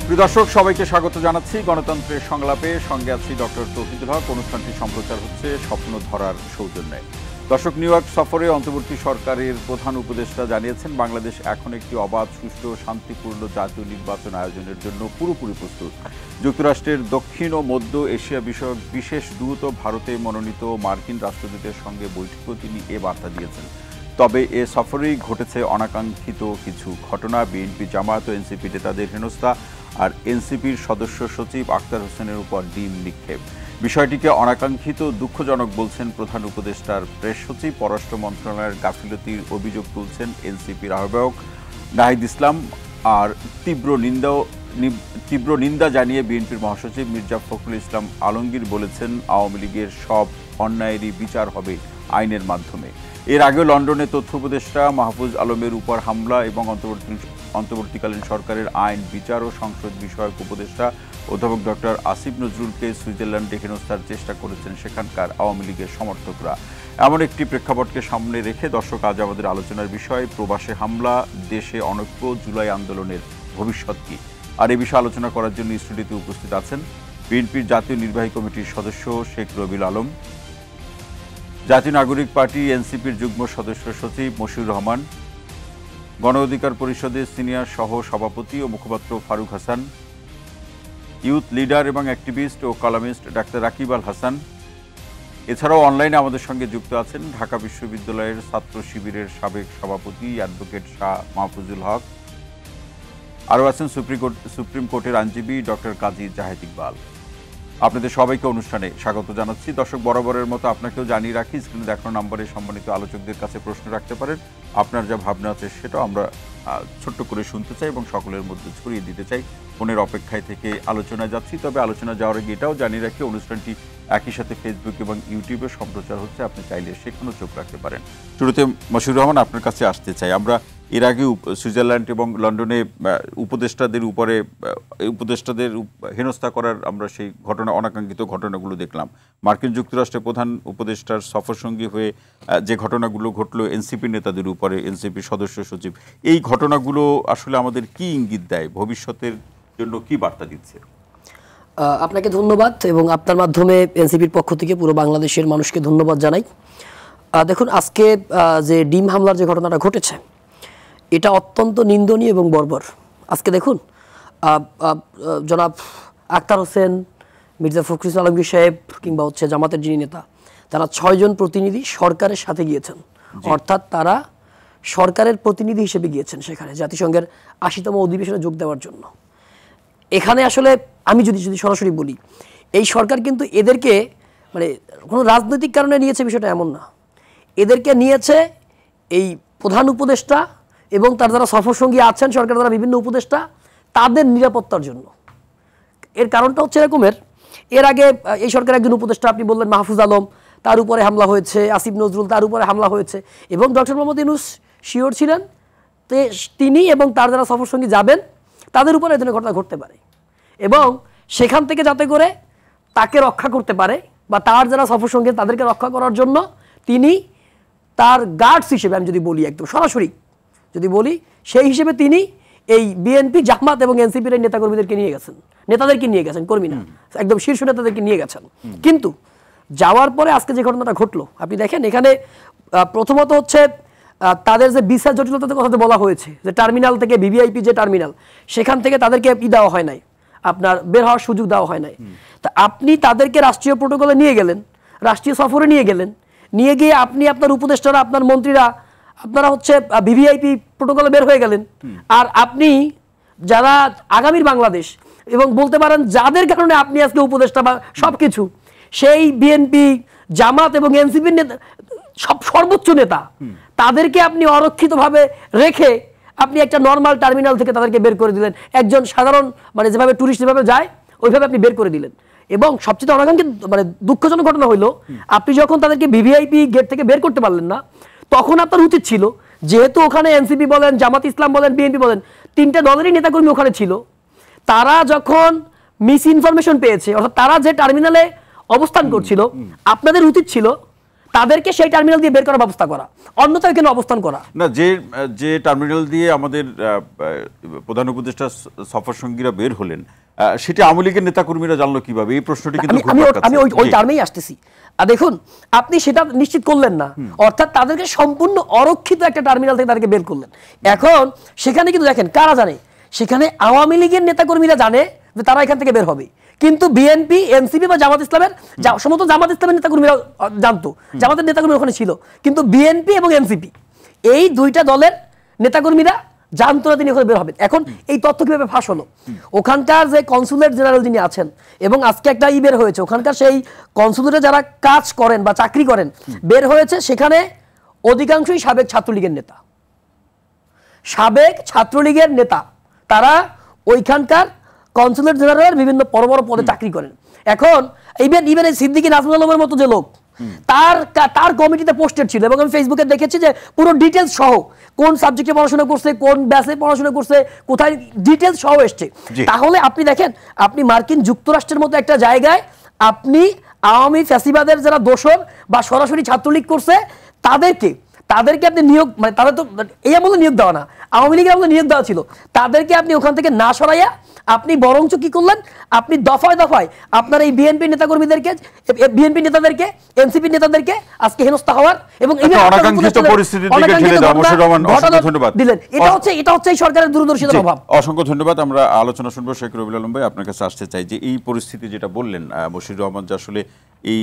প্রিয় দর্শক, সবাইকে স্বাগত জানাচ্ছি গণতন্ত্রের সংলাপে। সঙ্গে আছি ডক্টর তৌহিদুল হক। অনুষ্ঠানটি সম্প্রচার হচ্ছে স্বপ্ন ধরার সৌজন্যে। দর্শক, নিউ ইয়র্ক সফরে অন্তর্বর্তী সরকারের প্রধান উপদেষ্টা জানিয়েছেন বাংলাদেশ এখন একটি অবাধ, সুষ্ঠু, শান্তিপূর্ণ জাতীয় নির্বাচন আয়োজনের জন্য পুরোপুরি প্রস্তুত। যুক্তরাষ্ট্রের দক্ষিণ ও মধ্য এশিয়া বিষয়ক বিশেষ দূত ভারতে মনোনীত মার্কিন রাষ্ট্রদূতের সঙ্গে বৈঠকেও তিনি এ বার্তা দিয়েছেন। তবে এ সফরেই ঘটেছে অনাকাঙ্ক্ষিত কিছু ঘটনা। বিএনপি, জামায়াত ও এনসিপি নেতাদের হেনস্থা আর এনসিপির সদস্য সচিব আখতার হোসেনের উপর ডিম নিক্ষেপ। বিষয়টিকে অনাকাঙ্ক্ষিত, দুঃখজনক বলছেন প্রধান উপদেষ্টার প্রেস সচিব। পররাষ্ট্র মন্ত্রণালয়ের গাফিলতির অভিযোগ তুলছেন এনসিপির আহ্বায়ক নাহিদ ইসলাম। আর তীব্র নিন্দা জানিয়ে বিএনপির মহাসচিব মির্জা ফখরুল ইসলাম আলমগীর বলেছেন, আওয়ামী লীগের সব অন্যায়েরই বিচার হবে আইনের মাধ্যমে। এর আগে লন্ডনে তথ্য উপদেষ্টা মাহফুজ আলমের উপর হামলা এবং অন্তর্বর্তীকালীন সরকারের আইন, বিচার ও সংসদ বিষয়ক উপদেষ্টা অধ্যাপক ডক্টর আসিফ নজরুলকে সুইজারল্যান্ডে হেনস্থার চেষ্টা করেছেন সেখানকার আওয়ামী লীগের সমর্থকরা। এমন একটি প্রেক্ষাপটকে সামনে রেখে দর্শক, আজ আমাদের আলোচনার বিষয় প্রবাসে হামলা, দেশে অনৈক্য, জুলাই আন্দোলনের ভবিষ্যৎ কী। আর এই বিষয়ে আলোচনা করার জন্য স্টুডিওতে উপস্থিত আছেন বিএনপির জাতীয় নির্বাহী কমিটির সদস্য শেখ রবিউল আলম, জাতীয় নাগরিক পার্টি এনসিপির যুগ্ম সদস্য সচিব মশিউর রহমান, গণ অধিকার পরিষদের সিনিয়র সহ সভাপতি ও মুখপাত্র ফারুক হাসান, ইউথ লিডার এবং অ্যাক্টিভিস্ট ও কলামিস্ট ডাক্তার রাকিব আল হাসান। এছাড়াও অনলাইনে আমাদের সঙ্গে যুক্ত আছেন ঢাকা বিশ্ববিদ্যালয়ের ছাত্র শিবিরের সাবেক সভাপতি অ্যাডভোকেট শাহ মাহফুজুল হক। আরও আছেন সুপ্রিম কোর্টের আইনজীবী ডক্টর কাজী জাহেদ ইকবাল। আপনাদের সবাইকে অনুষ্ঠানে স্বাগত জানাচ্ছি। দর্শক, বরাবরের মতো আপনাকেও জানিয়ে রাখি, স্ক্রিনে দেখানো নম্বরে সম্মানিত আলোচকদের কাছে প্রশ্ন রাখতে পারেন। আপনার যা ভাবনা আছে সেটাও আমরা ছোট্ট করে শুনতে চাই এবং সকলের মধ্যে ছড়িয়ে দিতে চাই। ফোনের অপেক্ষায় থেকে আলোচনায় যাচ্ছি। তবে আলোচনা যাওয়ার আগে এটাও জানিয়ে রাখি, অনুষ্ঠানটি একই সাথে ফেসবুক এবং ইউটিউবে সম্প্রচার হচ্ছে। আপনি চাইলে সেখানেও চোখ রাখতে পারেন। শুরুতে মশিউর রহমান, আপনার কাছে আসতে চাই। আমরা এর আগে সুইজারল্যান্ড এবং লন্ডনে উপদেষ্টাদের হেনস্থা করার আমরা সেই ঘটনা, অনাকাঙ্ক্ষিত ঘটনাগুলো দেখলাম। মার্কিন যুক্তরাষ্ট্রের প্রধান উপদেষ্টার সফরসঙ্গী হয়ে যে ঘটনাগুলো ঘটলো এনসিপি নেতাদের উপরে, এনসিপি সদস্য সচিব, এই ঘটনাগুলো আসলে আমাদের কি ইঙ্গিত দেয়, ভবিষ্যতের জন্য কি বার্তা দিচ্ছে? আপনাকে ধন্যবাদ এবং আপনার মাধ্যমে এনসিপির পক্ষ থেকে পুরো বাংলাদেশের মানুষকে ধন্যবাদ জানাই। দেখুন, আজকে যে ডিম হামলার যে ঘটনাটা ঘটেছে, এটা অত্যন্ত নিন্দনীয় এবং বর্বর। আজকে দেখুন, জনাব আখতার হোসেন, মির্জা ফখরুল ইসলাম আলমগীর সাহেব কিংবা জামাতের যিনি নেতা, তারা 6 জন প্রতিনিধি সরকারের সাথে গিয়েছেন। অর্থাৎ তারা সরকারের প্রতিনিধি হিসেবে গিয়েছেন সেখানে জাতিসংঘের 80তম অধিবেশনে যোগ দেওয়ার জন্য। এখানে আসলে আমি যদি সরাসরি বলি, এই সরকার কিন্তু এদেরকে কোনো রাজনৈতিক কারণে নিয়েছে বিষয়টা এমন না। এদেরকে নিয়েছে এই প্রধান উপদেষ্টা এবং তার যারা সফরসঙ্গী আছেন সরকার দ্বারা বিভিন্ন উপদেষ্টা, তাদের নিরাপত্তার জন্য। এর কারণটা হচ্ছে এরকমের, এর আগে এই সরকারের একজন উপদেষ্টা, আপনি বললেন মাহফুজ আলম, তার উপরে হামলা হয়েছে, আসিফ নজরুল, তার উপরে হামলা হয়েছে এবং ডক্টর মোহাম্মদ ইউনূস শিওর ছিলেন তিনি এবং তার যারা সফরসঙ্গী যাবেন তাদের উপরে এই ধরনের ঘটনা ঘটতে পারে এবং সেখান থেকে যাতে করে তাকে রক্ষা করতে পারে বা তার যারা সফরসঙ্গী তাদেরকে রক্ষা করার জন্য তিনি তার গার্ডস হিসেবে, আমি যদি বলি একদম সরাসরি যদি বলি, সেই হিসেবে তিনি এই বিএনপি, জামাত এবং এনসিপির এই নেতাদেরকে নিয়ে গেছেন, কর্মী না, একদম শীর্ষ নেতাদেরকে নিয়ে গেছেন। কিন্তু যাওয়ার পরে আজকে যে ঘটনাটা ঘটলো, আপনি দেখেন এখানে প্রথমত হচ্ছে তাদের যে ভিসা জটিলতার কথা বলা হয়েছে, যে টার্মিনাল থেকে ভিভিআইপি যে টার্মিনাল, সেখান থেকে তাদেরকে দেওয়া হয় নাই, আপনার বের হওয়ার সুযোগ দেওয়া হয় নাই। তা আপনি তাদেরকে রাষ্ট্রীয় প্রোটোকলে নিয়ে গেলেন, রাষ্ট্রীয় সফরে নিয়ে গেলেন, নিয়ে গিয়ে আপনি আপনার উপদেষ্টারা, আপনার মন্ত্রীরা, আপনারা ভিভিআইপি প্রোটোকলে বের হয়ে গেলেন। আর আপনি যারা আগামীর বাংলাদেশ এবং বলতে পারেন যাদের কারণে আপনি আজকে উপদেষ্টা বা সবকিছু, সেই বিএনপি, জামাত এবং এনসিপির নেতা, সর্বোচ্চ নেতা, তাদেরকে আপনি অরক্ষিতভাবে রেখে আপনি একটা নর্মাল টার্মিনাল থেকে তাদেরকে বের করে দিলেন। একজন সাধারণ যেভাবে টুরিস্ট যেভাবে যায় ওইভাবে আপনি বের করে দিলেন। এবং সবচেয়ে অনাকাঙ্ক্ষিত দুঃখজনক ঘটনা হইলো, আপনি যখন তাদেরকে ভিভিআইপি গেট থেকে বের করতে পারলেন না, তখন আপনার উচিত ছিল, যেহেতু ওখানে এনসিপি বলেন, জামাত ইসলাম বলেন, বিএনপি বলেন, 3টে দলেরই নেতাকর্মী ওখানে ছিল, তারা যখন মিস ইনফরমেশন পেয়েছে, অর্থাৎ তারা যে টার্মিনালে অবস্থান করছিল, আপনাদের উচিত ছিল তাদেরকে সেই টার্মিনাল দিয়ে বের করার ব্যবস্থা করা, অন্যথায় এখানে অবস্থান করা না। যে টার্মিনাল দিয়ে আমাদের প্রধান উপদেষ্টা সফর সঙ্গীরা বের হলেন, সেটা আওয়ামী লীগের নেতাকর্মীরা জানলো কিভাবে? এই প্রশ্নটি কিন্তু আমি ওই টার্মেই আসতেছি। আর দেখুন, আপনি সেটা নিশ্চিত করলেন না, অর্থাৎ তাদেরকে সম্পূর্ণ অরক্ষিত একটা টার্মিনাল থেকে তাদেরকে বের করলেন। এখন সেখানে কিন্তু দেখেন কারা জানে, সেখানে আওয়ামী লীগের নেতাকর্মীরা জানে যে তারা এখান থেকে বের হবে, কিন্তু বিএনপি, এনসিপি বা জামাত ইসলামের, সম্ভবত জামাত ইসলামের নেতাকর্মীরা জানতো, জামাতের নেতাকর্মী ওখানে ছিল, কিন্তু বিএনপি এবং এনসিপি এই দুইটা দলের নেতাকর্মীরা জানতো না তিনি ওখানে বের হবেন। এখন এই তথ্য কিভাবে ফাঁস হলো? ওখানকার যে কনসুলেট জেনারেল যিনি আছেন, এবং আজকে একটা বের হয়েছে, ওখানকার সেই কনসুলেটে যারা কাজ করেন বা চাকরি করেন, বের হয়েছে সেখানে অধিকাংশই সাবেক ছাত্রলীগের নেতা, সাবেক ছাত্রলীগের নেতা, তারা ওইখানকার কনসুলেট জেনারেলের বিভিন্ন বড় বড় পদে চাকরি করেন। এখন ইভেন এই সিদ্দিকী নাজমুল আলমের মতো যে লোক, তার কমিটিতে পোস্টেড ছিল, এবং আমি ফেসবুকে দেখেছি যে পুরো ডিটেলস সহ কোন সাবজেক্টে পড়াশোনা করছে, কোন ব্যাচে পড়াশোনা করছে, কোথায়, ডিটেলস সহ এসছে। তাহলে আপনি দেখেন, আপনি মার্কিন যুক্তরাষ্ট্রের মতো একটা জায়গায় আপনি আওয়ামী ফ্যাসিবাদের যারা দোসর বা সরাসরি ছাত্রলীগ করছে তাদেরকে আপনি নিয়োগ, মানে তাদের তো এই আমলে নিয়োগ দেওয়া না, আওয়ামী লীগের আমলে নিয়োগ দেওয়া ছিল, তাদেরকে আপনি ওখান থেকে না সরাইয়া আপনি বরঞ্চ কি করলেন, আপনি দফায় দফায় আপনার এই বিএনপি নেতাকর্মীদেরকে, বিএনপি নেতাদেরকে, এনসিপি নেতাদেরকে আজকে হেনস্থা হওয়ার এবং দিলেন। এটা হচ্ছে এই সরকারের দূরদর্শিতার অভাব। অসংখ্য ধন্যবাদ। আমরা আলোচনা শুনবো। শেখ রবিউল আলম ভাই, আপনার কাছে আসতে চাই যে এই পরিস্থিতি যেটা বললেন মশিউর রহমান, যে আসলে এই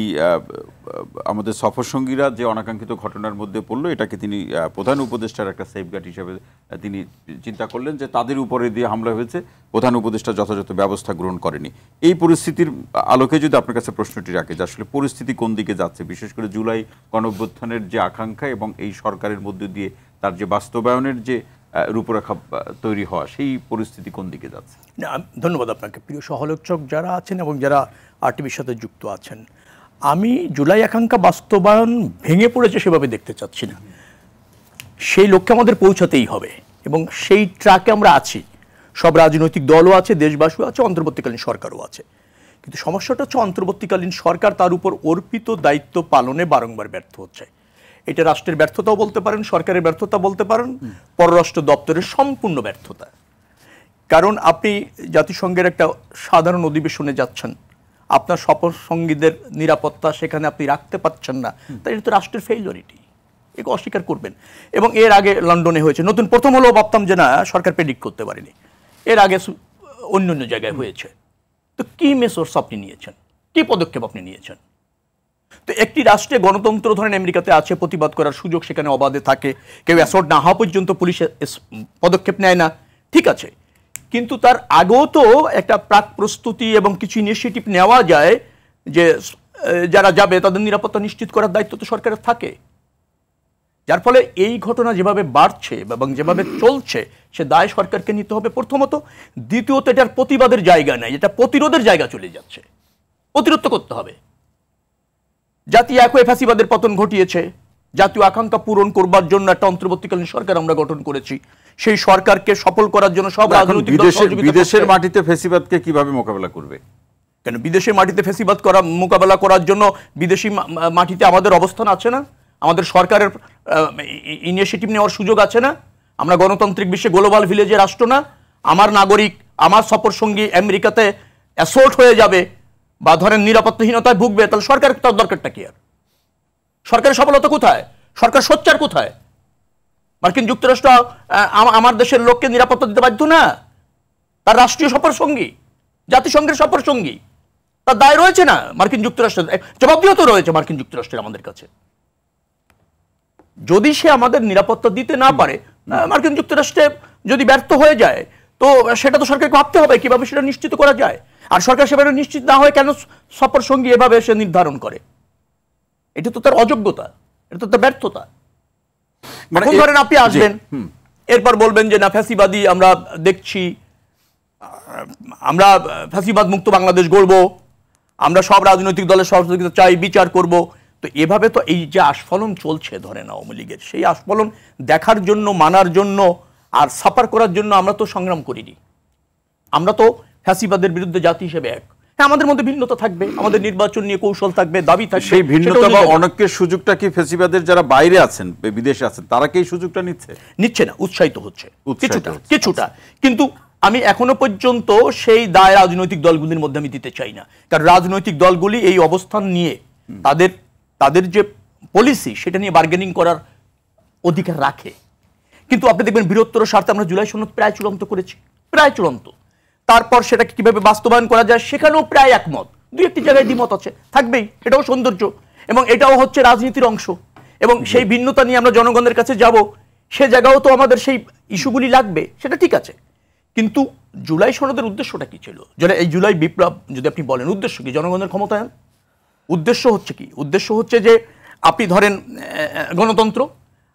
আমাদের সফর সঙ্গীরা যে অনাকাঙ্ক্ষিত ঘটনার মধ্যে পড়লো, এটাকে তিনি প্রধান উপদেষ্টার একটা সেফগার্ড হিসেবে তিনি চিন্তা করলেন যে তাদের উপরে দিয়ে হামলা হয়েছে, প্রধান উপদেষ্টা যথাযথ ব্যবস্থা গ্রহণ করেনি। এই পরিস্থিতির আলোকে যদি আপনার কাছে প্রশ্নটি রাখে যে আসলে পরিস্থিতি কোন দিকে যাচ্ছে, বিশেষ করে জুলাই গণঅভ্যুত্থানের যে আকাঙ্ক্ষা এবং এই সরকারের মধ্যে দিয়ে তার যে বাস্তবায়নের যে রূপরেখা তৈরি হওয়া, সেই পরিস্থিতি কোন দিকে যাচ্ছে? না, ধন্যবাদ আপনাকে। প্রিয় সহালোচক যারা আছেন এবং যারা আরটিভির সাথে যুক্ত আছেন, আমি জুলাই আকাঙ্ক্ষা বাস্তবায়ন ভেঙে পড়েছে সেভাবে দেখতে চাচ্ছি না। সেই লক্ষ্যে আমাদের পৌঁছাতেই হবে এবং সেই ট্র্যাকে আমরা আছি। সব রাজনৈতিক দলও আছে, দেশবাসীও আছে, অন্তর্বর্তীকালীন সরকারও আছে। কিন্তু সমস্যাটা হচ্ছে অন্তর্বর্তীকালীন সরকার তার উপর অর্পিত দায়িত্ব পালনে বারংবার ব্যর্থ হচ্ছে। এটা রাষ্ট্রের ব্যর্থতাও বলতে পারেন, সরকারের ব্যর্থতা বলতে পারেন, পররাষ্ট্র দপ্তরের সম্পূর্ণ ব্যর্থতা। কারণ আপনি জাতিসংঘের একটা সাধারণ অধিবেশনে যাচ্ছেন, আপনার সফরসঙ্গীদের নিরাপত্তা সেখানে আপনি রাখতে পারছেন না, তাই এটা তো রাষ্ট্রের ফেইলিওরিটি, একে অস্বীকার করবেন। এবং এর আগে লন্ডনে হয়েছে, নতুন প্রথম হলেও ভাবতাম যে না, সরকার প্রেডিক্ট করতে পারেনি, এর আগে অন্য অন্য জায়গায় হয়েছে। তো কি মেসোর্স আপনি নিয়েছেন, কি পদক্ষেপ আপনি নিয়েছেন? তো একটি রাষ্ট্রে গণতন্ত্র ধরেন আমেরিকাতে আছে, প্রতিবাদ করার সুযোগ সেখানে অবাধে থাকে, কেউ অ্যাসল্ট না হওয়া পর্যন্ত পুলিশ পদক্ষেপ নেয় না, ঠিক আছে, কিন্তু তার আগেও তো একটা প্রাক প্রস্তুতি এবং কিছু ইনিশিয়েটিভ নেওয়া যায় যে যারা যাবে তাদের নিরাপত্তা নিশ্চিত করার দায়িত্ব তো সরকারের থাকে। যার ফলে এই ঘটনা যেভাবে বাড়ছে এবং যেভাবে চলছে, সে দায় সরকারকে নিতে হবে প্রথমত। দ্বিতীয়ত, এটার প্রতিবাদের জায়গা নেই, এটা প্রতিরোধের জায়গা চলে যাচ্ছে, প্রতিরোধ করতে হবে। জাতি একই ফ্যাসিবাদের পতন ঘটিয়েছে, জাতীয় আকাঙ্ক্ষা পূরণ করবার জন্য একটা অন্তর্বর্তীকালীন সরকার আমরা গঠন করেছি। সেই সরকারকে সফল করার জন্য সব রাজনৈতিক বিদেশের মাটিতে ফ্যাসিবাদকে কিভাবে মোকাবেলা করবে? কেন বিদেশের মাটিতে ফ্যাসিবাদ মোকাবেলা করার জন্য বিদেশি মাটিতে আমাদের অবস্থান আছে না? আমাদের সরকারের ইনিশিয়েটিভ নেওয়ার সুযোগ আছে না? আমরা গণতান্ত্রিক বিশ্বে গ্লোবাল ভিলেজের রাষ্ট্র না? আমার নাগরিক, আমার সফর সঙ্গী আমেরিকাতে অ্যাসল্ট হয়ে যাবে বা ধরেন নিরাপত্তাহীনতায় ভুগবে, তাহলে সরকারের তার দরকারটা কি? আর সরকারের সফলতা কোথায়? সরকার সোচ্চার কোথায়? মার্কিন যুক্তরাষ্ট্র আমার দেশের লোককে নিরাপত্তা দিতে বাধ্য না? তার রাষ্ট্রীয় সফর সঙ্গী, জাতিসংঘের সফর সঙ্গী, তার দায় রয়েছে না? মার্কিন যুক্তরাষ্ট্রের জবাবদিহিতা রয়েছে মার্কিন যুক্তরাষ্ট্রের আমাদের কাছে। যদি সে আমাদের নিরাপত্তা দিতে না পারে, মার্কিন যুক্তরাষ্ট্রে যদি ব্যর্থ হয়ে যায়, তো সেটা তো সরকারকে ভাবতে হবে কিভাবে সেটা নিশ্চিত করা যায়। আর সরকার সেভাবে নিশ্চিত না হয় কেন সফর সঙ্গী এভাবে সে নির্ধারণ করে? এটা তো তার অযোগ্যতা, এটা তো তার ব্যর্থতা। এখন ধরেন আপনি আসবেন, এরপর বলবেন যে না, ফ্যাসিবাদী আমরা দেখছি, আমরা ফ্যাসিবাদ মুক্ত বাংলাদেশ গড়ব, আমরা সব রাজনৈতিক দলের সহযোগিতা চাই, বিচার করব। তো এভাবে তো এই যে আস্ফলন চলছে ধরেন আওয়ামী লীগের, সেই আস্ফলন দেখার জন্য, মানার জন্য আর সাফার করার জন্য আমরা তো সংগ্রাম করিনি। আমরা তো ফ্যাসিবাদের বিরুদ্ধে জাতি হিসেবে এক। হ্যাঁ, আমাদের মধ্যে ভিন্নতা থাকবে, আমাদের নির্বাচন নিয়ে কৌশল থাকবে, দাবি থাকবে। সেই ভিন্নতা বা অনৈক্যের সুযোগটা কি ফেসিবাদের যারা বাইরে আছেন, বিদেশে আছেন, তারা কি এই সুযোগটা নিচ্ছে না? উৎসাহিত হচ্ছে কিছুটা। কিন্তু আমি এখনো পর্যন্ত সেই দায় রাজনৈতিক দলগুলির মধ্যে আমি দিতে চাই না, কারণ রাজনৈতিক দলগুলি এই অবস্থান নিয়ে তাদের যে পলিসি সেটা নিয়ে বার্গেনিং করার অধিকার রাখে। কিন্তু আপনি দেখবেন বৃহত্তর স্বার্থে আমরা জুলাই সনদ প্রায় চূড়ান্ত করেছি, প্রায় চূড়ান্ত। তারপর সেটাকে কিভাবে বাস্তবায়ন করা যায় সেখানেও প্রায় একমত, দুই একটি জায়গায় দ্বিমত আছে, থাকবেই, এটাও সৌন্দর্য এবং এটাও হচ্ছে রাজনীতির অংশ। এবং সেই ভিন্নতা নিয়ে আমরা জনগণের কাছে যাব, সে জায়গাও তো আমাদের সেই ইস্যুগুলি লাগবে, সেটা ঠিক আছে। কিন্তু জুলাই সনদের উদ্দেশ্যটা কি ছিল? যেটা এই জুলাই বিপ্লব যদি আপনি বলেন উদ্দেশ্য কি? জনগণের ক্ষমতায়ন। উদ্দেশ্য হচ্ছে কি? উদ্দেশ্য হচ্ছে যে আপনি ধরেন গণতন্ত্র,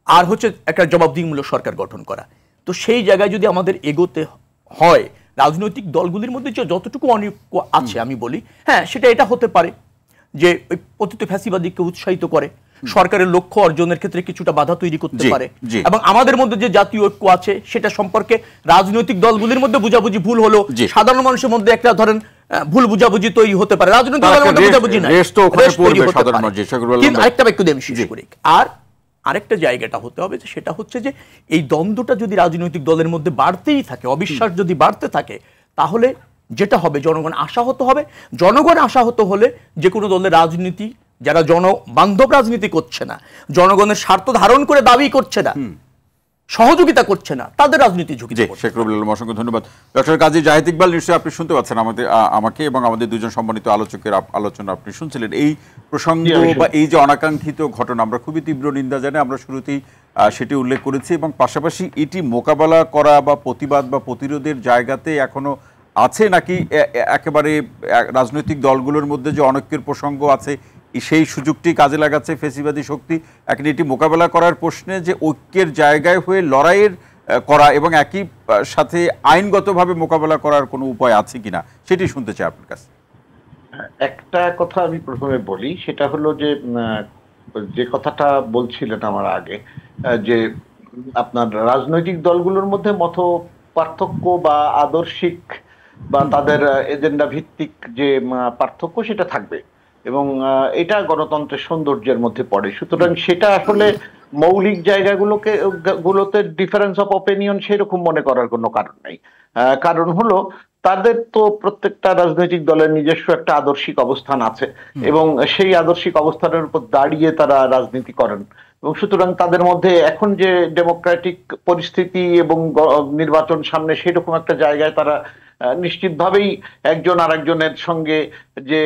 আর হচ্ছে একটা জবাবদিহিমূলক সরকার গঠন করা। তো সেই জায়গায় যদি আমাদের এগোতে হয়, রাজনৈতিক দলগুলির মধ্যে যে যতটুকু অনৈক্য আছে আমি বলি, হ্যাঁ সেটা এটা হতে পারে যে ওই পতিত ফ্যাসিবাদীকে উৎসাহিত করে, সরকারের লক্ষ্য অর্জনের ক্ষেত্রে কিছুটা বাধা তৈরি করতে পারে, এবং আমাদের মধ্যে যে জাতীয় ঐক্য আছে সেটা সম্পর্কে রাজনৈতিক দলগুলির মধ্যে বুঝাবুঝি ভুল হলো, সাধারণ মানুষের মধ্যে একটা ধরেন ভুল বুঝাবুঝি তৈরি হতে পারে, রাজনৈতিক দলের মধ্যে বুঝাবুঝি না, কিন্তু আরেকটা বাক্য দিয়ে আমি শেষ করি। আর আরেকটা জায়গাটা হতে হবে, সেটা হচ্ছে যে এই দ্বন্দ্বটা যদি রাজনৈতিক দলের মধ্যে বাড়তেই থাকে, অবিশ্বাস যদি বাড়তে থাকে, তাহলে যেটা হবে জনগণ আশাহত হবে। জনগণ আশাহত হলে যে কোনো দলের রাজনীতি, যারা জনবান্ধব রাজনীতি করছে না, জনগণের স্বার্থ ধারণ করে দাবি করছে না, সহযোগিতা করছে না, তাদের রাজনীতি ঝুঁকি। শেখ রবিউল আলম, অসংখ্য ধন্যবাদ। ডক্টর কাজী জাহিদ ইকবাল, নিশ্চয়ই আপনি শুনতে পাচ্ছেন আমাকে এবং আমাদের দুজন সম্মানিত আলোচকের আলোচনা আপনি শুনছিলেন। এই প্রসঙ্গ বা এই যে অনাকাঙ্ক্ষিত ঘটনা, আমরা খুবই তীব্র নিন্দা জানাই, আমরা শুরুতেই সেটি উল্লেখ করেছি, এবং পাশাপাশি এটি মোকাবেলা করা বা প্রতিবাদ বা প্রতিরোধের জায়গাতে এখনো আছে নাকি একেবারে রাজনৈতিক দলগুলোর মধ্যে যে অনৈক্যের প্রসঙ্গ আছে সেই সুযোগটি কাজে লাগাচ্ছে ফ্যাসিবাদী শক্তি? এখন এটি মোকাবেলা করার প্রশ্নে যে ঐক্যের জায়গায় হয়ে লড়াইয়ের করা এবং একই সাথে আইনগতভাবে মোকাবেলা করার কোনো উপায় আছে কিনা সেটি শুনতে চাই আপনার কাছে। একটা কথা আমি প্রথমে বলি, সেটা হলো যে কথাটা বলছিলেন আমার আগে, যে আপনার রাজনৈতিক দলগুলোর মধ্যে মত পার্থক্য বা আদর্শিক বা তাদের এজেন্ডা ভিত্তিক যে পার্থক্য সেটা থাকবে, এবং এটা গণতন্ত্রের সৌন্দর্যের মধ্যে পড়ে। সুতরাং সেটা আসলে মৌলিক জায়গাগুলোতে ডিফারেন্স অফ অপিনিয়ন সেরকম মনে করার কোনো কারণ নেই। কারণ হলো তাদের তো প্রত্যেকটা রাজনৈতিক দলের নিজস্ব একটা আদর্শিক অবস্থান আছে, এবং সেই আদর্শিক অবস্থানের উপর দাঁড়িয়ে তারা রাজনীতি করেন। এবং সুতরাং তাদের মধ্যে এখন যে ডেমোক্রেটিক পরিস্থিতি এবং নির্বাচন সামনে, সেরকম একটা জায়গায় তারা নিশ্চিতভাবেই একজন আরেকজনের সঙ্গে যে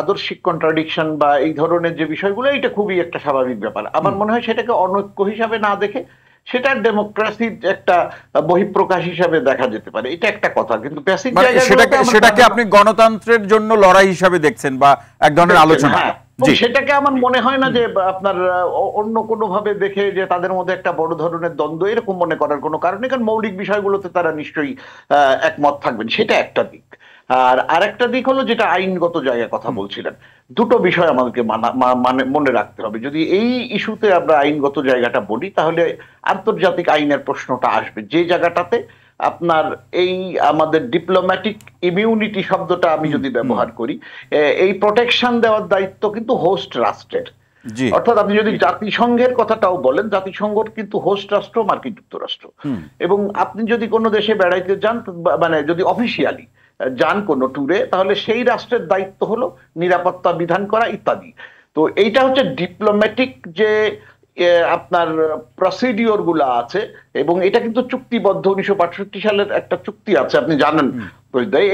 আদর্শিক কন্ট্রাডিকশন বা এই ধরনের যে বিষয়গুলো, এটা খুবই একটা স্বাভাবিক ব্যাপার। আমার মনে হয় সেটাকে অনৈক্য হিসাবে না দেখে সেটা ডেমোক্রেসির একটা বহিঃপ্রকাশ হিসাবে দেখা যেতে পারে, এটা একটা কথা। কিন্তু সেটাকে আপনি গণতন্ত্রের জন্য লড়াই হিসাবে দেখছেন বা এক ধরনের আলোচনা, সেটাকে আমার মনে হয় না যে আপনার অন্য কোনো ভাবে দেখে যে তাদের মধ্যে একটা বড় ধরনের দ্বন্দ্ব এরকম মনে করার কোনো কারণ নেই, কারণ মৌলিক বিষয়গুলোতে তারা নিশ্চয়ই একমত থাকবেন, সেটা একটা দিক। আর আরেকটা দিক হলো যেটা আইনগত জায়গায় কথা বলছিলেন, দুটো বিষয় আমাদেরকে মনে রাখতে হবে। যদি এই ইস্যুতে আমরা আইনগত জায়গাটা বলি, তাহলে আন্তর্জাতিক আইনের প্রশ্নটা আসবে, যে জায়গাটাতে আপনার এই আমাদের ডিপ্লোম্যাটিক ইমিউনিটি শব্দটা আমি যদি ব্যবহার করি, এই প্রোটেকশন দেওয়ার দায়িত্ব কিন্তু হোস্ট রাষ্ট্রের। অর্থাৎ আপনি যদি জাতিসংঘের কথাটাও বলেন, জাতিসংঘ কিন্তু হোস্ট রাষ্ট্র মার্কিন যুক্তরাষ্ট্র, এবং আপনি যদি কোনো দেশে বেড়াইতে যান, মানে যদি অফিসিয়ালি যান কোনো ট্যুরে, তাহলে সেই রাষ্ট্রের দায়িত্ব হলো নিরাপত্তা বিধান করা ইত্যাদি। তো এইটা হচ্ছে ডিপ্লোম্যাটিক যে আপনার প্রসিডিওর গুলো আছে, এবং এটা কিন্তু চুক্তিবদ্ধ 1965 সালের একটা চুক্তি আছে, আপনি জানেন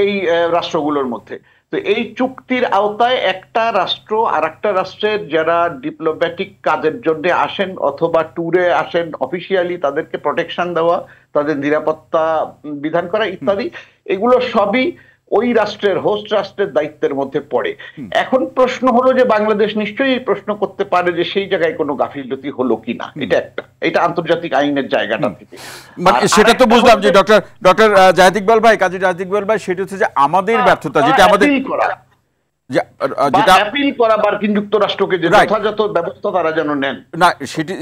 এই রাষ্ট্রগুলোর মধ্যে। তো এই চুক্তির আওতায় একটা রাষ্ট্র আর একটা রাষ্ট্রের যারা ডিপ্লোম্যাটিক কাজের জন্য আসেন অথবা ট্যুরে আসেন অফিসিয়ালি, তাদেরকে প্রোটেকশন দেওয়া, তাদের নিরাপত্তা বিধান করা ইত্যাদি, এগুলো সবই ওই রাষ্ট্রের হোস্ট রাষ্ট্রের দায়িত্বের মধ্যে পড়ে। এখন প্রশ্ন হলো যে বাংলাদেশ নিশ্চয়ই প্রশ্ন করতে পারে যে সেই জায়গায় কোনো গাফিলতি হলো কিনা, এটা আন্তর্জাতিক আইনের জায়গাটা থেকে। মানে সেটা তো বুঝলাম যে ডক্টর জাহিদ ইকবাল ভাই, কাজী জাহিদ ইকবাল ভাই, সেটা হচ্ছে যে আমাদের ব্যর্থতা, যেটা আমাদের যেটা অ্যাপিল করা মার্কিন যুক্তরাষ্ট্রকে যে যথাযথ ব্যবস্থা তারা যেন নেন। না,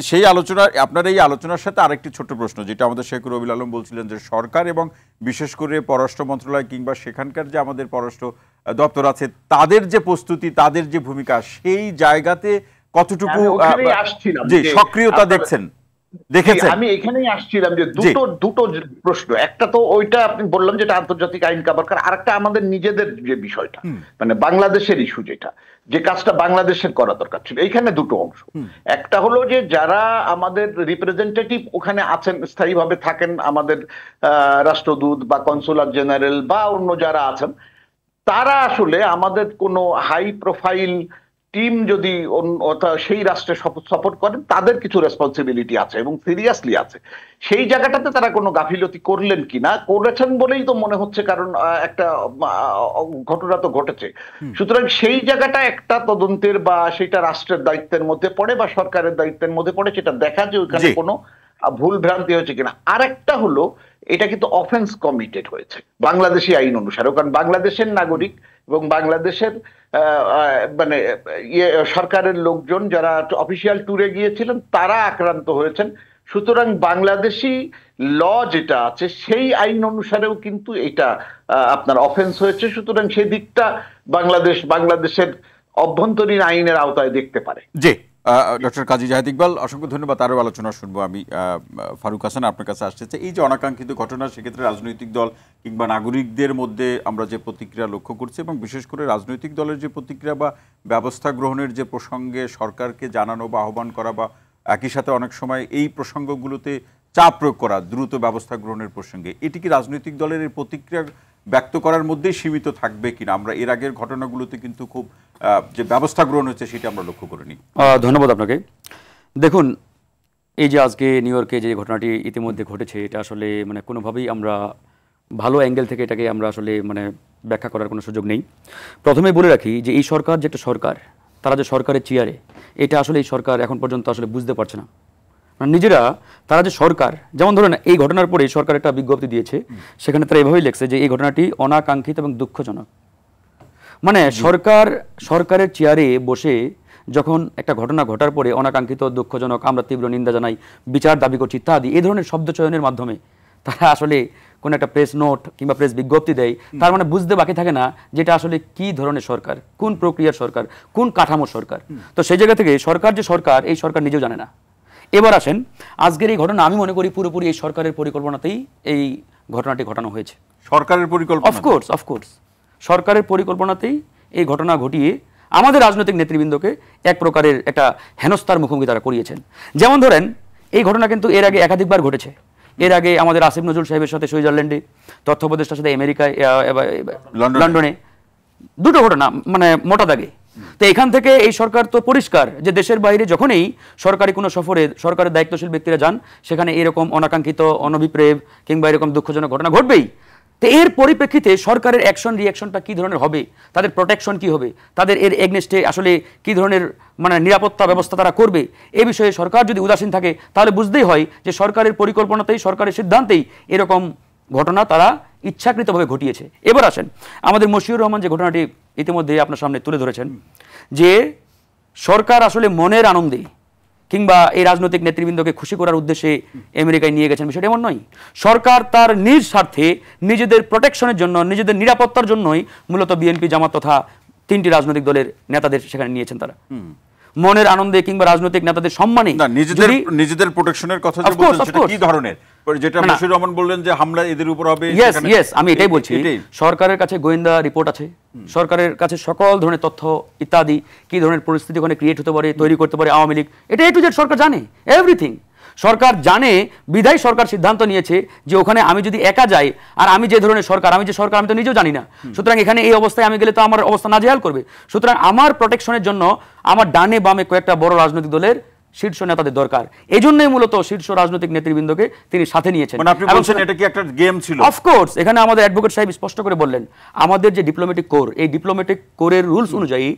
সেই আলোচনা, আপনার এই আলোচনার সাথে আরেকটি ছোট্ট প্রশ্ন, যেটা আমাদের শেখ রবিউল আলম বলছিলেন যে সরকার এবং বিশেষ করে পররাষ্ট্র মন্ত্রণালয় কিংবা সেখানকার যে আমাদের পররাষ্ট্র দপ্তর আছে, তাদের যে প্রস্তুতি, তাদের যে ভূমিকা, সেই জায়গাতে কতটুকু সক্রিয়তা দেখছেন? আমি এখানেই আসছিলাম যে দুটো প্রশ্ন। একটা তো ওইটা আপনি বললাম যেটা আন্তর্জাতিক আইন কাভার করে, আর একটা আমাদের নিজেদের যে বিষয়টা, মানে বাংলাদেশের ইস্যু, যেটা যে কাজটা বাংলাদেশের করা দরকার ছিল। এইখানে দুটো অংশ। একটা হলো যে যারা আমাদের রিপ্রেজেন্টেটিভ ওখানে আছেন, স্থায়ীভাবে থাকেন, আমাদের রাষ্ট্রদূত বা কনসুলার জেনারেল বা অন্য যারা আছেন, তারা আসলে আমাদের কোনো হাই প্রোফাইল টিম যদি সেই রাষ্ট্রে সাপোর্ট করেন, তাদের কিছু রেসপন্সিবিলিটি আছে এবং সিরিয়াসলি আছে। সেই জায়গাটাতে তারা কোনো গাফিলতি করলেন কিনা, করেছেন বলেই তো মনে হচ্ছে, কারণ একটা ঘটনা তো ঘটেছে। সুতরাং সেই জায়গাটা একটা তদন্তের বা সেটা রাষ্ট্রের দায়িত্বের মধ্যে পড়ে বা সরকারের দায়িত্বের মধ্যে পড়ে, সেটা দেখা যে ওইখানে কোনো ভুল ভ্রান্তি হয়েছে কিনা। আরেকটা হলো এটা কিন্তু অফেন্স কমিটেড হয়েছে বাংলাদেশি আইন অনুসারে, কারণ বাংলাদেশের নাগরিক এবং বাংলাদেশের মানে সরকারের লোকজন যারা অফিসিয়াল ট্যুরে গিয়েছিলেন তারা আক্রান্ত হয়েছেন। সুতরাং বাংলাদেশি ল যেটা আছে সেই আইন অনুসারেও কিন্তু এটা আপনার অফেন্স হয়েছে। সুতরাং সেই দিকটা বাংলাদেশের অভ্যন্তরীণ আইনের আওতায় দেখতে পারে। জি, ডক্টর কাজী জাহেদ ইকবাল, অসংখ্য ধন্যবাদ। আরও আলোচনা শুনবো। আমি ফারুক হাসান, আপনার কাছে আসছে এই যে অনাকাঙ্ক্ষিত ঘটনা, সেক্ষেত্রে রাজনৈতিক দল কিংবা নাগরিকদের মধ্যে আমরা যে প্রতিক্রিয়া লক্ষ্য করছি, এবং বিশেষ করে রাজনৈতিক দলের যে প্রতিক্রিয়া বা ব্যবস্থা গ্রহণের যে প্রসঙ্গে সরকারকে জানানো বা আহ্বান করা, বা একই সাথে অনেক সময় এই প্রসঙ্গগুলোতে চাপ প্রয়োগ করা দ্রুত ব্যবস্থা গ্রহণের প্রসঙ্গে, এটি কি রাজনৈতিক দলের এই প্রতিক্রিয়া ব্যক্ত করার মধ্যেই সীমিত থাকবে কিনা? আমরা এর আগের ঘটনাগুলোতে কিন্তু খুব যে ব্যবস্থা গ্রহণ হচ্ছে সেটা আমরা লক্ষ্য করিনি। ধন্যবাদ আপনাকে। দেখুন, এই যে আজকে নিউ ইয়র্কে যে ঘটনাটি ইতিমধ্যে ঘটেছে, এটা আসলে মানে কোনোভাবেই আমরা ভালো অ্যাঙ্গেল থেকে এটাকে আমরা আসলে মানে ব্যাখ্যা করার কোনো সুযোগ নেই। প্রথমেই বলে রাখি যে এই সরকার যে একটা সরকার, তারা যে সরকারের চেয়ারে, এটা আসলে এই সরকার এখন পর্যন্ত আসলে বুঝতে পারছে না। নিজেরা তারা যে সরকার, যেমন ধরেন এই ঘটনার পরে সরকার একটা বিজ্ঞপ্তি দিয়েছে, সেখানে তারা এভাবেই লিখছে যে এই ঘটনাটি অনাকাঙ্ক্ষিত এবং দুঃখজনক। মানে সরকারের চেয়ারে বসে যখন একটা ঘটনা ঘটার পরে অনাকাঙ্ক্ষিত, দুঃখজনক, আমরা তীব্র নিন্দা জানাই, বিচার দাবি করছি ইত্যাদি এই ধরনের শব্দ চয়নের মাধ্যমে তারা আসলে কোনো একটা প্রেস নোট কিংবা প্রেস বিজ্ঞপ্তি দেয়, তার মানে বুঝতে বাকি থাকে না যেটা আসলে কি ধরনের সরকার, কোন প্রক্রিয়ার সরকার, কোন কাঠামোর সরকার। তো সেই জায়গা থেকে সরকার যে সরকার, এই সরকার নিজেও জানে না। এবার আসেন, আজকের এই ঘটনা আমি মনে করি পুরোপুরি এই সরকারের পরিকল্পনাতেই এই ঘটনাটি ঘটানো হয়েছে। সরকারের পরিকল্পনা? অফকোর্স সরকারের পরিকল্পনাতেই এই ঘটনা ঘটিয়ে আমাদের রাজনৈতিক নেতৃবৃন্দকে এক প্রকারের একটা হেনস্থার মুখোমুখি তারা করিয়েছেন। যেমন ধরেন, এই ঘটনা কিন্তু এর আগে একাধিকবার ঘটেছে। এর আগে আমাদের আসিফ নজরুল সাহেবের সাথে সুইজারল্যান্ডে, তথ্য উপদেষ্টার সাথে আমেরিকায়, লন্ডনে দুটো ঘটনা মানে মোটা দাগে। তো এখান থেকে এই সরকার তো পরিষ্কার যে দেশের বাইরে যখনই সরকারি কোনো সফরে সরকারের দায়িত্বশীল ব্যক্তিরা যান, সেখানে এরকম অনাকাঙ্ক্ষিত, অনভিপ্রেত কিংবা এরকম দুঃখজনক ঘটনা ঘটবেই। তো এর পরিপ্রেক্ষিতে সরকারের অ্যাকশন রিয়াকশনটা কী ধরনের হবে, তাদের প্রোটেকশন কি হবে, তাদের এর এগনেস্টে আসলে কী ধরনের মানে নিরাপত্তা ব্যবস্থা তারা করবে, এ বিষয়ে সরকার যদি উদাসীন থাকে তাহলে বুঝতেই হয় যে সরকারের পরিকল্পনাতেই, সরকারের সিদ্ধান্তেই এরকম ঘটনা তারা ইচ্ছাকৃতভাবে ঘটিয়েছে। এবার আসেন, আমাদের মশিউর রহমান যে ঘটনাটি ইতিমধ্যে আপনার সামনে তুলে ধরেছেন, যে সরকার আসলে মনের আনন্দে কিংবা এই রাজনৈতিক নেতৃবৃন্দকে খুশি করার উদ্দেশ্যে আমেরিকায় নিয়ে গেছেন, বিষয়টা এমন নয়। সরকার তার নিজ স্বার্থে, নিজেদের প্রোটেকশনের জন্য, নিজেদের নিরাপত্তার জন্যই মূলত বিএনপি, জামাত তথা তিনটি রাজনৈতিক দলের নেতাদের সেখানে নিয়েছেন। তারা মনের আনন্দে কিংবা রাজনৈতিক নেতাদের সম্মানে, নিজেদের প্রোটেকশনের কথা যে বলছেন সেটা কি ধরনের, যেটা মশিউর রহমান বললেন যে হামলা এদের উপর হবে? ইয়েস, আমি এটাই বলছি। সরকারের কাছে গোয়েন্দা রিপোর্ট আছে, সরকারের কাছে সকল ধরনের তথ্য ইত্যাদি, কি ধরনের পরিস্থিতি ওখানে ক্রিয়েট হতে পারে, তৈরি করতে পারে আওয়ামী লীগ, এটা এ টু জেড সরকার জানে, এভরিথিং সরকার জানে। বিধায় সরকার সিদ্ধান্ত নিয়েছে যে ওখানে আমি যদি একা যাই, আর আমি যে ধরনের সরকার, আমি তো নিজেও জানি না, সুতরাং এখানে এই অবস্থায় আমি গেলে তো আমার অবস্থা নাজেহাল করবে। সুতরাং আমার প্রোটেকশনের জন্য আমার ডানে বামে কয়েকটা বড় রাজনৈতিক দলের শীর্ষ নেতাদের দরকার। এই জন্যই মূলত শীর্ষ রাজনৈতিক নেতৃবৃন্দকে তিনি সাথে নিয়েছেন। আপনি বলছেন এটা কি একটা গেম ছিল? অফকোর্স, এখানে আমাদের অ্যাডভোকেট সাহেব স্পষ্ট করে বললেন, আমাদের যে ডিপ্লোম্যাটিক কোর, এই ডিপ্লোম্যাটিক কোরের রুলস অনুযায়ী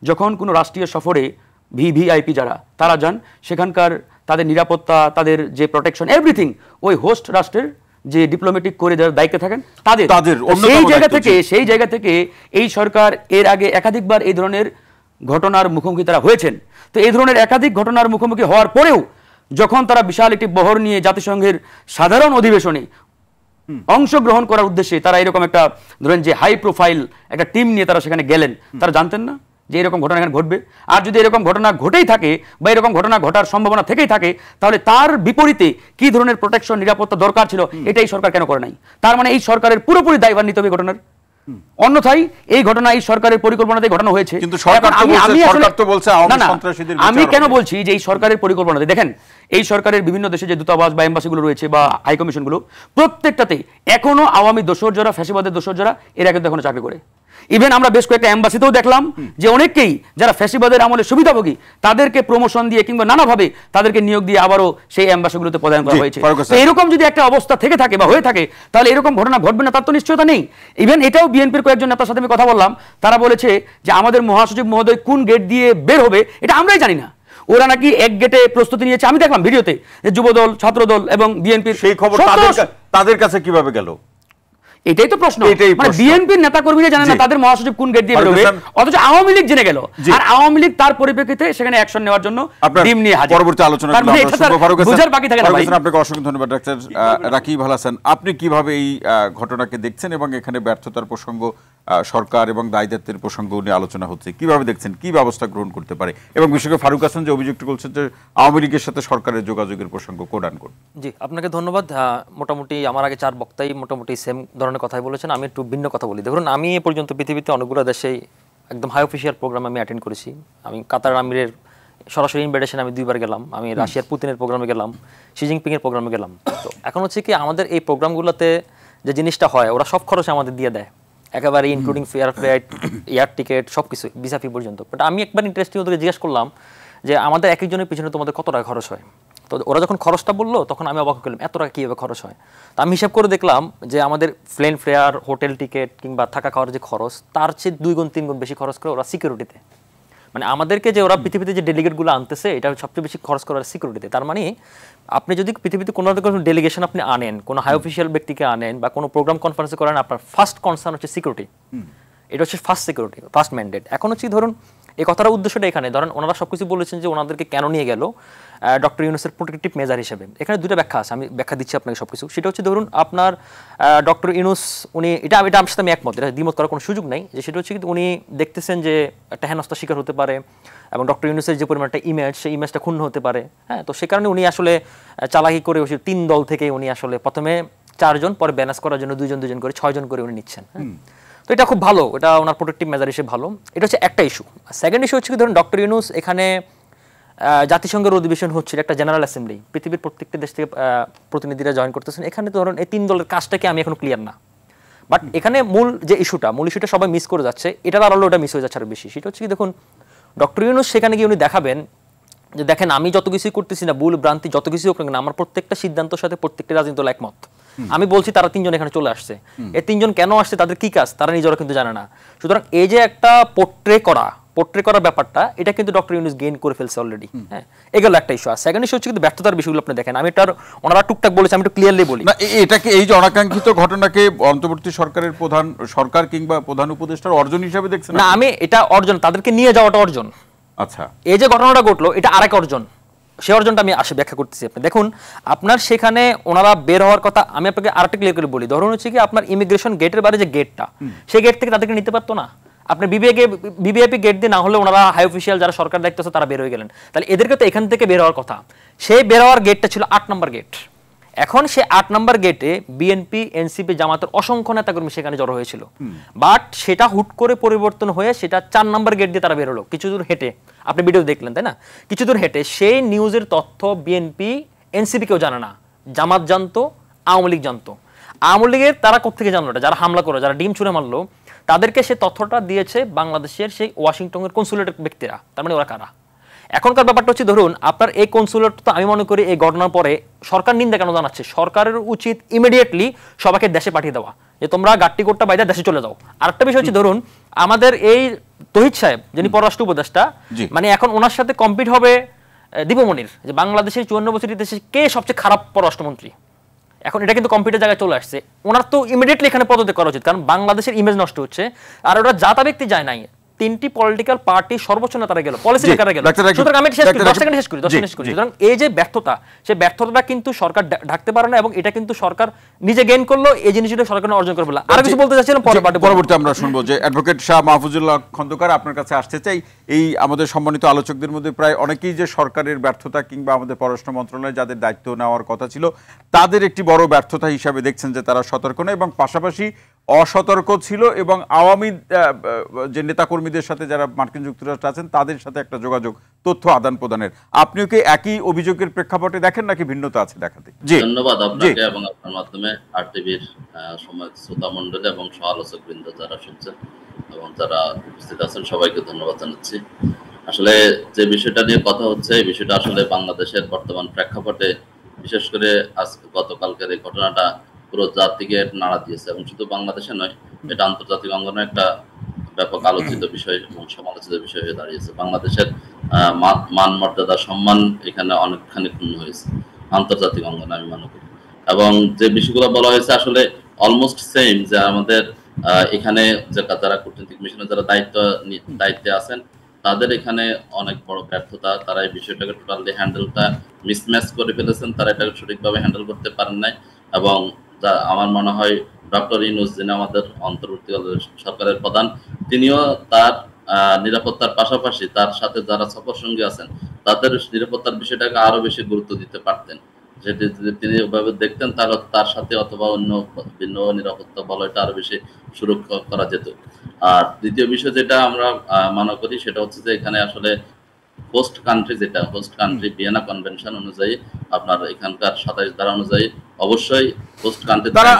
যখন কোনো রাষ্ট্রীয় সফরে ভিভিআইপি যারা তারা যান, সেখানকার তাদের নিরাপত্তা, তাদের যে প্রোটেকশন, এভরিথিং ওই হোস্ট রাষ্ট্রের যে ডিপ্লোম্যাটিক করে যারা দায়িত্বে থাকেন তাদের অন্যতম সেই জায়গা থেকে এই সরকার এর আগে একাধিকবার এই ধরনের ঘটনার মুখোমুখি তারা হয়েছেন। তো এই ধরনের একাধিক ঘটনার মুখোমুখি হওয়ার পরেও যখন তারা বিশাল একটি বহর নিয়ে জাতিসংঘের সাধারণ অধিবেশনে অংশগ্রহণ করার উদ্দেশ্যে তারা এরকম একটা ধরেন যে হাই প্রোফাইল একটা টিম নিয়ে তারা সেখানে গেলেন, তারা জানতেন না যে এরকম ঘটনা এখানে ঘটবে? আর যদি এরকম ঘটনা ঘটেই থাকে বা এরকম ঘটনা ঘটার সম্ভাবনা থেকেই থাকে, তাহলে তার বিপরীতে কি ধরনের প্রোটেকশন নিরাপত্তা দরকার ছিল এটাই সরকার কেন করে নাই? তার মানে এই সরকারের পুরোপুরি দায়ভার নিতে হবে ঘটনার। অন্যথায় এই ঘটনা এই সরকারের পরিকল্পনাতে ঘটানো হয়েছে। কিন্তু সরকার তো বলছে আওয়ামী সন্ত্রাসীদের বিচার হবে। আমি কেন বলছি যে এই সরকারের পরিকল্পনাতে, দেখেন এই সরকারের বিভিন্ন দেশে যে দূতাবাস বা এম্বাসিগুলো রয়েছে বা হাই কমিশনগুলো, প্রত্যেকটাতে এখনো আওয়ামী দোসর যারা, ফ্যাসিবাদের দোসর যারা, এরা কিন্তু এখনো চাকরি করে। ইভেন আমরা বেশ কয়েকটা এম্বাসিতেও দেখলাম যে অনেকেই যারা ফ্যাসিবাদের আমলে সুবিধাভোগী তাদেরকে প্রমোশন দিয়ে কিংবা নানাভাবে তাদেরকে নিয়োগ দিয়ে আবারও সেই এম্বাসিগুলোতে প্রদান করা হয়েছে। তো এরকম যদি একটা অবস্থা থেকে থাকে বা হয়ে থাকে, তাহলে এরকম ঘটনা ঘটবে না তার তো নিশ্চয়তা নেই। ইভেন এটাও বিএনপির কয়েকজন নেতার সাথে আমি কথা বললাম, তারা বলেছে যে আমাদের মহাসচিব মহোদয় কোন গেট দিয়ে বের হবে এটা আমরাই জানি না। ওরা নাকি এক গেটে প্রস্তুতি নিয়েছে। আমি দেখলাম ভিডিওতে যে যুবদল, ছাত্রদল এবং বিএনপির সেই খবর তাদের কাছে কিভাবে গেল? এটাই তো প্রশ্ন। মানে বিএনপির নেতা কর্মীরা জানেন না তাদের মহাসচিব কোন গেট দিয়ে বেরোবে, অথচ আওয়ামী লীগ জেনে গেল। আর আওয়ামী লীগ তার পরিপ্রেক্ষিতে সেখানে অ্যাকশন নেওয়ার জন্য টিম নিয়ে হাজির। পরবর্তী আলোচনা বুঝার বাকি থাকে না ভাই। আপনাকে অসংখ্য ধন্যবাদ ডাক্তার রাকিব আল হাসান। আপনি কিভাবে এই ঘটনাকে দেখছেন এবং এখানে ব্যর্থতার প্রসঙ্গ, সরকার এবং দায়িত্বের প্রসঙ্গ নিয়ে আলোচনা হচ্ছে, কিভাবে দেখছেন, কি ব্যবস্থা গ্রহণ করতে পারে? এবং বিশেষ করে ফারুক হাসান যে অভিযোগটি করছেন যে আওয়ামী লীগের সাথে সরকারের যোগাযোগের প্রসঙ্গ কোড আনকোড। জি, আপনাকে ধন্যবাদ। মোটামুটি আমার আগে 4 বক্তাই মোটামুটি সেম ধরনের কথাই বলেছেন। আমি একটু ভিন্ন কথা বলি। দেখুন, আমি এ পর্যন্ত পৃথিবীতে অনেকগুলো দেশেই একদম হাই অফিসিয়াল প্রোগ্রাম আমি অ্যাটেন্ড করেছি। আমি কাতার আমিরের সরাসরি ইনভাইটেশন আমি 2 বার গেলাম। আমি রাশিয়ার পুতিনের প্রোগ্রামে গেলাম, শি জিনপিং এর প্রোগ্রামে গেলাম। তো এখন হচ্ছে কি, আমাদের এই প্রোগ্রামগুলোতে যে জিনিসটা হয় ওরা সব খরচ আমাদের দিয়ে দেয়, একেবারে including fair flight, air ticket, সব কিছু, ভিসা ফি পর্যন্ত। বাট আমি একবার ইন্টারেস্টিং ওদেরকে জিজ্ঞেস করলাম যে আমাদের এক একজনের পিছনে তোমাদের কত টাকা খরচ হয়? তো ওরা যখন খরচটা বললো তখন আমি অবাক করলাম, এত টাকা কীভাবে খরচ হয়? তো আমি হিসাব করে দেখলাম যে আমাদের প্লেন ফেয়ার, হোটেল টিকিট কিংবা থাকা খাওয়ার যে খরচ, তার চেয়ে 2 গুণ 3 গুণ বেশি খরচ করে ওরা সিকিউরিটিতে। মানে আমাদেরকে যে ওরা পৃথিবীতে যে ডেলিগেটগুলো আনতেছে, এটা সবচেয়ে বেশি খরচ করার সিকিউরিটিতে। তার মানে আপনি যদি পৃথিবীতে কোনো ডেলিগেশন আপনি আনেন, কোনো হাই অফিসিয়াল ব্যক্তিকে আনেন বা কোনো প্রোগ্রাম কনফারেন্সে করেন, আপনার ফার্স্ট কনসার্ন হচ্ছে সিকিউরিটি। এটা হচ্ছে ফার্স্ট সিকিউরিটি, ফার্স্ট ম্যান্ডেট। এখন হচ্ছে ধরুন এই কথাটার উদ্দেশ্যটা এখানে, ধরেন ওনারা সবকিছু বলেছেন যে ওনাদেরকে কেন নিয়ে গেল ডক্টর ইউনূসের প্রোটেক্টিভ মেজার হিসেবে। এখানে 2টা ব্যাখ্যা আছে, আমি ব্যাখ্যা দিচ্ছি আপনাকে সবকিছু। সেটা হচ্ছে ধরুন আপনার ডক্টর ইউনূস উনি এটা আমার সাথে আমি একমত, এটা দ্বিমত করার কোনো সুযোগ নেই, যে সেটা হচ্ছে কিন্তু উনি দেখতেছেন যে একটা হেনস্থার শিকার হতে পারে এবং ডক্টর ইউনূসের যে পরিমাণ একটা ইমেজ, সেই ইমেজটা ক্ষুণ্ণ হতে পারে। হ্যাঁ, তো সে কারণে উনি আসলে চালাকি করে 3 দল থেকে উনি আসলে প্রথমে 4 জন, পরে ব্যালেন্স করার জন্য 2 জন করে 6 জন করে উনি নিচ্ছেন। তো এটা খুব ভালো, এটা ওনার প্রোটেক্টিভ মেজার হিসেবে ভালো। এটা হচ্ছে একটা ইস্যু। সেকেন্ড ইস্যু হচ্ছে কি, ধরুন ডক্টর ইউনূস এখানে জাতিসংঘের অধিবেশন হচ্ছিল, একটা জেনারেল অ্যাসেম্বলি, পৃথিবীর প্রত্যেকটা দেশ থেকে প্রতিনিধিরা জয়েন করতেছেন। এখানে ধরুন এই 3 দলের কাজটাকে আমি এখন ক্লিয়ার না। বাট এখানে মূল ইস্যুটা সবাই মিস করে যাচ্ছে, এটার আড়ালে ওটা মিস হয়ে যাচ্ছে আরো বেশি। সেটা হচ্ছে কি, দেখুন ডক্টর ইউনূস সেখানে গিয়ে উনি দেখাবেন যে দেখেন আমি যত কিছুই করতেছি না, ভুল ভ্রান্তি যত কিছুই হোক না, আমার প্রত্যেকটা সিদ্ধান্তের সাথে প্রত্যেকটা রাজনীতি দল একমত। আমি বলছি তারা 3 জন এখানে চলে আসছে, এই 3 জন কেন আসছে, তাদের কি কাজ, তারা নিজেরা কিন্তু জানে না। সুতরাং এই যে একটা পোর্ট্রে করার ব্যাপারটা, এটা কিন্তু ডক্টর ইউনূস গেইন করে ফেলছে অলরেডি। হ্যাঁ, এগুলো একটা ইস্যু। আর সেকেন্ড ইস্যু হচ্ছে কিন্তু ব্যর্থতার বিষয়গুলো আপনি দেখেন। আমি এটার ওনারা টুকটাক বলেছে, আমি একটু ক্লিয়ারলি বলি না, এটাকে এই যে অনাকাঙ্ক্ষিত ঘটনাকে অন্তর্বর্তী সরকারের সরকার কিংবা প্রধান উপদেষ্টার অর্জন হিসেবে দেখছেন? না, আমি এটা অর্জন, তাদেরকে নিয়ে যাওয়াটা অর্জন। আচ্ছা, এই যে ঘটনাটা ঘটলো এটা আরেক অর্জন, সেই অর্জনটা আমি ব্যাখ্যা করতেছি। আপনি দেখুন, আপনার সেখানে ওনারা বের হওয়ার কথা, আমি আপনাকে আরেকটা ক্লিয়ার করে বলি। ধরুন হচ্ছে কি, আপনার ইমিগ্রেশন গেটের বাইরে যে গেটটা, সেই গেট থেকে তাদেরকে নিতে পারতো না। আপনি বিবিআইপি গেট দিয়ে না হলে ওনারা হাই অফিসিয়াল যারা সরকার দায়িত্ব আছে তারা বের হয়ে গেলেন, তাহলে এদেরকে তো এখান থেকে বের হওয়ার কথা। সেই বের হওয়ার গেটটা ছিল 8 নম্বর গেট। এখন সে 8 নম্বর গেটে বিএনপি, এনসিপি, জামাতের অসংখ্য নেতাকর্মী সেখানে জড়ো হয়েছিল। বাট সেটা হুট করে পরিবর্তন হয়ে সেটা 4 নম্বর গেট দিয়ে তারা বের হলো, কিছু দূর হেঁটে। আপনি ভিডিও দেখলেন তাই না? কিছু দূর হেঁটে। সেই নিউজের তথ্য বিএনপি, এনসিপি কেউ জানে না, জামাত জানতো, আওয়ামী লীগ জানতো। আওয়ামী লীগের তারা কোথেকে জানলো, যারা হামলা করলো, যারা ডিম ছুঁড়ে মারলো, তাদেরকে সে তথ্যটা দিয়েছে বাংলাদেশের সেই ওয়াশিংটনের কনসুলেটের ব্যক্তিরা। তার মানে ওরা কারা? এখনকার ব্যাপারটা হচ্ছে, ধরুন আপনার এই কনসুলেট, তো আমি মনে করি এই ঘটনার পরে সরকার নিন্দা কেন জানাচ্ছে, সরকারের উচিত ইমিডিয়েটলি সবাইকে দেশে পাঠিয়ে দেওয়া, যে তোমরা গাট্টি কোটটা বাইরে দেশে চলে যাও। আরেকটা বিষয় হচ্ছে, ধরুন আমাদের এই তহিদ সাহেব যিনি পররাষ্ট্র উপদেষ্টা, মানে এখন ওনার সাথে কম্পিট হবে দীপমণির, যে বাংলাদেশের 54 বছর ইতিহাসে কে সবচেয়ে খারাপ পররাষ্ট্রমন্ত্রী। এখন এটা কিন্তু কম্পিউটার জায়গায় চলে আসছে, ওনার তো ইমিডিয়েটলি এখানে পদত্যাগ করা উচিত, কারণ বাংলাদেশের ইমেজ নষ্ট হচ্ছে। আর ওরা জাতা ব্যক্তি যায় নাই, 3টি পলিটিক্যাল পার্টি সর্বোচ্চ নেতারা গেল, পলিসি মেকাররা গেল। সুতরাং আমি শেষ করি, 10 সেকেন্ড শেষ করি, 10 সেকেন্ড শেষ করি। সুতরাং এই যে ব্যর্থতা, সেই ব্যর্থতাটা কিন্তু সরকার ঢাকতে পারে না, এবং এটা কিন্তু সরকার নিজে গেইন করলো, এই জিনিসটা সরকার অর্জন করে ফেললো। আর কিছু বলতে চাচ্ছিলাম, পরবর্তী আমরা শুনবো যে অ্যাডভোকেট শাহ মাহফুজুল্লাহ খন্দকার, আপনার কাছে আসতে চাই। এই আমাদের সম্মানিত আলোচকদের মধ্যে প্রায় অনেকেই যে সরকারের ব্যর্থতা কিংবা আমাদের পররাষ্ট্র মন্ত্রণালয়ে যাদের দায়িত্ব নেওয়ার কথা ছিল তাদের একটি বড় ব্যর্থতা হিসাবে দেখছেন যে তারা সতর্ক নয়, এবং পাশাপাশি অসতর্ক ছিল, এবং আওয়ামী যে নেতাকর্মীদের সাথে যারা মার্কিন যুক্তরাষ্ট্রে আছেন তাদের সাথে একটা যোগাযোগ, তথ্য আদান প্রদানের। আপনিও কি একই অভিযোগের প্রেক্ষাপটে দেখেন নাকি ভিন্নতা আছে দেখাতে? জি, ধন্যবাদ আপনাকে এবং আপনার মাধ্যমে আরটিভির সময় শ্রোতা মণ্ডলী এবং সহ-আলোচক বৃন্দ যারা শুনছেন এবং যারা উপস্থিত আছেন সবাইকে ধন্যবাদ জানাচ্ছি। আসলে যে বিষয়টা নিয়ে কথা হচ্ছে, এই বিষয়টা আসলে বাংলাদেশের বর্তমান প্রেক্ষাপটে, বিশেষ করে আজকে গতকালকের এই ঘটনাটা পুরো জাতিকে নাড়া দিয়েছে, এবং শুধু বাংলাদেশে নয়, এটা আন্তর্জাতিক অঙ্গনে একটা ব্যাপক আলোচিত বিষয় এবং সমালোচিত বিষয় হয়ে দাঁড়িয়েছে। বাংলাদেশের মান মর্যাদা সম্মান এখানে অনেকখানি ক্ষুণ্ণ হয়েছে আন্তর্জাতিক অঙ্গনে, আমি মনে করি। এবং যে বিষয়গুলো বলা হয়েছে আসলে অলমোস্ট সেম, যে আমাদের এখানে যারা কূটনৈতিক মিশনে যারা দায়িত্বে আছেন তাদের এখানে অনেক বড় ব্যর্থতা, তারা এই বিষয়টাকে টোটালি হ্যান্ডেলটা মিসম্যাচ করে ফেলেছেন, তারা এটাকে সঠিকভাবে হ্যান্ডেল করতে পারেন নাই। এবং আমার মনে হয় ডক্টর ইউনূস, যিনি আমাদের অন্তর্বর্তীকালীন সরকারের প্রধান, তিনিও তার নিরাপত্তার পাশাপাশি তার সাথে যারা সফর সঙ্গী আছেন তাদের নিরাপত্তার বিষয়টাকে আরো বেশি গুরুত্ব দিতে পারতেন। যেটি যদি তিনি ওইভাবে দেখতেন তাহলে তার সাথে অথবা অন্য ভিন্ন নিরাপত্তা বলয়টা আরো বেশি সুরক্ষা করা যেত। আর দ্বিতীয় বিষয় যেটা আমরা মনে করি সেটা হচ্ছে যে এখানে আসলে হোস্ট কান্ট্রি, যেটা হোস্ট কান্ট্রি ভিয়েনা কনভেনশন অনুযায়ী, আপনার এখানকার 27 ধারা অনুযায়ী অবশ্যই হোস্ট কান্ট্রি তারা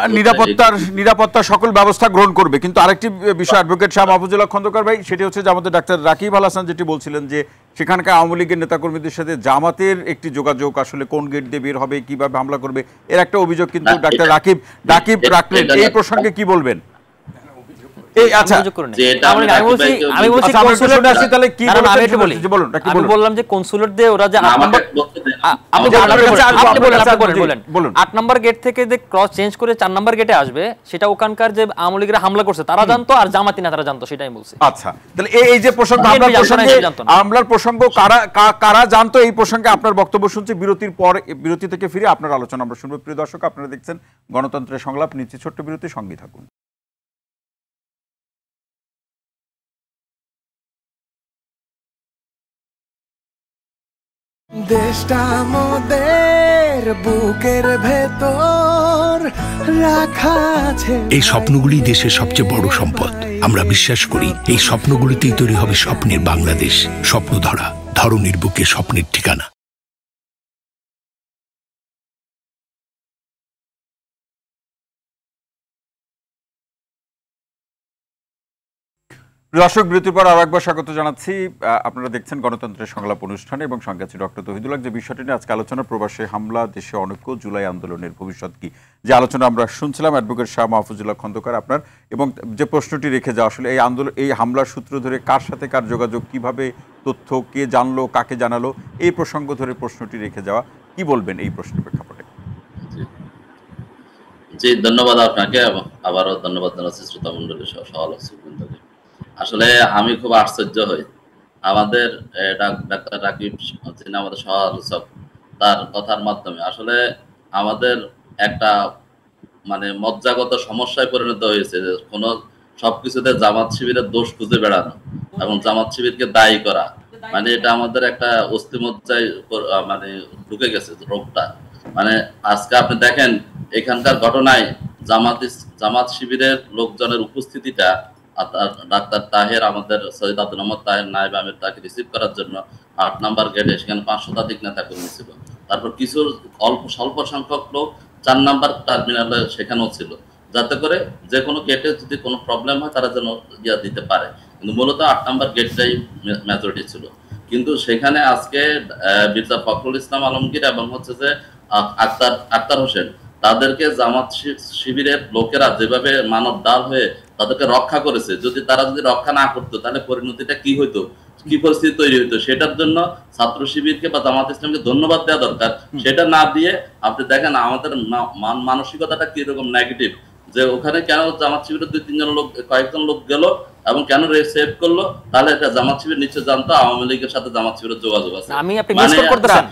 নিরাপত্তার সকল ব্যবস্থা গ্রহণ করবে। কিন্তু আরেকটি বিষয় অ্যাডভোকেট শাহ মাহফুজুল্লাহ খন্দকার ভাই, সেটি হচ্ছে যে আমাদের ডাক্তার রাকিব আল হাসান যেটি বলছিলেন যে সেখানকার আওয়ামী লীগের নেতাকর্মীদের সাথে জামাতের একটি যোগাযোগ, আসলে কোন গেট দিয়ে বের হবে, কিভাবে হামলা করবে, এর একটা অভিযোগ কিন্তু ডাক্তার রাকিব রাখলেন। এই প্রসঙ্গে কি বলবেন? আমি বললাম যে কনসুলেট দিয়ে ওরা যে 8 নম্বর গেট থেকে যে ক্রস চেঞ্জ করে 4 নম্বর গেটে আসবে, সেটা ওখানকার যে আওয়ামী লীগেরা হামলা করছে তারা জানতো, আর জামাতি নেতারা জানতো, সেটাই বলছি। আচ্ছা, তাহলে এই যে প্রসঙ্গ হামলার প্রসঙ্গ কারা জানতো, এই প্রসঙ্গে আপনার বক্তব্য শুনছি। বিরতির পর, বিরতি থেকে ফিরে আপনার আলোচনা আমরা শুনবো। প্রিয় দর্শক, আপনারা দেখছেন গণতন্ত্রের সংলাপ, নিচ্ছে ছোট্ট বিরতি, সঙ্গে থাকুন। দেশটা মোদের বুকের ভেতর রাখা আছে। এই স্বপ্নগুলি দেশের সবচেয়ে বড় সম্পদ। আমরা বিশ্বাস করি এই স্বপ্নগুলিতেই তৈরি হবে স্বপ্নের বাংলাদেশ। স্বপ্ন ধরা, ধরনীর বুকে স্বপ্নের ঠিকানা। দর্শক, বিরতির পর আরো একবার স্বাগত জানাচ্ছি। আপনারা দেখছেন গণতন্ত্রের সংলাপ অনুষ্ঠানে, এবং সঙ্গে আছে ডক্টর তৌহিদুল হক। যে বিষয়টি নিয়ে আজকে আলোচনা, প্রবাসী হামলা, দেশে অনৈক্য, জুলাই আন্দোলনের ভবিষ্যৎ কি, যে আলোচনা আমরা শুনছিলাম অ্যাডভোকেট শাহ মাহফুজুল্লাহ খন্দকার আপনার, এবং যে প্রশ্নটি রেখে যাওয়া, আসলে এই আন্দোলন, এই হামলার সূত্র ধরে কার সাথে কার যোগাযোগ, কিভাবে তথ্য, কে জানলো, কাকে জানালো, এই প্রসঙ্গ ধরে প্রশ্নটি রেখে যাওয়া, কি বলবেন এই প্রশ্নের প্রেক্ষাপটে? জি, ধন্যবাদ আপনাকে, আবারও ধন্যবাদ জানাচ্ছি শ্রোতা মণ্ডলী সহ সহ-আলোচক বৃন্দকে। আসলে আমি খুব আশ্চর্য হই আমাদের ডাক্তার রাকিব, যিনি আমাদের সহ-আলোচক, তার কথার মাধ্যমে আসলে আমাদের একটা মানে মজ্জাগত সমস্যায় পরিণত হয়েছে, যে কোনো সবকিছুতে জামাত শিবিরের দোষ খুঁজে বেড়ানো এবং জামাত শিবিরকে দায়ী করা, মানে এটা আমাদের একটা অস্থিমজ্জায় মানে ঢুকে গেছে রোগটা। মানে আজকে আপনি দেখেন এখানকার ঘটনায় জামাত শিবিরের লোকজনের উপস্থিতিটা, ডাক্তার তাহের, আমাদের সৈয়দ আব্দুল আহমদ তাহের নায়েব আমির, তাকে রিসিভ করার জন্য 8 নম্বর গেটে, সেখানে 5 শতাধিক নেতা কর্মী ছিল। তারপর কিছু স্বল্প সংখ্যক লোক 4 নম্বর টার্মিনালে সেখানেও ছিল, যাতে করে যে কোনো গেটে যদি কোনো প্রবলেম হয় তারা যেন দিতে পারে। কিন্তু মূলত 8 নম্বর গেটটাই মেজরিটি ছিল। কিন্তু সেখানে আজকে মির্জা ফখরুল ইসলাম আলমগীর এবং হচ্ছে যে আক্তার হোসেন, তাদেরকে জামাত শিবিরের লোকেরা যেভাবে মানব ডাল হয়ে তাদেরকে রক্ষা করেছে, যদি তারা রক্ষা না করতো তাহলে পরিণতিটা কি হইতো কি পরিস্থিতি তৈরি হইতো, সেটার জন্য ছাত্র শিবিরকে বা জামাত ইসলামকে ধন্যবাদ দেওয়া দরকার। সেটা না দিয়ে আপনি দেখেন আমাদের মানসিকতাটা কিরকম নেগেটিভ, যে ওখানে কেন জামাত শিবিরের 2-3 লোক কয়েকজন লোক গেল এবং কেন সেভ করলো, তাহলে এটা জামাত শিবির নিশ্চয় জানতো আওয়ামী লীগের সাথে জামাত শিবিরের যোগাযোগ আছে। আমি আপনি মিস করতেছেন,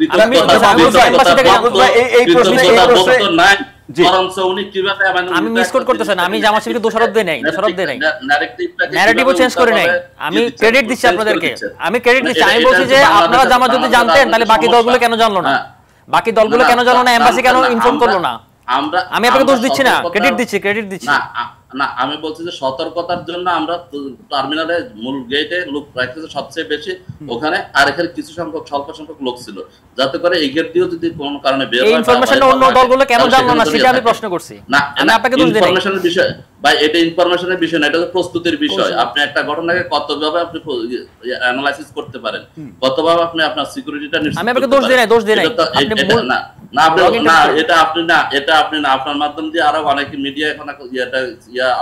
আমি মিস করতেছেন, আমি জামাত শিবিরকে দোষারোপ দেই নাই, ন্যারেটিভও চেঞ্জ করে নাই, আমি ক্রেডিট দিচ্ছি আপনাদেরকে, আমি ক্রেডিট দিচ্ছি। আমি বলছি যে আপনারা জামাত যদি জানতেন তাহলে বাকি দলগুলো কেন জানলো না, বাকি দলগুলো কেন জানলো না, এমবাসি কেন ইনফর্ম করলো না? আমি আপনাকে দোষ দিচ্ছি না, ক্রেডিট দিচ্ছি। না, আমি বলছি যে সতর্কতার জন্য আমরা টার্মিনালে মূল গেটে লোক রাখতেছে সবচেয়ে বেশি ওখানে, আর এখানে কিছু সংখ্যক স্বল্প সংখ্যক লোক ছিল, যাতে করে এই গেট দিয়েও যদি কোন কারণে বের হয়, ইনফরমেশন অন্য দলগুলো কেন জানলো না সেটা আমি প্রশ্ন করছি। না, আমি আপনাকে দোষ দিই না, ইনফরমেশনের বিষয় ভাই, এটা ইনফরমেশনের বিষয় না, এটা হলো প্রস্তুতির বিষয়। আপনি একটা ঘটনাকে কতভাবে আপনি অ্যানালাইসিস করতে পারেন, কতভাবে আপনি আপনার সিকিউরিটিটা নিশ্চিত। আমি আপনাকে দোষ দিই না, আপনি না আপনার মাধ্যম দিয়ে আরো অনেক মিডিয়া এখন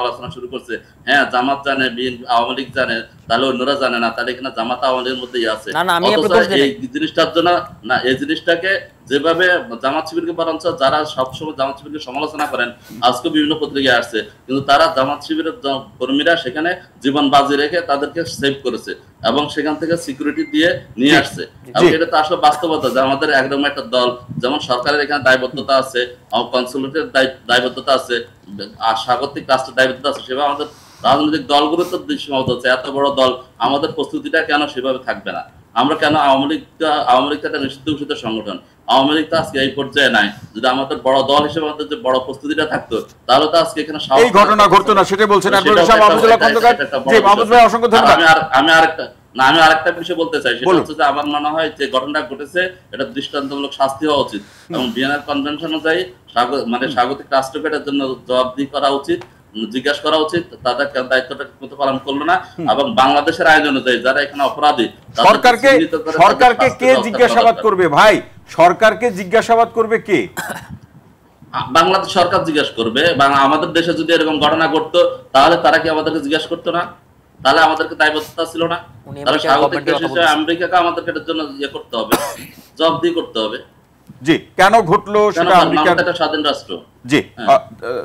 আলোচনা শুরু করছে। হ্যাঁ, জামাত জানে, আওয়ামী লীগ জানে, তাহলে অন্যরা জানে না, তাহলে এখানে জামাত আওয়ামী লীগের মধ্যে আছে। এই জিনিসটার জন্য না, এই জিনিসটাকে যেভাবে জামাত শিবিরকে বরঞ্চ যারা সবসময় জামাত শিবিরকে সমালোচনা করেন, আজকে বিভিন্ন পত্রিকায় আসছে, কিন্তু তারা জামাত শিবিরের কর্মীরা সেখানে জীবন বাজি রেখে তাদেরকে সেভ করেছে এবং সেখান থেকে সিকিউরিটি দিয়ে নিয়ে আসছে। এবং এটা তো আসলে বাস্তবতা যে আমাদের একদম একটা দল, যেমন সরকারের এখানে দায়বদ্ধতা আছে, কনসুলেটের দায়বদ্ধতা আছে, আর স্বাগতিক রাষ্ট্রের দায়বদ্ধতা আছে, সেভাবে আমাদের রাজনৈতিক দলগুলো তো সীমাবদ্ধ আছে। এত বড় দল, আমাদের প্রস্তুতিটা কেন সেভাবে থাকবে না? আমরা কেন আওয়ামী লীগটা একটা নিষিদ্ধ ঘোষিত সংগঠন, আওয়ামী লীগ তো আজকে এই পর্যায়ে নাই। যদি আমাদের বড় দল হিসেবে আমাদের যে বড় প্রস্তুতিটা থাকতো, তাহলে তো আজকে এখানে এই ঘটনা ঘটতো না, সেটাই বলছেন। আমি আরেকটা বিষয় বলতে চাই, সেটা হচ্ছে যে আমার মনে হয় যে ঘটনাটা ঘটেছে এটা দৃষ্টান্তমূলক শাস্তি হওয়া উচিত এবং ভিয়েনা কনভেনশন অনুযায়ী স্বাগতিক রাষ্ট্রকে এটার জন্য জবাবদিহি করা উচিত, জিজ্ঞাসা করা উচিত তাদের দায়িত্বটা ঠিকমতো পালন করলো না। এবং বাংলাদেশের আইন অনুযায়ী যারা এখানে অপরাধী, সরকারকে কে জিজ্ঞাসাবাদ করবে ভাই? সরকারকে জিজ্ঞাসাবাদ করবে কে? বাংলাদেশ সরকার জিজ্ঞাসা করবে। আমাদের দেশে যদি এরকম ঘটনা ঘটতো তাহলে তারা কি আমাদেরকে জিজ্ঞাসা করতো না? তাহলে আমাদেরকে দায়বদ্ধতা ছিল না? তাহলে স্বাগতিক দেশ হিসেবে আমেরিকাকে আমাদেরকে এটার জন্য করতে হবে, জবাবদিহি করতে হবে। জি, কেন ঘটলো সেটা আমেরিকার স্বাধীন রাষ্ট্র। জি,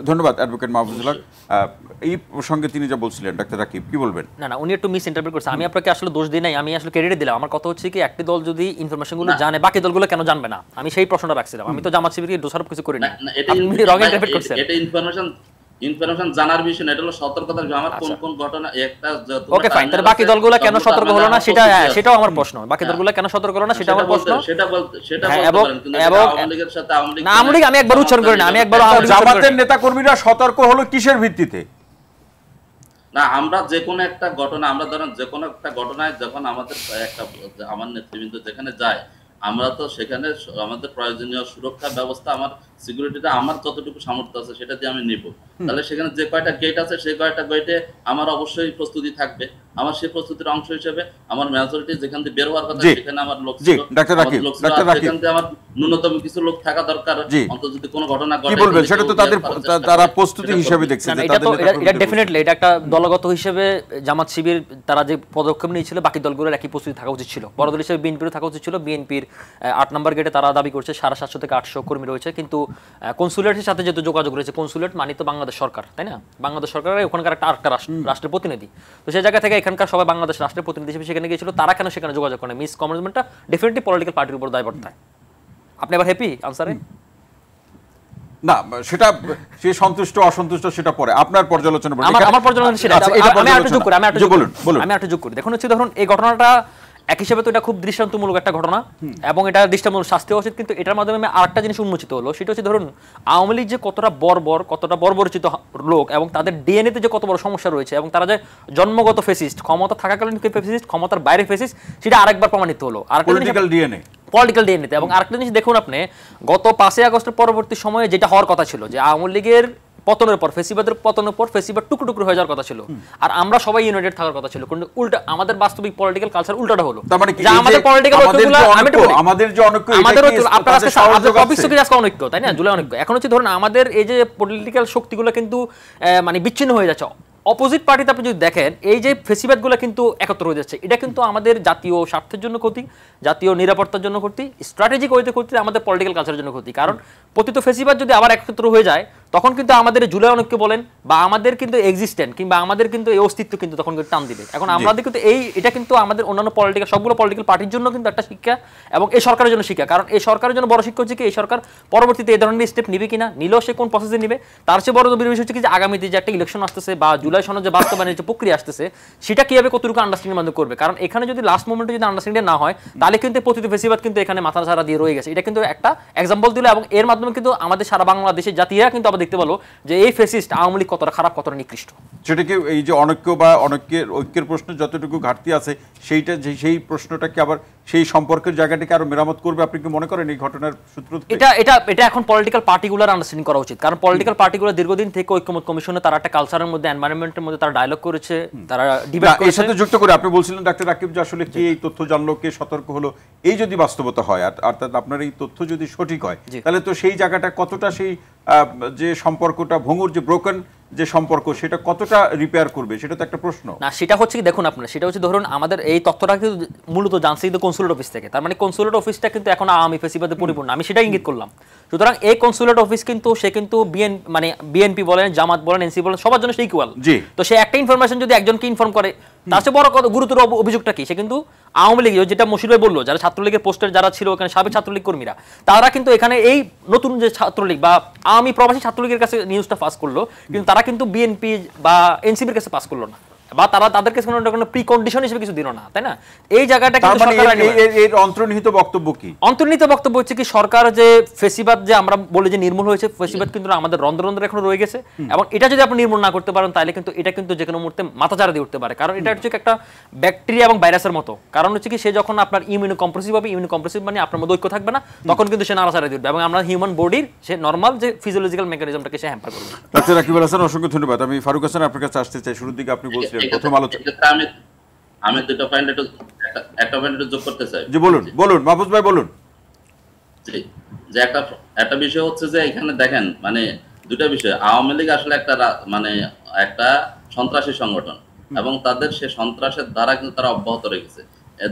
ধন্যবাদ অ্যাডভোকেট মাহফুজুল হক। এই প্রসঙ্গে তিনি যা বলছিলেন, ডাক্তার রাকিব কি বলবেন? না, উনি একটু মিস ইন্টারপ্রেট করছে। আমি আপনাকে আসলে দোষ দিই নাই, আমি আসলে ক্রেডিট দিলাম। আমার কথা হচ্ছে কি, একটি দল যদি ইনফরমেশনগুলো জানে, বাকি দলগুলো কেন জানবে না? আমি সেই প্রশ্নটা রাখছিলাম। আমি তো জামাত শিবিরকে দোষারোপ কিছু করি না, আপনি রং ইন্টারপ্রেট করছেন। এটা ইনফরমেশন জানার বিষয় না, এটা হলো সতর্কতার বিষয়। আমার কোন ঘটনা একটা ওকে ফাইন, তাহলে বাকি দলগুলো কেন সতর্ক হলো না সেটাও আমার প্রশ্ন। বাকি দলগুলো কেন সতর্ক হলো না সেটা আমার প্রশ্ন। সেটা আওয়ামী লীগের সাথে আওয়ামী লীগ আমি একবার উচ্চারণ করি না, আমি একবার জামাতের নেতাকর্মীরা সতর্ক হলো কিসের ভিত্তিতে? না, আমরা যে কোনো একটা ঘটনা, আমরা ধরেন যে কোনো একটা ঘটনায় যখন আমার নেতৃবৃন্দ যেখানে যায়, আমরা তো সেখানে আমাদের প্রয়োজনীয় সুরক্ষা ব্যবস্থা, আমার সিকিউরিটিটা আমার যতটুকু সামর্থ্য আছে সেটা দিয়ে আমি নিব। তাহলে সেখানে যে কয়টা গেট আছে সেই কয়টা গেটে আমার অবশ্যই প্রস্তুতি থাকবে। আমার সেই প্রস্তুতির অংশ হিসেবে আমার মেজরিটি যেখান দিয়ে বের হওয়ার কথা সেখানে আমার লোক ছিল, সেখান দিয়ে আমার ন্যূনতম কিছু লোক থাকা দরকার, অন্তত যদি কোনো ঘটনা ঘটে। কি বলবেন? সেটা তো তারা প্রস্তুতি হিসেবে দেখছে। এটা ডেফিনেটলি এটা একটা দলগত হিসেবে জামাত শিবির তারা যে পদক্ষেপ নিয়েছিল, বাকি দলগুলোর একই প্রস্তুতি থাকা উচিত ছিল। বড় দল হিসেবে বিএনপির থাকা উচিত ছিল। বিএনপির 8 নম্বর গেটে তারা দাবি করছে 750 থেকে 800 কর্মী রয়েছে, কিন্তু কনসুলেটের সাথে যেহেতু যোগাযোগ রয়েছে, কনসুলেট মানে তো বাংলাদেশ সরকার, তাই না? বাংলাদেশ সরকারের ওখানকার একটা রাষ্ট্রের প্রতিনিধি, তো সেই জায়গা থেকে এখানকার সবাই বাংলাদেশ রাষ্ট্রের প্রতিনিধি হিসেবে সেখানে গিয়েছিল। তারা কেন সেখানে যোগাযোগ করে? মিস কমিউনিকেশনটা ডেফিনেটলি পলিটিক্যাল পার্টির উপর দায়বদ্ধতায়। আপনি এবার হ্যাপি আনসারে? না, সেটা সে সন্তুষ্ট অসন্তুষ্ট সেটা পরে আপনার পর্যালোচনা। আমার পর্যালোচনা সেটা আমি আরেকটু যোগ করি। দেখুন হচ্ছে, ধরুন এই ঘটনাটা এক হিসেবে তো এটা খুব দৃষ্টান্তমূলক একটা ঘটনা এবং এটা দৃষ্টান্তমূলক শাস্তি হওয়া উচিত, কিন্তু এটার মাধ্যমে আরেকটা জিনিস উন্মোচিত হলো। সেটা হচ্ছে, ধরুন আওয়ামী লীগ যে কতটা বর্বরচিত লোক এবং তাদের ডিএনএতে যে কত বড় সমস্যা রয়েছে এবং তারা যে জন্মগত ফেসিস্ট, ক্ষমতা থাকাকালীন ফেসিস্ট, ক্ষমতার বাইরে ফেসিস্ট, সেটা আরেকবার প্রমাণিত হলো। পলিটিক্যাল ডিএনএতে। এবং আরেকটা জিনিস দেখুন, আপনি গত 5 আগস্টের পরবর্তী সময়ে যেটা হওয়ার কথা ছিল, যে আওয়ামী লীগের পতনের পর, ফেসিবাদের পতনের পর ফেসিবাদ টুকরো টুকরো হয়ে যাওয়ার কথা ছিল, আর আমরা সবাই ইউনাইটেড থাকার কথা ছিল, কিন্তু উল্টা আমাদের বাস্তবিক পলিটিক্যাল কালচার উল্টাটা হলো। আমাদের পলিটিক্যাল ঐক্যগুলো আমাদের যে অনৈক্য, আমাদের আপনার কাছে আজকে অনৈক্য, তাই না? জুলাই অনৈক্য। এখন হচ্ছে, ধরুন আমাদের এই যে পলিটিক্যাল শক্তিগুলো কিন্তু মানে বিচ্ছিন্ন হয়ে যাচ্ছে, অপোজিট পার্টিতে আপনি যদি দেখেন এই যে ফেসিবাদগুলো কিন্তু একত্র হয়ে যাচ্ছে, এটা কিন্তু আমাদের জাতীয় স্বার্থের জন্য ক্ষতি, জাতীয় নিরাপত্তার জন্য ক্ষতি, স্ট্র্যাটেজিক ওয়েতে ক্ষতি, আমাদের পলিটিক্যাল কালচারের জন্য ক্ষতি। কারণ পতিত ফেসিবাদ যদি আবার একত্র হয়ে যায় তখন কিন্তু আমাদের জুলাই অনেককে বলেন বা আমাদের কিন্তু এক্সিস্টেন্ট কিংবা আমাদের কিন্তু এই অস্তিত্ব কিন্তু তখন টান দিবে। এখন আমাদের কিন্তু এটা কিন্তু আমাদের অন্যান্য পলিটিক্যাল সবগুলো পলিটিক্যাল পার্টির জন্য কিন্তু একটা শিক্ষা এবং এই সরকারের জন্য শিক্ষা। কারণ এই সরকারের জন্য বড় শিক্ষা হচ্ছে কি এই সরকার পরবর্তীতে এই ধরনের স্টেপ নিবে কিনা, নিলেও সে কোন প্রসেসে নিবে, তার চেয়ে বড় বিষয় হচ্ছে কি যে আগামীতে যে একটা ইলেকশন আসতেছে বা জুলাই সনদ যে বাস্তবায়নের যে প্রক্রিয়া আসতেছে সেটা কিভাবে কতটুকু আন্ডারস্ট্যান্ডিং মাধ্যমে করবে। কারণ এখানে যদি লাস্ট মোমেন্টে যদি আন্ডারস্ট্যান্ডিং না হয় তাহলে কিন্তু পতিত ফেসিবাদ কিন্তু এখানে মাথা ছাড়া দিয়ে রয়ে গেছে। এটা কিন্তু একটা এক্সাম্পল দিল এবং এর মাধ্যমে কিন্তু আমাদের সারা বাংলাদেশের জাতিরা কিন্তু আবার দেখতে পেলো যে এই ফেসিস্ট আওয়ামী লীগ কতটা খারাপ, কতটা নিকৃষ্ট। সেটাকে এই যে অনৈক্য বা অনৈক্যের ঐক্যের প্রশ্ন যতটুকু ঘাটতি আছে সেইটা সেই প্রশ্নটাকে আবার সেই সম্পর্কের জায়গাটাকে আরো মেরামত করবে আপনি কি মনে করেন এই ঘটনার সূত্র থেকে? এটা এখন পলিটিক্যাল পার্টিগুলার আন্ডারস্ট্যান্ডিং করা উচিত। কারণ পলিটিক্যাল পার্টিগুলো দীর্ঘদিন থেকে ঐক্যমত কমিশনে তারা একটা কালচারের মধ্যে এনভায়রনমেন্টের মধ্যে তারা ডায়লগ করেছে, তারা ডিবেট করেছে। এর সাথে যুক্ত করে আপনি বলছিলেন ডাক্তার রাকিব যে আসলে কি এই তথ্য জানলো, কে সতর্ক হলো, এই যদি বাস্তবতা হয় অর্থাৎ আপনার এই তথ্য যদি সঠিক হয় তাহলে তো সেই জায়গাটা কতটা সেই যে সম্পর্কটা ভঙ্গুর যে ব্রোকেন যে সম্পর্ক সেটা কতটা রিপেয়ার করবে সেটা তো একটা প্রশ্ন না। সেটা হচ্ছে কি দেখুন আপনারা, সেটা হচ্ছে ধরুন আমাদের এই তথ্যটা কিন্তু মূলত জানছে কিন্তু কনসুলেট অফিস থেকে, তার মানে কনসুলেট অফিসটা কিন্তু এখন আওয়ামী ফেসিবাদে পরিপূর্ণ, আমি সেটা ইঙ্গিত করলাম। সুতরাং এই কনসুলেট অফিস কিন্তু সে কিন্তু বিএনপি বলেন, জামাত বলেন, এনসি বলেন, সবার জন্য সে ইকুয়াল। তো সে একটা ইনফরমেশন যদি একজনকে ইনফর্ম করে তার চেয়ে বড় গুরুতর অভিযোগটা কি, সে কিন্তু আওয়ামী লীগ যেটা মশির ভাই বললো যারা ছাত্রলীগের পোস্টের যারা ছিল ওখানে সাবেক ছাত্রলীগ কর্মীরা তারা কিন্তু এখানে এই নতুন যে ছাত্রলীগ বা আওয়ামী প্রবাসী ছাত্রলীগের কাছে নিউজটা পাস করলো, কিন্তু তারা কিন্তু বিএনপি বা এনসিপির কাছে পাস করলো না বা তারা তাদের কাছে কোনো প্রি কন্ডিশন হিসেবে কিছু দিল না, তাই না? এই জায়গাটা কিন্তু এর অন্তর্নিহিত বক্তব্য কি? অন্তর্নিহিত বক্তব্য হচ্ছে কি সরকার যে ফেসিবাদ যে আমরা বলি যে নির্মূল হয়েছে, ফেসিবাদ কিন্তু আমাদের রন্ধ্রে এখনো রয়ে গেছে এবং এটা যদি আপনি নির্মূল না করতে পারেন তাহলে কিন্তু এটা কিন্তু যে কোনো মুহূর্তে মাথাচাড়া দিয়ে উঠতে পারে। কারণ এটা হচ্ছে একটা ব্যাকটেরিয়া এবং ভাইরাসের মতো। কারণ হচ্ছে কি সে যখন আপনার ইমিউনো কম্প্রেসিভ হবে, ইমিউনো কম্প্রেসিভ মানে আপনার মধ্যে ঐক্য থাকবে না, তখন কিন্তু সে নাড়াচাড়া দিয়ে উঠবে এবং আমরা হিউম্যান বডির সে নর্মাল যে ফিজিওলজিক্যাল মেকানিজমটাকে সে হ্যাম্পার করবে। ডাক্তার রাকিব আল হাসান অসংখ্য ধন্যবাদ। আমি ফারুক হাসান আপনার কাছে আসতে চাই। শুরুর দিকে আপনি বলছিলেন প্রথম আলোচনা আমি দুটো পয়েন্ট একটা পয়েন্ট যোগ করতে চাই। জি বলুন মাহফুজ ভাই বলুন। জি, যে একটা বিষয় হচ্ছে যে এখানে দেখেন মানে দুটো বিষয়, আওয়ামী লীগ আসলে একটা সন্ত্রাসী সংগঠন এবং তাদের সে সন্ত্রাসের দ্বারা কিন্তু তারা অব্যাহত রেখেছে।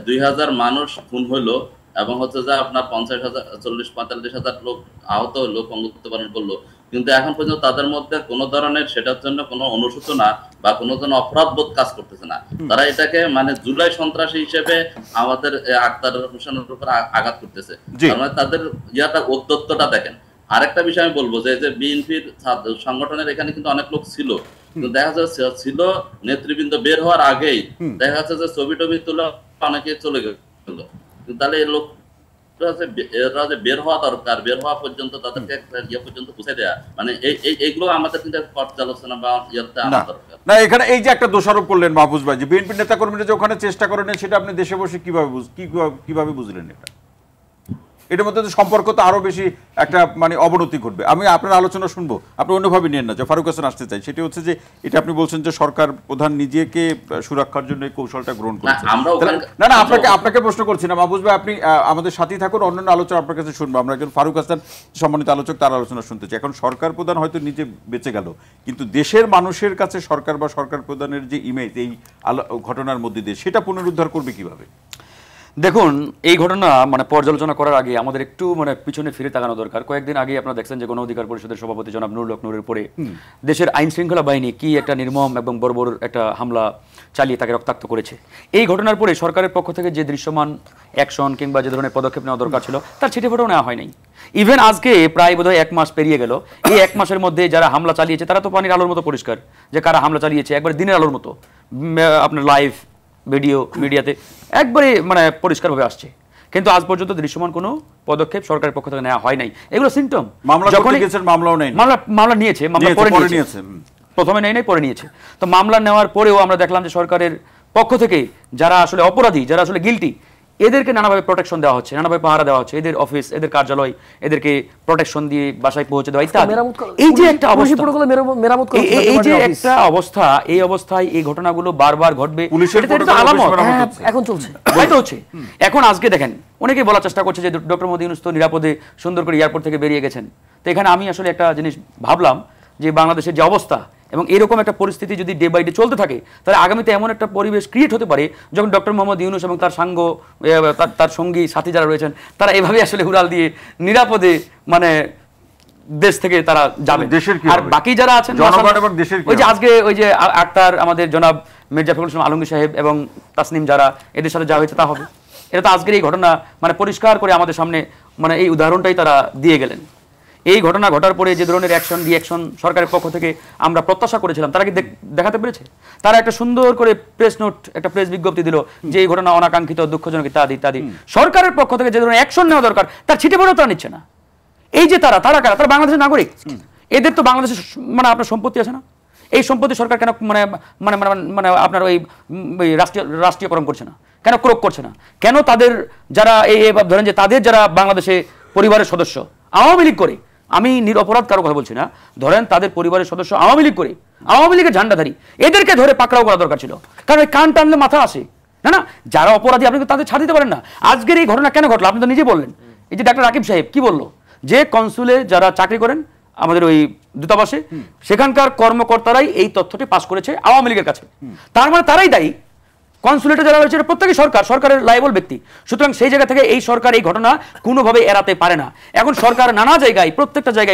2000 মানুষ খুন হইলো এবং হচ্ছে যে আপনার 40,000-45,000 লোক আহত হলো, পঙ্গুত্ববরণ করলো, কিন্তু এখন পর্যন্ত তাদের মধ্যে কোনো ধরনের সেটার জন্য কোনো অনুশোচনা বা কোনো ধরনের অপরাধ বোধ কাজ করতেছে না। তারা এটাকে জুলাই সন্ত্রাসী হিসেবে আমাদের আখতার হোসেনের উপর আঘাত করতেছে। মানে তাদের উদ্যত্তটা দেখেন। আরেকটা বিষয় আমি বলবো যে বিএনপির সংগঠনের এখানে কিন্তু অনেক লোক ছিল, কিন্তু দেখা যাচ্ছে ছিল নেতৃবৃন্দ বের হওয়ার আগেই দেখা যাচ্ছে যে ছবি টবি তুলে অনেকে চলে গেল। তাহলে এই লোক বের হওয়া দরকার, বের হওয়া পর্যন্ত তাদেরকে পর্যন্ত পৌঁছে দেয়া, মানে এইগুলো আমাদের কিন্তু পর্যালোচনা বা আনা দরকার। না এখানে এই যে একটা দোষারোপ করলেন মাহফুজ ভাই যে বিএনপি নেতা কর্মীরা যে ওখানে চেষ্টা করেন সেটা আপনি দেশে বসে কিভাবে বুঝলেন? এটার মধ্যে তো সম্পর্ক তো আরো বেশি একটা অবনতি ঘটবে। আমি আপনার আলোচনা শুনবো, আপনি অন্যভাবে নিয়েন না। যে ফারুক হাসান আসতে চাই সেটা হচ্ছে যে এটা আপনি বলছেন যে সরকার প্রধান নিজেকে সুরক্ষার জন্য এই কৌশলটা গ্রহণ করেছে। না আপনাকে প্রশ্ন করছি না মাহফুজ ভাই, আপনি আমাদের সাথেই থাকুন, অন্যান্য আলোচনা আপনার কাছে শুনবো। আমরা একজন ফারুক হাসান সম্মানিত আলোচক, তার আলোচনা শুনতে চাই। এখন সরকার প্রধান হয়তো নিজে বেঁচে গেল, কিন্তু দেশের মানুষের কাছে সরকার বা সরকার প্রধানের যে ইমেজ এই ঘটনার মধ্যে দিয়ে সেটা পুনরুদ্ধার করবে কিভাবে? দেখুন এই ঘটনা পর্যালোচনা করার আগে আমাদের একটু পিছনে ফিরে তাকানো দরকার। কয়েকদিন আগে আপনারা দেখছেন যে গণ অধিকার পরিষদের সভাপতি জনাব নুরুল হক নূরের উপরে দেশের আইন শৃঙ্খলা বাহিনী কি একটা নির্মম এবং বর্বর একটা হামলা চালিয়ে তাকে রক্তাক্ত করেছে। এই ঘটনার পরে সরকারের পক্ষ থেকে যে দৃশ্যমান অ্যাকশন কিংবা যে ধরনের পদক্ষেপ নেওয়া দরকার ছিল তার ছিটেফোঁটাও নেওয়া হয়নি। ইভেন আজকে প্রায় বোধহয় 1 মাস পেরিয়ে গেল, এই 1 মাসের মধ্যে যারা হামলা চালিয়েছে তারা তো পানির আলোর মতো পরিষ্কার যে কারা হামলা চালিয়েছে, একবার দিনের আলোর মতো আপনার লাইভ ভিডিও মিডিয়াতে একবারে পরিষ্কারভাবে আসছে। কিন্তু আজ পর্যন্ত দৃশ্যমান কোনো পদক্ষেপ সরকারের পক্ষ থেকে নেওয়া হয় নাই। এগুলো সিম্পটম। মামলা নিয়েছে, প্রথমে নেয় নাই, পরে নিয়েছে। তো মামলা নেওয়ার পরেও আমরা দেখলাম যে সরকারের পক্ষ থেকে যারা আসলে অপরাধী, যারা আসলে গিল্টি, এদেরকে নানাভাবে প্রোটেকশন দেওয়া হচ্ছে, নানাভাবে পাহারা দেওয়া হচ্ছে। এদের অফিস, এদের কার্যালয়, এদেরকে প্রোটেকশন দিয়ে বাসায় পৌঁছে দেওয়া ইত্যাদি। এই যে একটা অবস্থা, এই অবস্থায় এই ঘটনাগুলো বারবার ঘটবে, এখন চলছে। এখন আজকে দেখেন অনেকেই বলার চেষ্টা করছে যে ডক্টর মোহাম্মদ ইউনূস তো নিরাপদে সুন্দর করে এয়ারপোর্ট থেকে বেরিয়ে গেছেন। তো এখানে আমি আসলে একটা জিনিস ভাবলাম যে বাংলাদেশের যে অবস্থা, এবং এরকম একটা পরিস্থিতি যদি ডে বাই ডে চলতে থাকে তাহলে আগামীতে এমন একটা পরিবেশ ক্রিয়েট হতে পারে যখন ডক্টর মোহাম্মদ ইউনূস এবং তার তার সঙ্গী সাথী যারা রয়েছেন তারা এভাবে আসলে উড়াল দিয়ে নিরাপদে মানে দেশ থেকে তারা যাবে। আর বাকি যারা আছেন ওই যে আজকে ওই যে আক্তার আমাদের জনাব মির্জা ফখরুল ইসলাম আলমগীর সাহেব এবং তাসনিম যারা এদের সাথে যা হয়েছে তা হবে। এটা তো আজকের এই ঘটনা মানে পরিষ্কার করে আমাদের সামনে মানে এই উদাহরণটাই তারা দিয়ে গেলেন। এই ঘটনা ঘটার পরে যে ধরনের রিয়াকশন সরকারের পক্ষ থেকে আমরা প্রত্যাশা করেছিলাম তারা কি দেখাতে পেরেছে? তারা একটা সুন্দর করে প্রেস নোট একটা প্রেস বিজ্ঞপ্তি দিল যে এই ঘটনা অনাকাঙ্ক্ষিত দুঃখজনক ইত্যাদি ইত্যাদি। সরকারের পক্ষ থেকে যে ধরনের অ্যাকশন নেওয়া দরকার তার ছিটে পড়েও তারা নিচ্ছে না। এই যে তারা কারা? তারা বাংলাদেশের নাগরিক, এদের তো বাংলাদেশের মানে আপনার সম্পত্তি আছে না? এই সম্পত্তি সরকার কেন মানে মানে মানে আপনার ওই রাষ্ট্রীয়করণ করছে না, কেন ক্রোক করছে না? কেন তাদের যারা এই ধরেন যে তাদের যারা বাংলাদেশে পরিবারের সদস্য আওয়ামী লীগ করে, আমি নিরপরাধ কারো কথা বলছি না, ধরেন তাদের পরিবারের সদস্য আওয়ামী লীগ করে, আওয়ামী লীগের ঝান্ডাধারী, এদেরকে ধরে পাকড়াও করা দরকার ছিল। কারণ ওই কান টানলে মাথা আসে না, না যারা অপরাধী আপনি তাদের ছাড় দিতে পারেন না। আজকের এই ঘটনা কেন ঘটলো আপনি তো নিজে বললেন। এই যে ডাক্তার রাকিব সাহেব কি বললো যে কনসুলে যারা চাকরি করেন আমাদের ওই দূতাবাসে সেখানকার কর্মকর্তারাই এই তথ্যটি পাস করেছে আওয়ামী লীগের কাছে, তার মানে তারাই দায়ী। কনসুলেটে যারা রয়েছে প্রত্যেকই সরকারের লায়াবল ব্যক্তি। সুতরাং সেই জায়গা থেকে এই সরকার এই ঘটনা কোনোভাবে এড়াতে পারে না। এখন সরকার নানা জায়গায়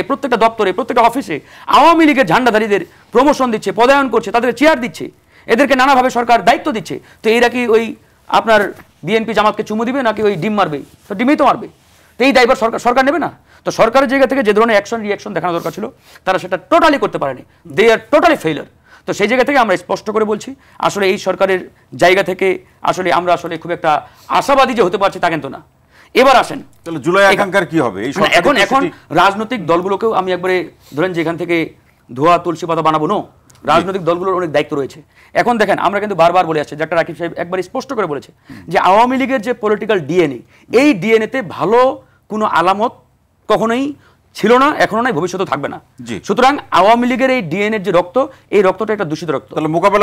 প্রত্যেকটা দপ্তরে প্রত্যেকটা অফিসে আওয়ামী লীগের ঝান্ডাধারীদের প্রমোশন দিচ্ছে, পদায়ন করছে, তাদের চেয়ার দিচ্ছে, এদেরকে নানাভাবে সরকার দায়িত্ব দিচ্ছে। তো এরা কি ওই আপনার বিএনপি জামাতকে চুমু দিবে নাকি ওই ডিম মারবে? তো ডিমেই তো মারবে। তো এই দায়ভার সরকার নেবে না। তো সরকারের জায়গা থেকে যে ধরনের রিয়াকশন দেখানো দরকার ছিল তারা সেটা টোটালি করতে পারেনি। দে আর টোটালি ফেইলার। তো সেই জায়গা থেকে আমরা স্পষ্ট করে বলছি আসলে এই সরকারের জায়গা থেকে আসলে আমরা আসলে খুব একটা আশাবাদী যে হতে পারছি তা কিন্তু না। এবার আসেন তাহলে জুলাই আকাঙ্ক্ষার কি হবে? এখন রাজনৈতিক দলগুলোকেও আমি একবারে ধরেন যে এখান থেকে ধোয়া তুলসী পাতা বানাবো না, রাজনৈতিক দলগুলোর অনেক দায়িত্ব রয়েছে। এখন দেখেন আমরা কিন্তু বারবার বলে আসছি, ডাক্তার রাকিব সাহেব একবার স্পষ্ট করে বলেছে যে আওয়ামী লীগের যে পলিটিক্যাল ডিএনএ, এই ডিএনএতে ভালো কোনো আলামত কখনোই ছিল না, এখনো নাই, ভবিষ্যতে থাকবে না। সুতরাং আওয়ামী লীগের এই ডিএনএর যে রক্ত, এই রক্তটা একটা দূষিত রক্ত,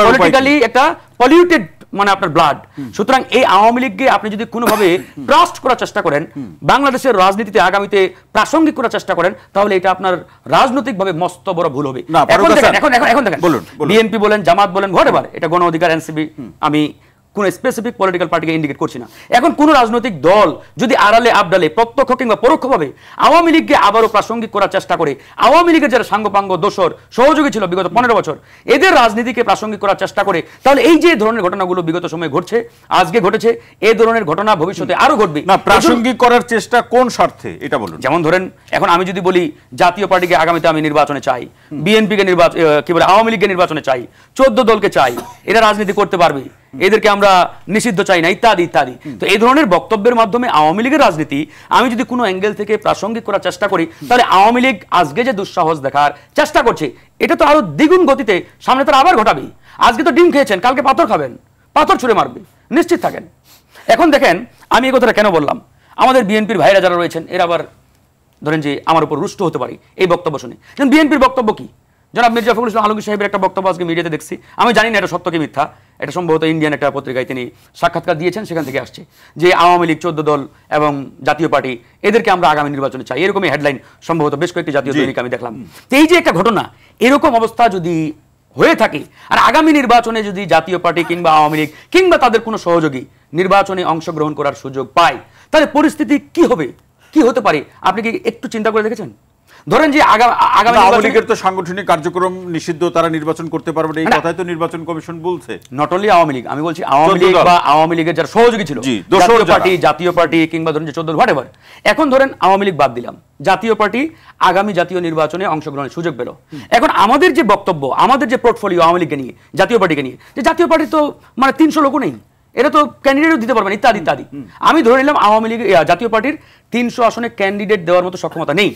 পলিটিক্যালি একটা পলিউটেড মানে আপনার ব্লাড। সুতরাং এই আওয়ামী লীগকে আপনি যদি কোনোভাবে ট্রাস্ট করার চেষ্টা করেন, বাংলাদেশের রাজনীতিতে আগামীতে প্রাসঙ্গিক করার চেষ্টা করেন, তাহলে এটা আপনার রাজনৈতিকভাবে মস্ত বড় ভুল হবে। এখন দেখেন বিএনপি বলেন, জামাত বলেন, হোয়াটএভার, এটা গণ অধিকার, এনসিপি, আমি কোন স্পেসিফিক পলিটিক্যাল পার্টিকে ইন্ডিকেট করছি না। এখন কোন রাজনৈতিক দল যদি আড়ালে আবডালে প্রত্যক্ষ কিংবা পরোক্ষভাবে আওয়ামী লীগকে আবারও প্রাসঙ্গিক করার চেষ্টা করে, আওয়ামী লীগের যারা সাঙ্গপাঙ্গ দোসর সহযোগী ছিল বিগত 15 বছর, এদের রাজনীতিকে প্রাসঙ্গিক করার চেষ্টা করে, তাহলে এই যে ধরনের ঘটনাগুলো বিগত সময়ে ঘটছে, আজকে ঘটেছে, এই ধরনের ঘটনা ভবিষ্যতে আরো ঘটবে না। প্রাসঙ্গিক করার চেষ্টা কোন স্বার্থে এটা বলুন। যেমন ধরেন এখন আমি যদি বলি জাতীয় পার্টিকে আগামীতে আমি নির্বাচনে চাই, বিএনপিকে কি বলে আওয়ামী লীগকে নির্বাচনে চাই, 14 দলকে চাই, এরা রাজনীতি করতে পারবে, এদেরকে আমরা নিষিদ্ধ চাই না, ইত্যাদি ইত্যাদি। তো এই ধরনের বক্তব্যের মাধ্যমে আওয়ামী লীগের রাজনীতি আমি যদি কোনো অ্যাঙ্গেল থেকে প্রাসঙ্গিক করার চেষ্টা করি, তাহলে আওয়ামী লীগ আজকে যে দুঃসাহস দেখার চেষ্টা করছে, এটা তো আরো দ্বিগুণ গতিতে সামনে তারা আবার ঘটাবে। আজকে তো ডিম খেয়েছেন, কালকে পাথর খাবেন, পাথর ছুঁড়ে মারবে, নিশ্চিত থাকেন। এখন দেখেন আমি এই কথাটা কেন বললাম, আমাদের বিএনপির ভাইরা যারা রয়েছেন এরা আবার ধরেন যে আমার উপর রুষ্ট হতে পারে এই বক্তব্য শুনে। যেমন বিএনপির বক্তব্য কি, জনাব মির্জা ফখরুল ইসলাম আলমগীর সাহেবের একটা বক্তব্য আজকে মিডিয়াতে দেখছি, আমি জানি না এটা সত্য কি মিথ্যা, এটা সম্ভবত ইন্ডিয়ান একটা পত্রিকায় তিনি সাক্ষাৎকার দিয়েছেন, সেখান থেকে আসছে যে আওয়ামী লীগ, 14 দল এবং জাতীয় পার্টি এদেরকে আমরা আগামী নির্বাচনে চাই, এরকমই হেডলাইন সম্ভবত বেশ কয়েকটি জাতীয় দৈনিক আমি দেখলাম। তো এই যে একটা ঘটনা, এরকম অবস্থা যদি হয়ে থাকে আর আগামী নির্বাচনে যদি জাতীয় পার্টি কিংবা আওয়ামী লীগ কিংবা তাদের কোনো সহযোগী নির্বাচনে অংশগ্রহণ করার সুযোগ পায়, তাহলে পরিস্থিতি কি হবে, কি হতে পারে আপনি কি একটু চিন্তা করে দেখেছেন? ধরেন যে আগামী আওয়ামী লীগের তো সাংগঠনিক কার্যক্রম নিষিদ্ধ, তারা নির্বাচন করতে পারবে না, এই কথাই তো নির্বাচন কমিশন বলছে। নট অনলি আওয়ামী লীগ, আমি বলছি আওয়ামী লীগ বা আওয়ামী লীগের যারা সহযোগী ছিল, জাতীয় পার্টি কিংবা ধরেন যে 14 হোয়াটএভার। এখন ধরেন আওয়ামী লীগ বাদ দিলাম, জাতীয় পার্টি আগামী জাতীয় নির্বাচনে অংশগ্রহণের সুযোগ পেল। এখন আমাদের যে বক্তব্য, আমাদের যে পোর্টফোলিও আওয়ামী লীগকে নিয়ে, জাতীয় পার্টিকে নিয়ে, যে জাতীয় পার্টি তো মানে 300 লোকও নেই, এটা তো ক্যান্ডিডেটও দিতে পারবেন ইত্যাদি ইত্যাদি। আমি ধরে নিলাম আওয়ামী লীগ জাতীয় পার্টির 300 আসনে ক্যান্ডিডেট দেওয়ার মতো সক্ষমতা নেই,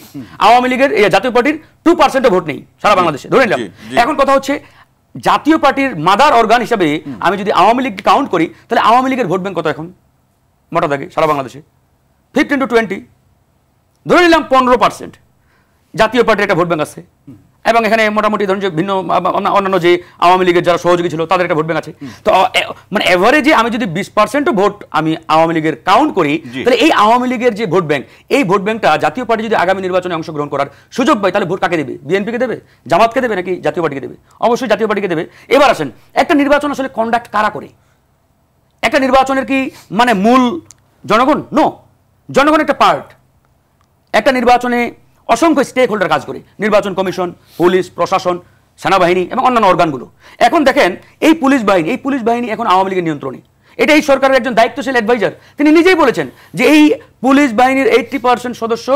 আওয়ামী লীগের জাতীয় পার্টির 2% ভোট নেই সারা বাংলাদেশে ধরে নিলাম। এখন কথা হচ্ছে জাতীয় পার্টির মাদার অর্গান হিসাবে আমি যদি আওয়ামী লীগকে কাউন্ট করি, তাহলে আওয়ামী লীগের ভোট ব্যাংক কত এখন মোটা দাগে সারা বাংলাদেশে? 15 to 20, ধরে নিলাম 15% জাতীয় পার্টির একটা ভোট ব্যাংক আছে। এবং এখানে মোটামুটি ধরুন যে ভিন্ন অন্যান্য যে আওয়ামী লীগের যারা সহযোগী ছিল তাদের একটা ভোট ব্যাংক আছে। তো মানে এভারেজে আমি যদি 20% ভোট আমি আওয়ামী লীগের কাউন্ট করি, তাহলে এই আওয়ামী লীগের যে ভোট ব্যাংক, এই ভোট ব্যাংকটা জাতীয় পার্টি যদি আগামী নির্বাচনে অংশগ্রহণ করার সুযোগ পায়, তাহলে ভোট কাকে দেবে? বিএনপিকে দেবে, জামাতকে দেবে, নাকি জাতীয় পার্টিকে দেবে? অবশ্যই জাতীয় পার্টিকে দেবে। এবার আসেন, একটা নির্বাচন আসলে কন্ডাক্ট কারা করে? একটা নির্বাচনের কি মানে মূল জনগণ? নো, জনগণ একটা পার্ট। একটা নির্বাচনে অসংখ্য স্টেক হোল্ডার কাজ করে, নির্বাচন কমিশন, পুলিশ, প্রশাসন, সেনাবাহিনী এবং অন্যান্য অর্গানগুলো। এখন দেখেন এই পুলিশ বাহিনী এখন আওয়ামী লীগের নিয়ন্ত্রণে। এটা এই সরকারের একজন দায়িত্বশীল অ্যাডভাইজার তিনি নিজেই বলেছেন যে এই পুলিশ বাহিনীর 80% সদস্য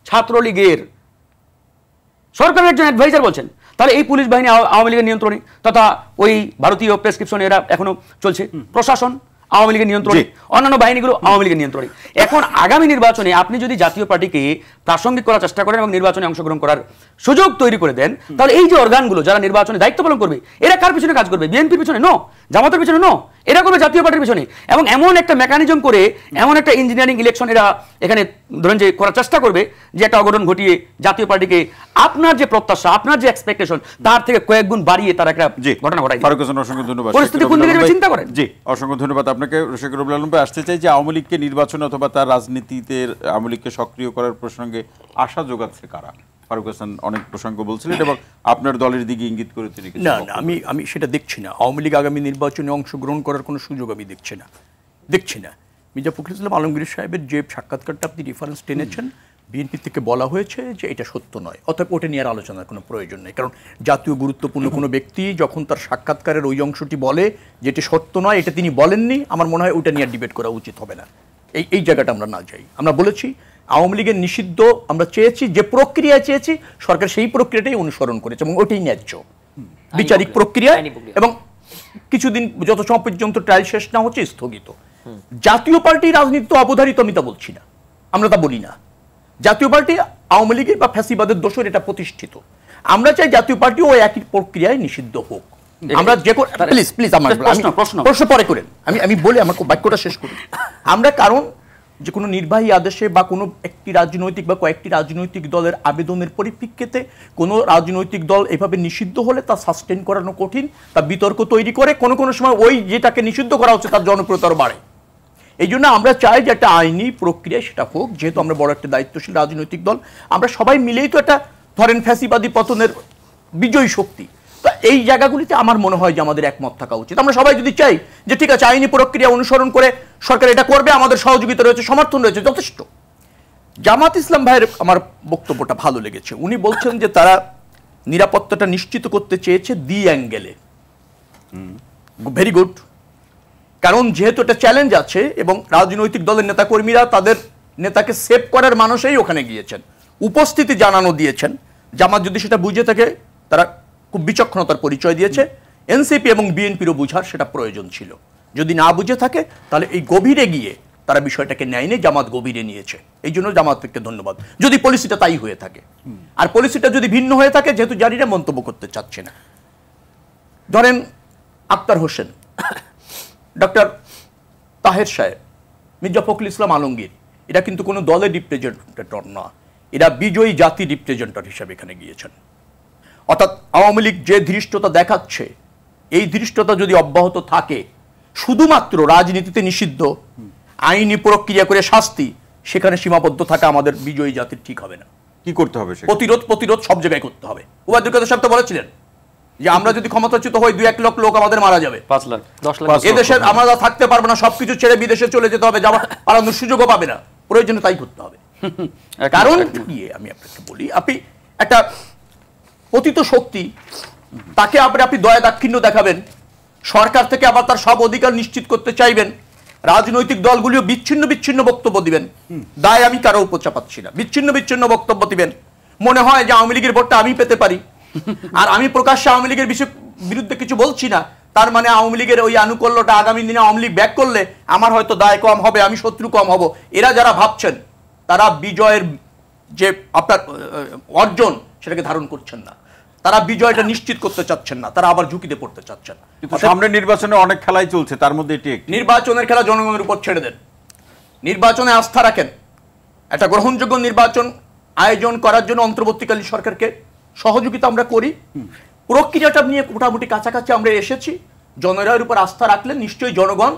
ছাত্রলীগের। সরকারের একজন অ্যাডভাইজার বলছেন। তাহলে এই পুলিশ বাহিনী আওয়ামী লীগের নিয়ন্ত্রণে, তথা ওই ভারতীয় প্রেসক্রিপশন এরা এখনো চলছে। প্রশাসন আওয়ামী লীগের নিয়ন্ত্রণে, অন্যান্য বাহিনীগুলো আওয়ামী লীগের নিয়ন্ত্রণে। এখন আগামী নির্বাচনে আপনি যদি জাতীয় পার্টিকে প্রাসঙ্গিক করার চেষ্টা করেন এবং নির্বাচনে অংশগ্রহণ করার সুযোগ তৈরি করে দেন, তাহলে এই যে অর্গানগুলো যারা নির্বাচনে দায়িত্ব পালন করবে, এরা কার পিছনে কাজ করবে? বিএনপির পিছনে নো, জামাতের পিছনে নো, এরা করবে জাতীয় পার্টির পিছনে। এবং এমন একটা মেকানিজম করে, এমন একটা ইঞ্জিনিয়ারিং ইলেকশন এরা এখানে ধরেন যে করার চেষ্টা করবে যে একটা অঘটন ঘটিয়ে জাতীয় পার্টিকে আপনার যে প্রত্যাশা, আপনার যে এক্সপেকটেশন, তার থেকে কয়েক গুণ বাড়িয়ে তারা একটা ঘটনা ঘটায়। ফারুক হোসেন, অসংখ্য ধন্যবাদ। পরিস্থিতি কোন দিকে চিন্তা করেন। জি, অসংখ্য ধন্যবাদ আপনাকে। রশিকুর আলম ভাই, আসতে চাই যে আওয়ামী লীগকে নির্বাচনে অথবা তার রাজনীতিতে আওয়ামী লীগকে সক্রিয় করার প্রসঙ্গে আশা যোগাচ্ছে কারা? ফারুক হোসেন অনেক প্রসঙ্গ বলছিলেন এবং আপনার দলের দিকে ইঙ্গিত করে তিনি না, আমি সেটা দেখছি না। আওয়ামী লীগ আগামী নির্বাচনে অংশগ্রহণ করার কোনো সুযোগ আমি দেখছি না। মির্জা ফখরুল ইসলাম আলমগীর সাহেবের যে সাক্ষাৎকারটা আপনি রেফারেন্স টেনেছেন, বিএনপি থেকে বলা হয়েছে যে এটা সত্য নয়, অতএব ওটা নিয়ে আর আলোচনার কোনো প্রয়োজন নেই। কারণ জাতীয় গুরুত্বপূর্ণ কোনো ব্যক্তি যখন তার সাক্ষাৎকারের ওই অংশটি বলে যে এটা সত্য নয়, এটা তিনি বলেননি, আমার মনে হয় ওটা নিয়ে ডিবেট করা উচিত হবে না। এই জায়গাটা আমরা না যাই। আমরা বলেছি আওয়ামী লীগের নিষিদ্ধ আমরা চেয়েছি, যে প্রক্রিয়া চেয়েছি সরকার সেই প্রক্রিয়াটাই অনুসরণ করেছে এবং ওটাই ন্যায্য বিচারিক প্রক্রিয়া। এবং কিছুদিন যত সময় পর্যন্ত ট্রায়াল শেষ না হচ্ছে স্থগিত। জাতীয় পার্টি রাজনীতি তো অবধারিত, আমি তা বলছি না, আমরা তা বলি না। জাতীয় পার্টি আওয়ামী লীগের বা ফ্যাসিবাদের দোষর এটা প্রতিষ্ঠিত। আমরা চাই জাতীয় পার্টি ওই একই প্রক্রিয়ায় নিষিদ্ধ হোক। আমরা যে প্লিজ আমার প্রশ্ন পরে করেন, আমি বলে আমার বাক্যটা শেষ করি। আমরা কারণ যে কোনো নির্বাহী আদেশে বা কোনো একটি রাজনৈতিক বা কয়েকটি রাজনৈতিক দলের আবেদনের পরিপ্রেক্ষিতে কোনো রাজনৈতিক দল এভাবে নিষিদ্ধ হলে তা সাস্টেন করানো কঠিন, তা বিতর্ক তৈরি করে, কোনো সময় ওই যেটাকে নিষিদ্ধ করা হচ্ছে তার জনপ্রিয়তা বাড়ে। এই জন্য আমরা চাই যে একটা আইনি প্রক্রিয়া সেটা হোক। যেহেতু আমরা বড় একটা দায়িত্বশীল রাজনৈতিক দল, আমরা সবাই মিলেই তো একটা ধরেন ফ্যাসিবাদী পতনের বিজয়ী শক্তি। তো এই জায়গাগুলিতে আমার মনে হয় যে আমাদের একমত থাকা উচিত। আমরা সবাই যদি চাই যে ঠিক আছে আইনি প্রক্রিয়া অনুসরণ করে সরকার এটা করবে, আমাদের সহযোগিতা রয়েছে, সমর্থন রয়েছে, যথেষ্ট। জামাত ইসলাম ভাইয়ের আমার বক্তব্যটা ভালো লেগেছে। উনি বলছেন যে তারা নিরাপত্তাটা নিশ্চিত করতে চেয়েছে দ্বি অ্যাঙ্গেলে। Very good. কারণ যেহেতু একটা চ্যালেঞ্জ আছে এবং রাজনৈতিক দলের নেতাকর্মীরা তাদের নেতাকে সেভ করার মানুষই ওখানে গিয়েছেন, উপস্থিতি জানানো দিয়েছেন। জামাত যদি সেটা বুঝে থাকে, তারা খুব বিচক্ষণতার পরিচয় দিয়েছে। এনসিপি এবং বিএনপিরও বুঝার সেটা প্রয়োজন ছিল। যদি না বুঝে থাকে তাহলে এই গভীরে গিয়ে তারা বিষয়টাকে নেয়নি, জামাত গভীরে নিয়েছে। এই জন্য জামাতকে ধন্যবাদ। যদি পলিসিটা তাই হয়ে থাকে, আর পলিসিটা যদি ভিন্ন হয়ে থাকে, যেহেতু জারিরা মন্তব্য করতে চাচ্ছে না, ধরেন আক্তার হোসেন, ডক্টর তাহের সাহেব, মির্জা ফখরুল ইসলাম আলমগীর, এরা কিন্তু কোনো দলের রিপ্রেজেন্টেটর না, এরা বিজয়ী জাতি রিপ্রেজেন্টেটর হিসেবে এখানে গিয়েছেন। অর্থাৎ আওয়ামী লীগ যে ধৃষ্টতা দেখাচ্ছে, এই ধৃষ্টতা যদি অব্যাহত থাকে, শুধুমাত্র রাজনীতিতে নিষিদ্ধ, আইনি প্রক্রিয়া করে শাস্তি, সেখানে সীমাবদ্ধ থাকা আমাদের বিজয়ী জাতির ঠিক হবে না। কি করতে হবে? প্রতিরোধ সব জায়গায় করতে হবে। ওবায়দুল কাদের সাহেব তো বলেছিলেন যে আমরা যদি ক্ষমতাচ্যুত হই 2-1 লাখ লোক আমাদের মারা যাবে, 5 লাখ 10 লাখ এদেশে আমরা থাকতে পারবো না, সবকিছু ছেড়ে বিদেশে চলে যেতে হবে, পালানোর সুযোগও পাবে না, প্রয়োজনে তাই করতে হবে। কারণ আমি আপনাকে বলি, আপনি একটা পতিত শক্তি, তাকে আপনি দয়া দাক্ষিণ্য দেখাবেন, সরকার থেকে আবার তার সব অধিকার নিশ্চিত করতে চাইবেন, রাজনৈতিক দলগুলিও বিচ্ছিন্ন বক্তব্য দিবেন, দায় আমি কারো উপর চাপাচ্ছি না, বিচ্ছিন্ন বক্তব্য দিবেন। মনে হয় যে আওয়ামী লীগের ভোটটা আমি পেতে পারি, আর আমি প্রকাশ্যে আওয়ামী লীগের বিরুদ্ধে কিছু বলছি না, তার মানে আওয়ামী লীগের ওই আনুকূল্যটা আগামী দিনে আওয়ামী লীগ ব্যাক করলে আমার হয়তো দায় কম হবে, আমি শত্রু কম হব। এরা যারা ভাবছেন, তারা বিজয়ের যে আপনার অর্জন সেটাকে ধারণ করছেন না, তারা বিজয়টা নিশ্চিত করতে চাচ্ছেন না, তারা আবার ঝুঁকিতে পড়তে চাচ্ছেন। কিন্তু সামনে নির্বাচনে অনেক খেলাই চলছে, তার মধ্যে এটি নির্বাচনের খেলা জনগণের উপর ছেড়ে দেন, নির্বাচনে আস্থা রাখেন। একটা গ্রহণযোগ্য নির্বাচন আয়োজন করার জন্য অন্তর্বর্তীকালীন সরকারকে সহযোগিতা আমরা করি, প্রক্রিয়াটা নিয়ে মোটামুটি কাছাকাছি আমরা এসেছি। জনগণের উপর আস্থা রাখলে নিশ্চয়ই জনগণ,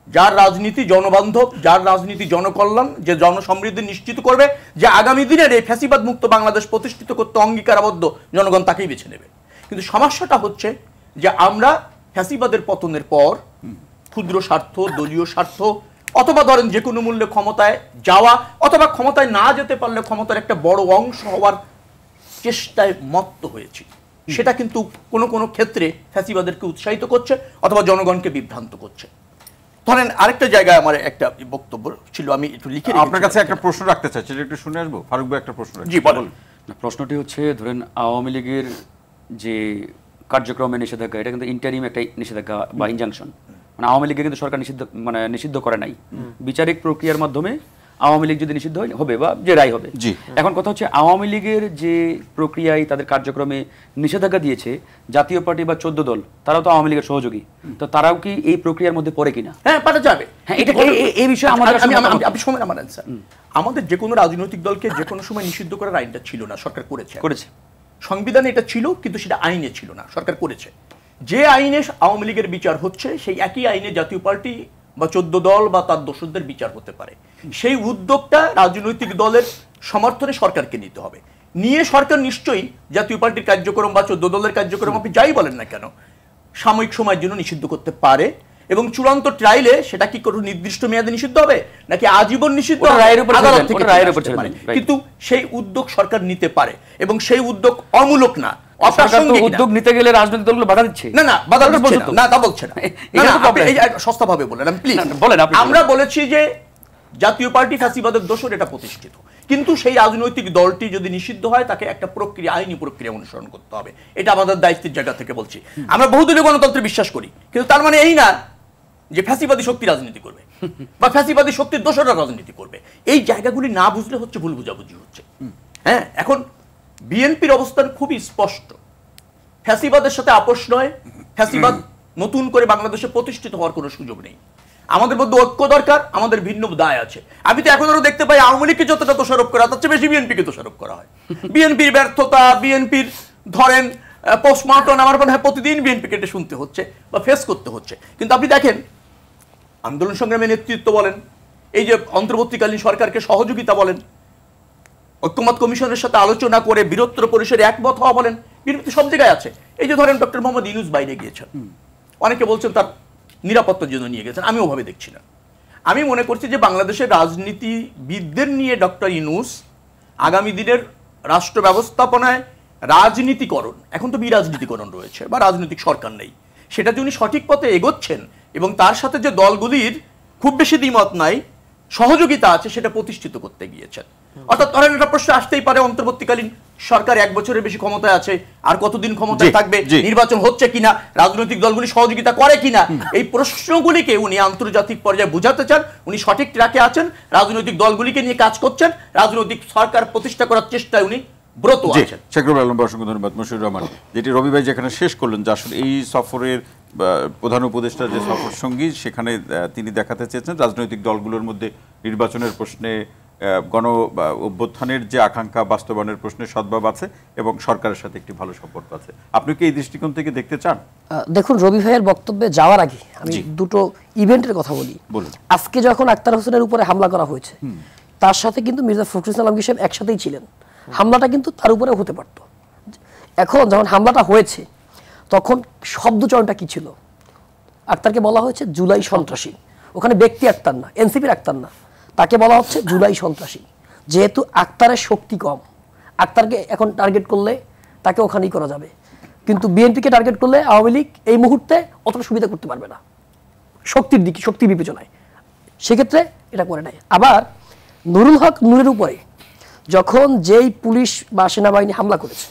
যার রাজনীতি জনবান্ধব, যার রাজনীতি জনকল্যাণ, যে জনসমৃদ্ধি নিশ্চিত করবে, যে আগামী দিনের এই ফ্যাসিবাদ মুক্ত বাংলাদেশ প্রতিষ্ঠিত করতে অঙ্গীকারাবদ্ধ, জনগণ তাকেই বেছে নেবে। কিন্তু সমস্যাটা হচ্ছে যে আমরা ফ্যাসিবাদের পতনের পর ক্ষুদ্র স্বার্থ, দলীয় স্বার্থ, অথবা ধরেন যে কোনো মূল্যে ক্ষমতায় যাওয়া, অথবা ক্ষমতায় না যেতে পারলে ক্ষমতার একটা বড় অংশ হওয়ার চেষ্টায় মত্ত হয়েছি। সেটা কিন্তু কোনো কোনো ক্ষেত্রে ফ্যাসিবাদেরকে উৎসাহিত করছে অথবা জনগণকে বিভ্রান্ত করছে। ধরেন আরেকটা জায়গায় আমার একটা বক্তব্য ছিল, আমি একটু লিখে আপনার কাছে একটা প্রশ্ন রাখতে চাচ্ছি, একটু শুনে আসবো। ফারুক ভাই একটা প্রশ্ন। জি বলেন। প্রশ্নটি হচ্ছে, ধরেন আওয়ামী লীগের যে কার্যক্রমে নিষেধাজ্ঞা, এটা কিন্তু ইন্টারিম একটা নিষেধাজ্ঞা বা ইনজাংশন, মানে আওয়ামী লীগকে কিন্তু সরকার নিষিদ্ধ করে নাই। বিচারিক প্রক্রিয়ার মাধ্যমে আওয়ামী লীগ যদি নিষিদ্ধ হয় হবে বা যে রায় হবে। এখন কথা হচ্ছে আওয়ামী লীগের যে প্রক্রিয়ায় তাদের কার্যক্রমে নিষেধাজ্ঞা দিয়েছে জাতীয় পার্টি বা 14 দল, তারাও তো আওয়ামী লীগের সহযোগী, তো তারাও কি এই প্রক্রিয়ার মধ্যে পড়ে কিনা? হ্যাঁ, পারা যাবে। হ্যাঁ, এটা এই বিষয়ে আপনি শুনুন আমার অ্যানসার। আমাদের যে কোনো রাজনৈতিক দলকে যে কোনো সময় নিষিদ্ধ করার আইনটা ছিল না, সরকার করেছে। সংবিধানে এটা ছিল, কিন্তু সেটা আইনে ছিল না, সরকার করেছে। যে আইনে আওয়ামী লীগের বিচার হচ্ছে, সেই একই আইনে জাতীয় পার্টি বা 14 দল বা তার দোসরদের বিচার হতে পারে। সেই উদ্যোগটা রাজনৈতিক দলের সমর্থনে সরকারকে নিতে হবে। নিয়ে সরকার নিশ্চয়ই জাতীয় পার্টির কার্যক্রম বা 14 দলের কার্যক্রম, আপনি যাই বলেন না কেন, সাময়িক সময়ের জন্য নিষিদ্ধ করতে পারে। এবং চূড়ান্ত ট্রায়ালে সেটা কি কোনো নির্দিষ্ট মেয়াদে নিষিদ্ধ হবে নাকি আজীবন নিষিদ্ধ হবে, কিন্তু সেই উদ্যোগ সরকার নিতে পারে এবং সেই উদ্যোগ অমূলক না। উদ্যোগ নিতে গেলে রাজনৈতিক দলগুলো বাধা দিচ্ছে না, বাধা দিচ্ছে না, তা বলছে না। সস্তাভাবে বলেন, আমি প্লিজ বলেন। আমরা বলেছি যে জাতীয় পার্টি ফ্যাসিবাদের দোষর, এটা প্রতিষ্ঠিত, কিন্তু সেই রাজনৈতিক দলটি যদি নিষিদ্ধ হয় তাকে একটা প্রক্রিয়া, আইনি প্রক্রিয়া অনুসরণ করতে হবে। এটা আমাদের দায়িত্বের জায়গা থেকে বলছি। আমরা বহুদলীয় গণতন্ত্রে বিশ্বাস করি, কিন্তু তার মানে এই না যে ফ্যাসিবাদী শক্তি রাজনীতি করবে বা ফ্যাসিবাদী শক্তির দোষরা রাজনীতি করবে। এই জায়গাগুলি না বুঝলে হচ্ছে ভুল বুঝাবুঝি হচ্ছে। হ্যাঁ, এখন বিএনপির অবস্থান খুবই স্পষ্ট, ফ্যাসিবাদের সাথে আপোষ নয়, ফ্যাসিবাদ নতুন করে বাংলাদেশে প্রতিষ্ঠিত হওয়ার কোনো সুযোগ নেই। আমাদের মধ্যে ঐক্য দরকার, আমাদের ভিন্ন দায় আছে। আমি তো এখন আরো দেখতে পাই আওয়ামী লীগকে যতটা দোষারোপ করা, তার চেয়ে বেশি বিএনপিকে দোষারোপ করা হয়। বিএনপির ব্যর্থতা, বিএনপির ধরেন পোস্টমর্টম, আমার মনে হয় প্রতিদিন বিএনপিকে এটা শুনতে হচ্ছে বা ফেস করতে হচ্ছে। কিন্তু আপনি দেখেন আন্দোলন সংগ্রামের নেতৃত্ব বলেন, এই যে অন্তর্বর্তীকালীন সরকারকে সহযোগিতা বলেন, ঐক্যমত কমিশনের সাথে আলোচনা করে বৃহত্তর পরিসরে একমত হওয়া বলেন, বিএনপি সব জায়গায় আছে। এই যে ধরেন ডক্টর মোহাম্মদ ইউনূস বাইরে গিয়েছেন, অনেকে বলছেন তার নিরাপত্তার জন্য নিয়ে গেছেন, আমি ওভাবে দেখছি না। আমি মনে করছি যে বাংলাদেশের রাজনীতিবিদদের নিয়ে ডক্টর ইউনূস আগামী দিনের রাষ্ট্র ব্যবস্থাপনায় রাজনীতিকরণ, এখন তো বিরাজনীতিকরণ রয়েছে বা রাজনৈতিক সরকার নেই, সেটা যে উনি সঠিক পথে এগোচ্ছেন এবং তার সাথে যে দলগুলির খুব বেশি দ্বিমত নাই, সহযোগিতা আছে, সেটা প্রতিষ্ঠিত করতে গিয়েছেন। অর্থাৎ ধরেন একটা প্রশ্ন আসতেই পারে, অন্তর্বর্তীকালীন সরকার 1 বছরের বেশি ক্ষমতায় আছে, আর কতদিন ক্ষমতায় থাকবে, নির্বাচন হচ্ছে কিনা, রাজনৈতিক দলগুলি সহযোগিতা করে কিনা, এই প্রশ্নগুলিকে উনি আন্তর্জাতিক পর্যায়ে বোঝাতে চান। উনি সঠিক ট্র্যাকে আছেন, রাজনৈতিক দলগুলিকে নিয়ে কাজ করছেন, রাজনৈতিক সরকার প্রতিষ্ঠা করার চেষ্টায় উনি ব্রত আছেন। শেখরুল আলম, অসংখ্য ধন্যবাদ। মশিউর রহমান, যেটি রবি ভাই যেখানে শেষ করলেন যে আসলে এই সফরের প্রধান উপদেষ্টা যে সফর সঙ্গী, সেখানে তিনি দেখাতে চেয়েছেন রাজনৈতিক দলগুলোর মধ্যে নির্বাচনের প্রশ্নে, গণ অভ্যুত্থানের যে আকাঙ্ক্ষা বাস্তবায়নের প্রশ্নে সদ্ভাব আছে এবং সরকারের সাথে একটি ভালো সম্পর্ক আছে। আপনি কি এই দৃষ্টিকোণ থেকে দেখতে চান? দেখুন, রবি ভাইয়ের বক্তব্যে যাওয়ার আগে আমি দুটো ইভেন্টের কথা বলি। আজকে যখন আক্তার হোসেনের উপরে হামলা করা হয়েছে, তার সাথে কিন্তু মির্জা ফখরুল ইসলাম আলমগীর সাহেব একসাথেই ছিলেন। হামলাটা কিন্তু তার উপরে হতে পারত। এখন যখন হামলাটা হয়েছে, তখন শব্দচয়নটা কি ছিল? আক্তারকে বলা হয়েছে জুলাই সন্ত্রাসী। ওখানে ব্যক্তি আক্তার না, এনসিপির আক্তার না, তাকে বলা হচ্ছে জুলাই সন্ত্রাসী। যেহেতু আক্তারের শক্তি কম, আক্তারকে এখন টার্গেট করলে তাকে ওখানেই করা যাবে, কিন্তু বিএনপিকে টার্গেট করলে আওয়ামী লীগ এই মুহূর্তে অতটা সুবিধা করতে পারবে না শক্তির দিকে, শক্তি বিবেচনায়, সেক্ষেত্রে এটা করে নাই। আবার নুরুল হক নূরের উপরে যখন যেই পুলিশ বা সেনাবাহিনী হামলা করেছে,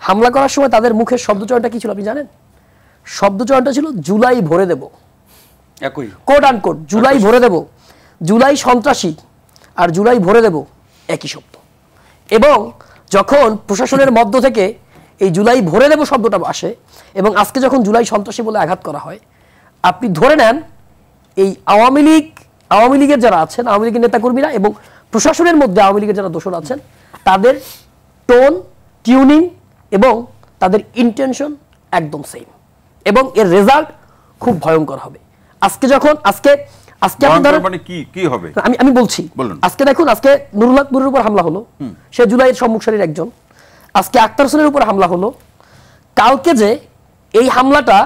হামলা করার সময় তাদের মুখের শব্দচয়নটা কি ছিল আপনি জানেন? শব্দচয়নটা ছিল জুলাই ভরে দেব, একই কোট আন কোট, জুলাই ভরে দেব। জুলাই সন্ত্রাসী আর জুলাই ভরে দেব একই শব্দ। এবং যখন প্রশাসনের মধ্য থেকে এই জুলাই ভরে দেব শব্দটা আসে এবং আজকে যখন জুলাই সন্ত্রাসী বলে আঘাত করা হয়, আপনি ধরে নেন এই আওয়ামী লীগের যারা আছেন, আওয়ামী লীগের নেতাকর্মীরা এবং প্রশাসনের মধ্যে আওয়ামী লীগের যারা দোষর আছেন, তাদের টোন, টিউনিং এবং তাদের ইন্টেনশন একদম সেম, এবং এর রেজাল্ট খুব ভয়ঙ্কর হবে। আজকে যখন আজকে মানে কি হবে আমি বলছি, আজকে দেখুন, আজকে নুরুল হক নুরের উপর হামলা হলো, সে জুলাইয়ের সম্মুখ সারির একজন। আজকে আক্তার হোসেনের উপর হামলা হলো। কালকে যে এই হামলাটা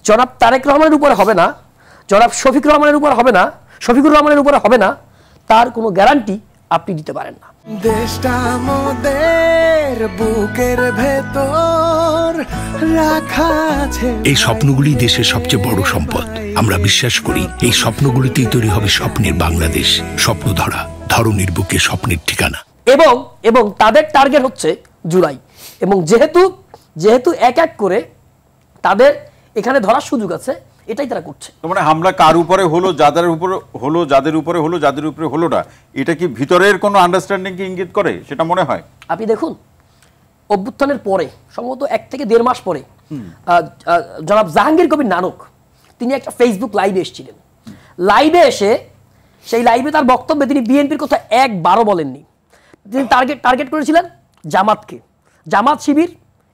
জনাব তারেক রহমানের উপরে হবে না, জনাব শফিকুর রহমানের উপর হবে না, শফিকুর রহমানের উপরে হবে না, তার কোনো গ্যারান্টি আপনি দিতে পারেন না। দেশটা মোদের বুকের ভেতর রাখা আছে। এই স্বপ্নগুলি দেশের সবচেয়ে বড় সম্পদ। আমরা বিশ্বাস করি এই স্বপ্নগুলিতেই তৈরি হবে স্বপ্নের বাংলাদেশ। স্বপ্ন ধরা, ধরনীর বুকে স্বপ্নের ঠিকানা। এবং তাদের টার্গেট হচ্ছে জুলাই, এবং যেহেতু এক এক করে তাদের এখানে ধরার সুযোগ আছে, এটাই তারা করছে। মানে হামলা কার উপরে হলো, যাদের উপরে হলো, যাদের উপরে হলো, যাদের উপরে হলো না, এটা কি ভিতরের কোনো আন্ডারস্ট্যান্ডিং কি ইঙ্গিত করে সেটা মনে হয়? আপনি দেখুন, অভ্যুত্থানের পরে সম্ভবত 1 থেকে 1.5 মাস পরে জনাব জাহাঙ্গীর কবির নানক তিনি একটা ফেসবুক লাইভে এসেছিলেন। লাইভে এসে সেই লাইভে তার বক্তব্যে তিনি বিএনপির কথা একবারও বলেননি। তিনি টার্গেট করেছিলেন জামাতকে, জামাত শিবির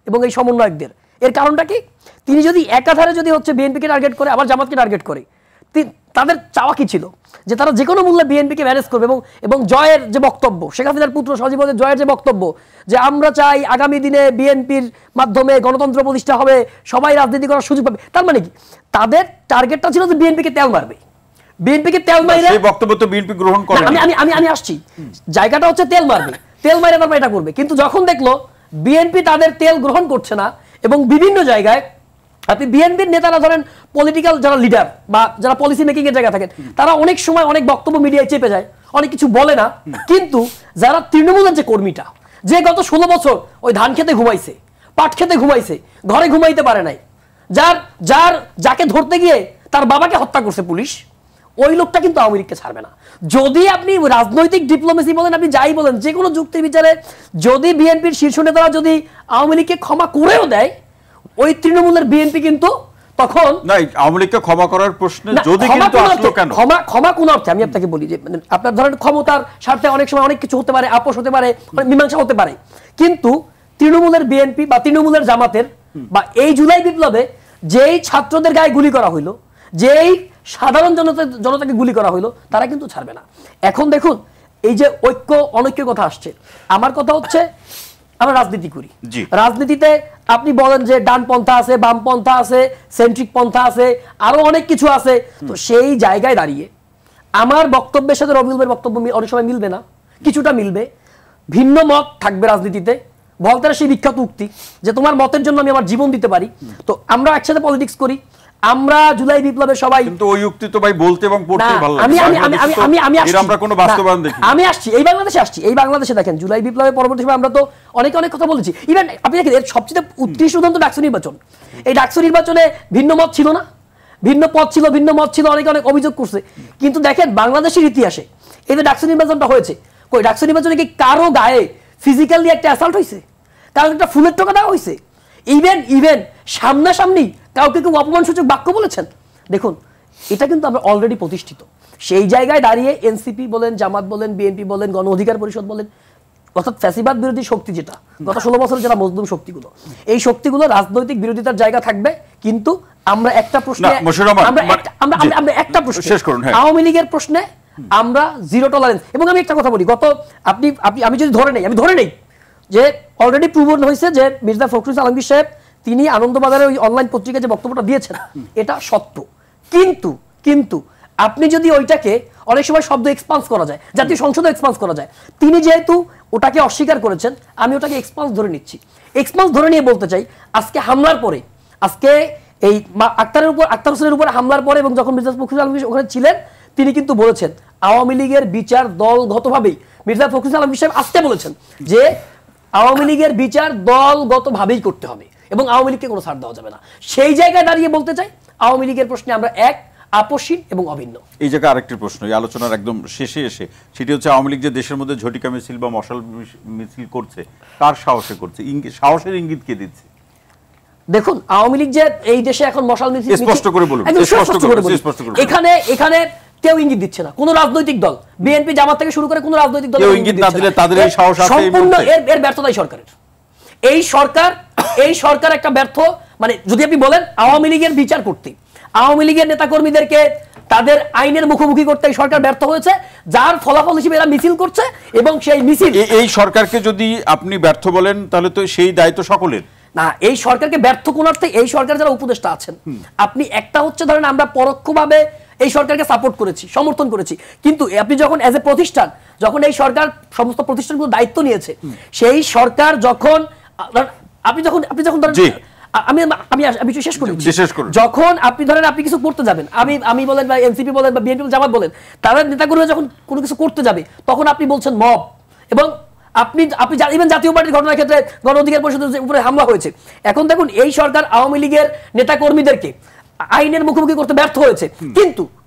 এবং এই সমন্বয়কদের। এর কারণটা কি? তিনি যদি একাধারে যদি হচ্ছে বিএনপিকে টার্গেট করে আবার জামাতকে টার্গেট করে, তাদের চাওয়া কি ছিল যে তারা যে কোনো মূল্যে বিএনপিকে ম্যানেজ করবে, এবং জয়ের যে বক্তব্য, শেখ হাসিনার পুত্র সজীব জয়ের যে বক্তব্য যে আমরা চাই আগামী দিনে বিএনপির মাধ্যমে গণতন্ত্র প্রতিষ্ঠা হবে, সবাই রাজনীতি করার সুযোগ পাবে। তার মানে কি? তাদের টার্গেটটা ছিল যে বিএনপিকে তেল মারবে, বিএনপিকে তেল মারবে। সেই বক্তব্য তো বিএনপি গ্রহণ করে। আমি আসছি, জায়গাটা হচ্ছে তেল মারবে, তেল মারে তারপর এটা করবে। কিন্তু যখন দেখলো বিএনপি তাদের তেল গ্রহণ করছে না, এবং বিভিন্ন জায়গায় আপনি বিএনপির নেতারা ধরেন পলিটিক্যাল যারা লিডার বা যারা পলিসি মেকিং এর জায়গায় থাকেন, তারা অনেক সময় অনেক বক্তব্য মিডিয়ায় চেপে যায়, অনেক কিছু বলে না। কিন্তু যারা তৃণমূলের যে কর্মীটা, যে গত 16 বছর ওই ধান খেতে ঘুমাইছে, পাট খেতে ঘুমাইছে, ঘরে ঘুমাইতে পারে নাই, যাকে ধরতে গিয়ে তার বাবাকে হত্যা করছে পুলিশ, ওই লোকটা কিন্তু আওয়ামী লীগকে ছাড়বে না। যদি আপনি রাজনৈতিক ডিপ্লোমেসি বলেন, আপনি যাই বলেন, যে কোনো যুক্তির বিচারে যদি বিএনপির শীর্ষ নেতারা যদি আওয়ামী লীগকে ক্ষমা করেও দেয়, ওই তৃণমূলের বিএনপি কিন্তু তখন আওয়ামী লীগকে ক্ষমা করার প্রশ্নে যদি কিন্তু আসলো কেন? ক্ষমা কোন অর্থে? আমি আপনাকে বলি যে আপনার ধরেন ক্ষমতার স্বার্থে অনেক সময় অনেক কিছু হতে পারে, আপোষ হতে পারে, মীমাংসা হতে পারে, কিন্তু তৃণমূলের বিএনপি বা তৃণমূলের জামাতের বা এই জুলাই বিপ্লবে যেই ছাত্রদের গায়ে গুলি করা হইলো, যেই সাধারণ জনতাকে গুলি করা হইলো, তারা কিন্তু ছাড়বে না। এখন দেখুন, এই যে ঐক্য অনৈক্যের কথা আসছে, আমার কথা হচ্ছে আমরা রাজনীতি করি। রাজনীতিতে আপনি বলেন যে ডান পন্থা আছে, বাম পন্থা আছে, সেন্ট্রিক পন্থা আছে, আরো অনেক কিছু আছে। তো সেই জায়গায় দাঁড়িয়ে আমার বক্তব্যের সাথে রবিউলের বক্তব্য অনেক সময় মিলবে না, কিছুটা মিলবে, ভিন্ন মত থাকবে রাজনীতিতে। ভলতেয়ারের সেই বিখ্যাত উক্তি যে তোমার মতের জন্য আমি আমার জীবন দিতে পারি। তো আমরা একসাথে পলিটিক্স করি, আমরা জুলাই বিপ্লবে সবাই, কিন্তু ওই উক্তি তো ভাই বলতে এবং পড়তে ভালো লাগে। আমরা কোনো বাস্তবায়ন দেখি। আমি আসছি, এই বাংলাদেশে আসছি, এই বাংলাদেশে দেখেন জুলাই বিপ্লবের পরবর্তী সময় আমরা তো অনেক কথা বলেছি। ইভেন আপনি দেখেন এর সবচেয়ে উৎকৃষ্ট উদাহরণ তো ডাকসু নির্বাচন। এই ডাকসু নির্বাচনে ভিন্ন মত ছিল না, ভিন্ন পথ ছিল, ভিন্ন মত ছিল, অনেক অভিযোগ করছে। কিন্তু দেখেন বাংলাদেশের ইতিহাসে এই যে ডাকসু নির্বাচনটা হয়েছে, কই ডাকসু নির্বাচনে কি কারো গায়ে ফিজিক্যালি একটা অ্যাসাল্ট হয়েছে? কারো একটা ফুলের টোকা দেওয়া হয়েছে? ইভেন সামনাসামনি কাউকে কেউ অপমানসূচক বাক্য বলেছেন? দেখুন, এটা কিন্তু আমরা অলরেডি প্রতিষ্ঠিত। সেই জায়গায় দাঁড়িয়ে এনসিপি বলেন, জামাত বলেন, বিএনপি বলেন, গণ অধিকার পরিষদ বলেন, অর্থাৎ ফ্যাসিবাদ বিরোধী শক্তি যেটা গত 16 বছরের যারা মজলুম শক্তিগুলো, এই শক্তিগুলো রাজনৈতিক বিরোধিতার জায়গা থাকবে। কিন্তু আমরা একটা প্রশ্নে, আমরা একটা প্রশ্ন শেষ করুন, আওয়ামী লীগের প্রশ্নে আমরা জিরো টলারেন্স। এবং আমি একটা কথা বলি, আমি যদি ধরে নেই যে অলরেডি প্রুভন হয়েছে যে মির্জা ফখরুল আলমগীর সাহেব তিনি আনন্দবাজারের ওই অনলাইন পত্রিকায় যে বক্তব্যটা দিয়েছেন এটা সত্য। কিন্তু আপনি যদি ওইটাকে অনেক সময় শব্দ এক্সপান্স করা যায়, জাতীয় সংসদে এক্সপান্স করা যায়, তিনি যেহেতু ওটাকে অস্বীকার করেছেন, আমি ওটাকে এক্সপান্স ধরে নিচ্ছি। এক্সপান্স ধরে নিয়ে বলতে চাই, আজকে হামলার পরে, আজকে এই আক্তার হোসেনের উপরে হামলার পরে এবং যখন মির্জা ফখরুল আলমগীর ওখানে ছিলেন, তিনি কিন্তু বলেছেন আওয়ামী লীগের বিচার দলগতভাবেই, মির্জা ফখরুল আলমগীর সাহেব আসতে বলেছেন যে আওয়ামী লীগের বিচার দলগতভাবেই করতে হবে এবং আওয়ামী লীগকে কোনো ছাড় দেওয়া যাবে না। সেই জায়গায় দাঁড়িয়ে বলতে চাই আওয়ামী লীগের প্রশ্নে আমরা এক, আপসহীন এবং অভিন্ন। এই জায়গায় আরেকটি প্রশ্ন, এই আলোচনার একদম শেষে এসে, সেটি হচ্ছে আওয়ামী লীগ যে দেশের মধ্যে ঝটিকা মিছিল বা মশাল মিছিল করছে, কার সাহসে করছে? সাহসের ইঙ্গিত কে দিচ্ছে? দেখুন, আওয়ামী লীগ যে এই দেশে এখন মশাল মিছিল, স্পষ্ট করে বলুন, এখানে কেউ ইঙ্গিত দিচ্ছে না, কোন রাজনৈতিক দল, বিএনপি জামাত থেকে শুরু করে কোন রাজনৈতিক দল ইঙ্গিত না দিলে তাদের এই সাহস আছে। সম্পূর্ণ এর ব্যর্থতাই সরকারের। এই সরকার এই সরকার একটা ব্যর্থ, মানে যদি আপনি বলেন আওয়ামী লীগের বিচার করতে, আওয়ামী লীগের নেতাকর্মীদেরকে তাদের আইনের মুখোমুখি করতে এই সরকার ব্যর্থ হয়েছে, যার ফলাফল হিসেবে এরা মিছিল করছে এবং সেই মিছিল, এই সরকারকে যদি আপনি ব্যর্থ বলেন তাহলে তো সেই দায়িত্ব সকলের না। এই সরকারকে ব্যর্থ কোন অর্থে, এই সরকার যারা উপদেষ্টা আছেন, আপনি একটা হচ্ছে ধরেন আমরা পরোক্ষভাবে এই সরকারকে সাপোর্ট করেছি, সমর্থন করেছি, কিন্তু আপনি যখন এজ এ প্রতিষ্ঠান, যখন এই সরকার সমস্ত প্রতিষ্ঠানগুলো দায়িত্ব নিয়েছে, সেই সরকার যখন আপনি যখন ধরেন আমি শেষ করি, যখন আপনি ধরেন আপনি কিছু করতে যাবেন, আমি বলেন বা এনসিপি বলেন বা বিএনপি জামাত বলেন, তারা নেতাকর্মীরা যখন কোনো কিছু করতে যাবে তখন আপনি বলছেন মব, এবং আপনি ইভেন জাতীয় পার্টির ঘটনার ক্ষেত্রে গণ অধিকার পরিষদের উপরে হামলা হয়েছে। এখন দেখুন এই সরকার আওয়ামী লীগের নেতাকর্মীদেরকে আইনের মুখোমুখি করতে ব্যর্থ হয়েছে,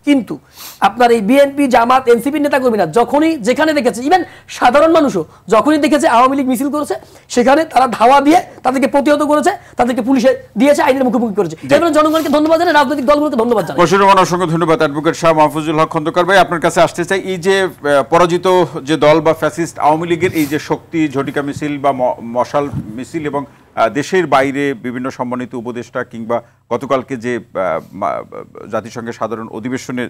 কিন্তু আপনার এই বিএনপি জামাত এনসিপির নেতাকর্মীরা যখনই যেখানে দেখেছে, ইভেন সাধারণ মানুষও যখনই দেখেছে আওয়ামী লীগ মিছিল করেছে, সেখানে তারা ধাওয়া দিয়ে তাদেরকে প্রতিহত করেছে, তাদেরকে পুলিশে দিয়েছে, আইনের মুখোমুখি করেছে। জনগণকে ধন্যবাদ জানাই, রাজনৈতিক দলগুলোকে ধন্যবাদ জানাই। অসংখ্য ধন্যবাদ অ্যাডভোকেট শাহ মাহফুজুল হক খন্দকার ভাই। আপনার কাছে আসতে চাই, এই যে পরাজিত যে দল বা ফ্যাসিস্ট আওয়ামী লীগের এই যে শক্তি ঝটিকা মিছিল বা মশাল মিছিল এবং দেশের বাইরে বিভিন্ন সম্মানিত উপদেষ্টা কিংবা গতকালকে যে জাতিসংঘের সাধারণ অধিবেশনে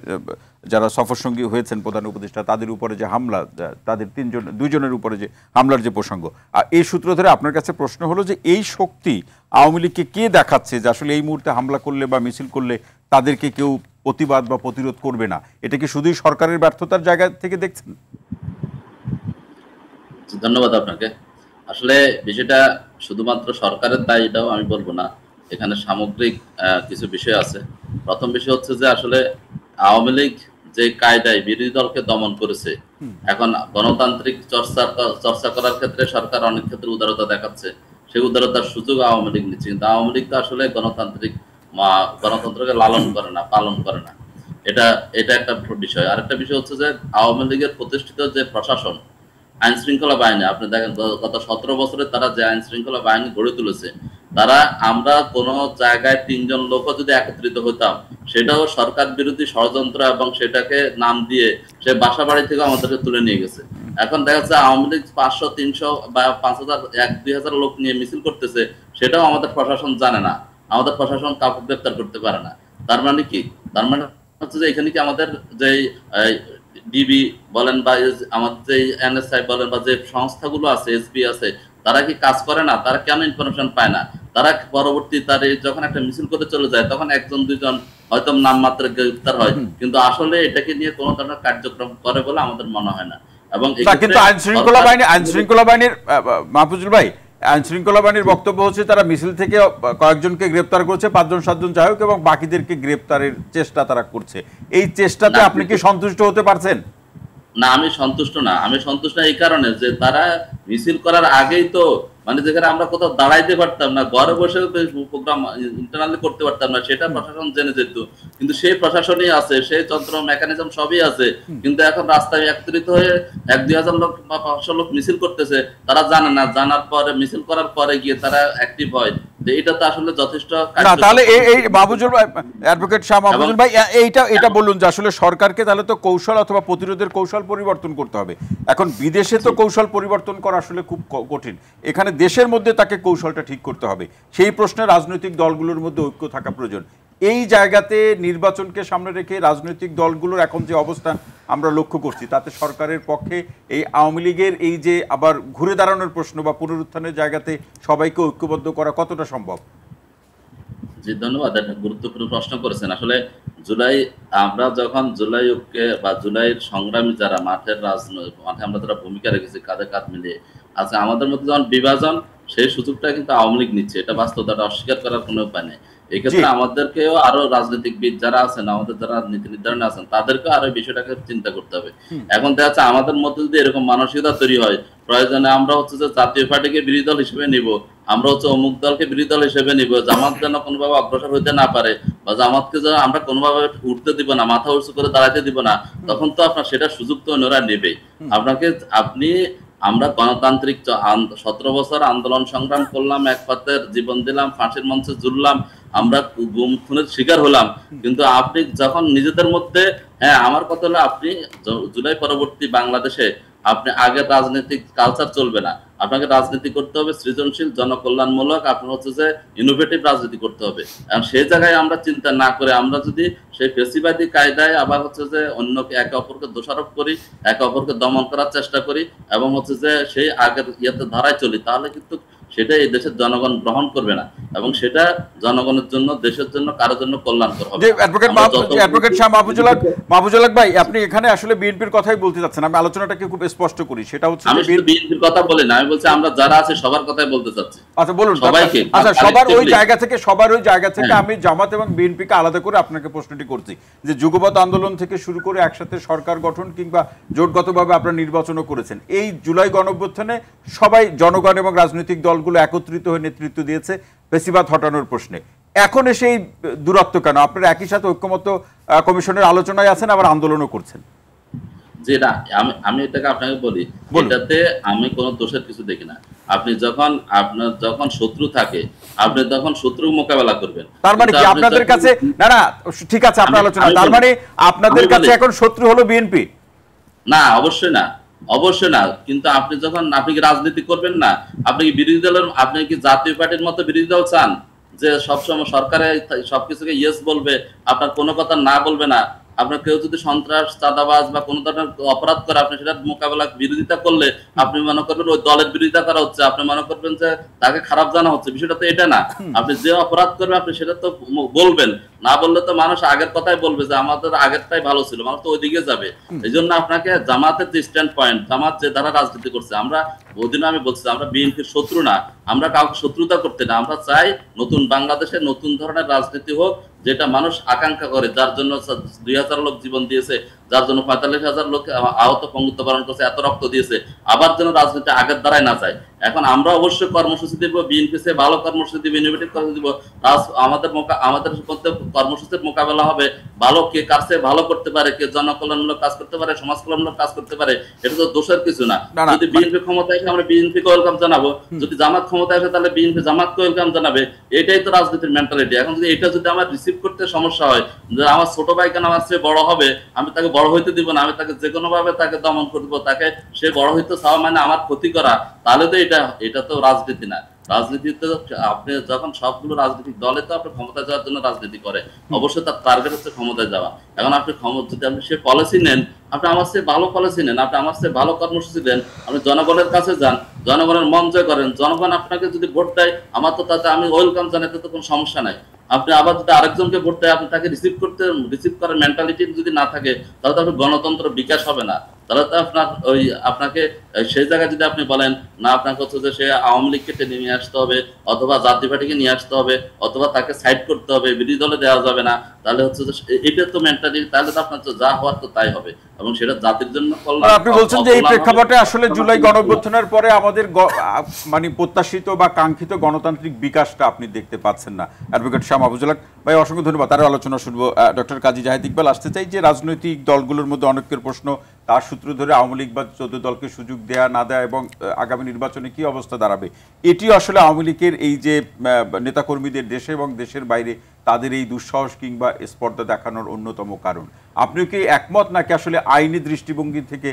যারা সফরসঙ্গী হয়েছেন প্রধান উপদেষ্টা, তাদের উপরে যে হামলা, তাদের দুইজনের উপরে যে হামলার যে প্রসঙ্গ, এই সূত্র ধরে আপনার কাছে প্রশ্ন হলো যে এই শক্তি আওয়ামী লীগকে কে দেখাচ্ছে যে আসলে এই মুহূর্তে হামলা করলে বা মিছিল করলে তাদেরকে কেউ প্রতিবাদ বা প্রতিরোধ করবে না? এটা কি শুধুই সরকারের ব্যর্থতার জায়গা থেকে দেখছেন? ধন্যবাদ আপনাকে। আসলে বিষয়টা শুধুমাত্র সরকারের দায় এটাও আমি বলবো না, এখানে সামগ্রিক কিছু বিষয় আছে। প্রথম বিষয় হচ্ছে যে আসলে আওয়ামী লীগ যে কায়দায় বিরোধী দলকে দমন করেছে, এখন গণতান্ত্রিক চর্চা করার ক্ষেত্রে সরকার অনেক ক্ষেত্রে উদারতা দেখাচ্ছে, সেই উদারতার সুযোগ আওয়ামী লীগ নিচ্ছে, কিন্তু আওয়ামী লীগ তো আসলে গণতন্ত্রকে লালন করে না, পালন করে না। এটা একটা বিষয়। আরেকটা বিষয় হচ্ছে যে আওয়ামী লীগের প্রতিষ্ঠিত যে প্রশাসন, আইন শৃঙ্খলা বাহিনী, আপনি দেখেন গত 17 বছরে তারা যে আইন শৃঙ্খলা বাহিনী গড়ে তুলেছে, তারা আমরা কোন জায়গায় 3 জন লোক যদি একত্রিত হতাম, সেটাও সরকার বিরোধী ষড়যন্ত্র এবং সেটাকে নাম দিয়ে সে বাসা বাড়ি থেকে আমাদেরকে তুলে নিয়ে গেছে। এখন দেখা যাচ্ছে আওয়ামী লীগ 500, 300 বা 5000, 1000-2000 লোক নিয়ে মিছিল করতেছে, সেটাও আমাদের প্রশাসন জানে না, আমাদের প্রশাসন কাউকে গ্রেপ্তার করতে পারে না। তার মানে কি? তার মানে হচ্ছে যে এখানে কি আমাদের যে ডিবি বলেন বা আমাদের যে এনএসআই বলেন বা যে সংস্থাগুলো আছে, এসপি আছে, তারা কি কাজ করে না? তারা কেন ইনফরমেশন পায় না? তারা পরবর্তী যখন একটা মিছিল করে চলে যায় তখন 1-2 হয়তো নাম মাত্র গ্রেফতার হয়, কিন্তু আসলে এটাকে নিয়ে কোনো ধরনের কার্যক্রম করে বলে আমাদের মনে হয় না। এবং কিন্তু আইন শৃঙ্খলা বাহিনীর মাহফুজুল ভাই, আইন শৃঙ্খলা বাহিনীর বক্তব্য হচ্ছে তারা মিছিল থেকে কয়েকজনকে গ্রেপ্তার করেছে, 5-7 যাই হোক, এবং বাকিদেরকে গ্রেপ্তারের চেষ্টা তারা করছে। এই চেষ্টাতে আপনি কি সন্তুষ্ট হতে পারছেন? না, আমি সন্তুষ্ট না। আমি সন্তুষ্ট না এই কারণে যে তারা মিছিল করার আগেই তো, মানে যেখানে আমরা কোথাও দাঁড়াইতে পারতাম না, ঘরে বসে প্রোগ্রাম ইন্টারনালি করতে পারতাম না, সেটা প্রশাসন জেনে যেত, কিন্তু সেই প্রশাসনই আছে, সেই যন্ত্র মেকানিজম সবই আছে, কিন্তু এখন রাস্তায় একত্রিত হয়ে 1-2 লোক বা 500 লোক মিছিল করতেছে, তারা জানে না, জানার পরে মিছিল করার পরে গিয়ে তারা অ্যাক্টিভ হয়। এটা তো আসলে যথেষ্ট। তাহলে এই মাহফুজুল ভাই, অ্যাডভোকেট শাহ মাহফুজুল ভাই, এটা বলুন যে আসলে সরকারকে তাহলে তো কৌশল অথবা প্রতিরোধের কৌশল পরিবর্তন করতে হবে। এখন বিদেশে তো কৌশল পরিবর্তন করা আসলে খুব কঠিন, এখানে দেশের মধ্যে তাকে কৌশলটা ঠিক করতে হবে। সেই প্রশ্নে রাজনৈতিক দলগুলোর মধ্যে ঐক্য থাকা প্রয়োজন। এই জায়গাতে নির্বাচনকে সামনে রেখে রাজনৈতিক দলগুলোর এখন যে অবস্থান আমরা লক্ষ্য করছি, তাতে সরকারের পক্ষে এই আওয়ামী লীগের এই যে আবার ঘুরে দাঁড়ানোর প্রশ্ন বা পুনরুত্থানের জায়গাতে সবাইকে ঐক্যবদ্ধ করা কতটা সম্ভব? জি, ধন্যবাদ। একটা গুরুত্বপূর্ণ প্রশ্ন করেছেন। আসলে আমরা যখন জুলাইকে বা জুলাইয়ের সংগ্রামী যারা মাঠে আমরা যারা ভূমিকা রেখেছি কাঁধে কাঁধ মিলিয়ে, আচ্ছা আমাদের মধ্যে যখন বিভাজন, সেই সুযোগটা কিন্তু আওয়ামী লীগ নিচ্ছে, এটা বাস্তবতাটা অস্বীকার করার কোনো উপায় নেই। এক্ষেত্রে আমাদেরকেও আরো রাজনীতিবিদ যারা আছেন, আমাদের যারা নীতি নির্ধারণে আছেন, তাদেরকেও আরো বিষয়টাকে চিন্তা করতে হবে। এখন দেখা যাচ্ছে আমাদের মধ্যে যদি এরকম মানসিকতা তৈরি হয়, প্রয়োজনে আমরা হচ্ছে যে জাতীয় পার্টিকে বিরোধী দল হিসেবে নিব, আমরা হচ্ছে অমুক দলকে বিরোধী দল হিসেবে নিব, জামাত যেন কোনোভাবে অগ্রসর হইতে না পারে বা জামাতকে যেন আমরা কোনোভাবে উঠতে দিব না, মাথা উঁচু করে দাঁড়াতে দিব না, তখন তো আপনার সেটা সুযোগ তো অন্যরা নেবেই। আমরা গণতান্ত্রিক 17 বছর আন্দোলন সংগ্রাম করলাম, এক পাতের জীবন দিলাম, ফাঁসির মঞ্চে ঝুললাম, আমরা গুম খুনের শিকার হলাম, কিন্তু আপনি যখন নিজেদের মধ্যে, আমার কথা হলো আপনি জুলাই পরবর্তী বাংলাদেশে আপনি আগের রাজনৈতিক কালচার চলবে না। আপনাকে রাজনীতি করতে হবে সৃজনশীল, জনকল্যাণমূলক, আপনার হচ্ছে যে ইনোভেটিভ রাজনীতি করতে হবে। এবং সেই জায়গায় আমরা চিন্তা না করে আমরা যদি সেই ফেসিবাদী কায়দায় আবার হচ্ছে যে অন্যকে একে অপরকে দোষারোপ করি, একে অপরকে দমন করার চেষ্টা করি এবং হচ্ছে যে সেই আগের ইয়েতে ধারায় চলি, তাহলে কিন্তু সেটা এই দেশের জনগণ গ্রহণ করবে না এবং সেটা জনগণের জন্য, দেশের জন্য, কারোর জন্য কল্যাণকর হবে। অ্যাডভোকেট শাহ মাহফুজুল হক ভাই, আপনি এখানে আসলে বিএনপির কথাই বলতে চাচ্ছেন। আমি আলোচনাটাকে খুব স্পষ্ট করি, সেটা হচ্ছে আমি শুধু বিএনপির কথা বলি না, আমি বলছি আমরা যারা আছে সবার কথাই বলতে চাচ্ছি। আচ্ছা বলুন, সবাইকে। আচ্ছা সবার ওই জায়গা থেকে আমি জামাত এবং বিএনপিকে আলাদা করে আপনাকে প্রশ্নটি করছি যে যুগপৎ আন্দোলন থেকে শুরু করে একসাথে সরকার গঠন কিংবা জোটগতভাবে আপনারা নির্বাচনও করেছেন, এই জুলাই গণঅভ্যুত্থানে সবাই জনগণ এবং রাজনৈতিক দলগুলো একত্রিত হয়ে নেতৃত্ব দিয়েছে ফ্যাসিবাদ হটানোর প্রশ্নে। এখন এসে এই দূরত্ব কেন? আপনারা একই সাথে ঐক্যমত্য কমিশনের আলোচনায় আছেন, আবার আন্দোলনও করছেন। যে না, আমি এটাকে আপনাকে বলি, এটাতে আমি কোনো দোষের কিছু দেখি না। আপনি আপনার যখন শত্রু থাকে, আপনি তখন শত্রু মোকাবেলা করবেন। তার মানে কি আপনাদের কাছে না ঠিক আছে আপনার আলোচনা, তার মানে আপনাদের কাছে এখন শত্রু হলো বিএনপি? না, অবশ্যই না, অবশ্যই না। কিন্তু আপনি কি রাজনীতি করবেন না? আপনি কি বিরোধী দলের, আপনি কি জাতীয় পার্টির মতো বিরোধী দল চান যে সবসময় সরকারে সবকিছুকে ইয়েস বলবে, আপনার কোনো কথা না বলবে না? আপনার কেউ যদি সন্ত্রাস, চাঁদাবাজ বা কোনো ধরনের অপরাধ করে, আপনি সেটার মোকাবেলা বিরোধিতা করলে আপনি মনে করবেন ওই দলের বিরোধিতা করা হচ্ছে, আপনি মনে করবেন যে তাকে খারাপ জানা হচ্ছে। বিষয়টা তো এটা না। আপনি যে অপরাধ করবেন আপনি সেটা তো বলবেন, না বললে তো মানুষ আগের কথাই বলবে যে আমাদের আগেরটাই ভালো ছিল, মানুষ তো ওইদিকে যাবে। এই জন্য আপনাকে জামাতের যে স্ট্যান্ড পয়েন্ট, জামাত যে দ্বারা রাজনীতি করছে, আমরা ওদিনও আমি বলছি আমরা বিএনপির শত্রু না, আমরা কাউকে শত্রুতা করতে না। আমরা চাই নতুন বাংলাদেশে নতুন ধরনের রাজনীতি হোক, যেটা মানুষ আকাঙ্ক্ষা করে, যার জন্য 2000 লোক জীবন দিয়েছে, যার জন্য 45,000 লোক আহত পঙ্গুত্ব বরণ করছে, এত রক্ত দিয়েছে, আবার যেন রাজনীতি আগের দ্বারাই না যায়। এখন আমরা অবশ্যই কর্মসূচি দিব, বিএনপি সে ভালো কর্মসূচি দিব, ইনোভেটিভ কর্মসূচি দিব। আমাদের মধ্যে কর্মসূচির মোকাবেলা হবে, ভালো কে কার চেয়ে ভালো করতে পারে, কে জনকল্যাণমূলক কাজ করতে পারে, সমাজ কল্যাণমূলক কাজ করতে পারে, এটা তো দোষের কিছু না। যদি বিএনপি ক্ষমতায় এসে আমরা বিএনপিকে ওয়েলকাম জানাবো, যদি জামাত ক্ষমতায় আসে তাহলে বিএনপি জামাতকে ওয়েলকাম জানাবে। এটাই তো রাজনীতির মেন্টালিটি। এখন যদি এটা যদি আমার রিসিভ করতে সমস্যা হয় যে আমার ছোট ভাই কেন আমার চেয়ে বড় হবে, আমি তাকে বড় হইতে দিব না, আমি তাকে যে কোনো ভাবে তাকে দমন করে দিব, তাকে সে বড় হইতে চাওয়া মানে আমার ক্ষতি করা, তাহলে তো এটা তো রাজনীতি না। রাজনীতিতে আপনি যখন সবগুলো রাজনৈতিক দলে তো আপনি ক্ষমতায় যাওয়ার জন্য রাজনীতি করে, অবশ্যই তার টার্গেট হচ্ছে ক্ষমতায় যাওয়া। এখন আপনি যদি আপনি সে পলিসি নেন, আপনি আমার চেয়ে ভালো পলিসি নেন, আপনি আমার চেয়ে ভালো কর্মসূচি দেন, আপনি জনগণের কাছে যান, জনগণের মন জয় করেন। জনগণ আপনাকে যদি ভোট দেয়, আমার তো তাতে আমি ওয়েলকাম জানাতে তো কোনো সমস্যা নাই। আপনি আবার যদি আরেকজনকে ভোট দেয়, আপনি তাকে রিসিভ করার মেন্টালিটি যদি না থাকে, তাহলে তো আপনি গণতন্ত্র বিকাশ হবে না। তাহলে তো আপনাকে সেই জায়গায় যদি আপনি বলেন না, আপনাকে হচ্ছে যে সে আওয়ামী লীগকে টেনে নিয়ে আসতে হবে, অথবা জাতীয় পার্টিকে নিয়ে আসতে হবে, অথবা তাকে সাইড করতে হবে, বিরোধী দলে দেওয়া যাবে না, তাহলে হচ্ছে যে এটা তো মেন্টালিটি, তাহলে তো আপনার যা হওয়ার তো তাই হবে এবং সেটা জাতির জন্য কল্যাণ। আপনি বলছেন যে এই প্রেক্ষাপটে আসলে জুলাই গণঅভ্যুত্থানের পরে আমাদের মানে প্রত্যাশিত বা কাঙ্ক্ষিত গণতান্ত্রিক বিকাশটা আপনি দেখতে পাচ্ছেন না। অ্যাডভোকেট শাহ মাহফুজুল হক ভাই, অসংখ্য ধন্যবাদ। তার আলোচনা শুনবো ডক্টর কাজী জাহিদ ইকবাল। আসতে চাই যে রাজনৈতিক দলগুলোর মধ্যে অনেকের প্রশ্ন, তার সূত্র ধরে আওয়ামী লীগ বা 14 দলকে সুযোগ দেয়া না দেয়া এবং আগামী নির্বাচনে কি অবস্থা দাঁড়াবে, এটি আসলে আওয়ামী লীগের এই যে নেতাকর্মীদের দেশে এবং দেশের বাইরে তাদের এই দুঃসাহস কিংবা স্পর্ধা দেখানোর অন্যতম কারণ। আপনি কি একমত, নাকি আসলে আইনি দৃষ্টিভঙ্গি থেকে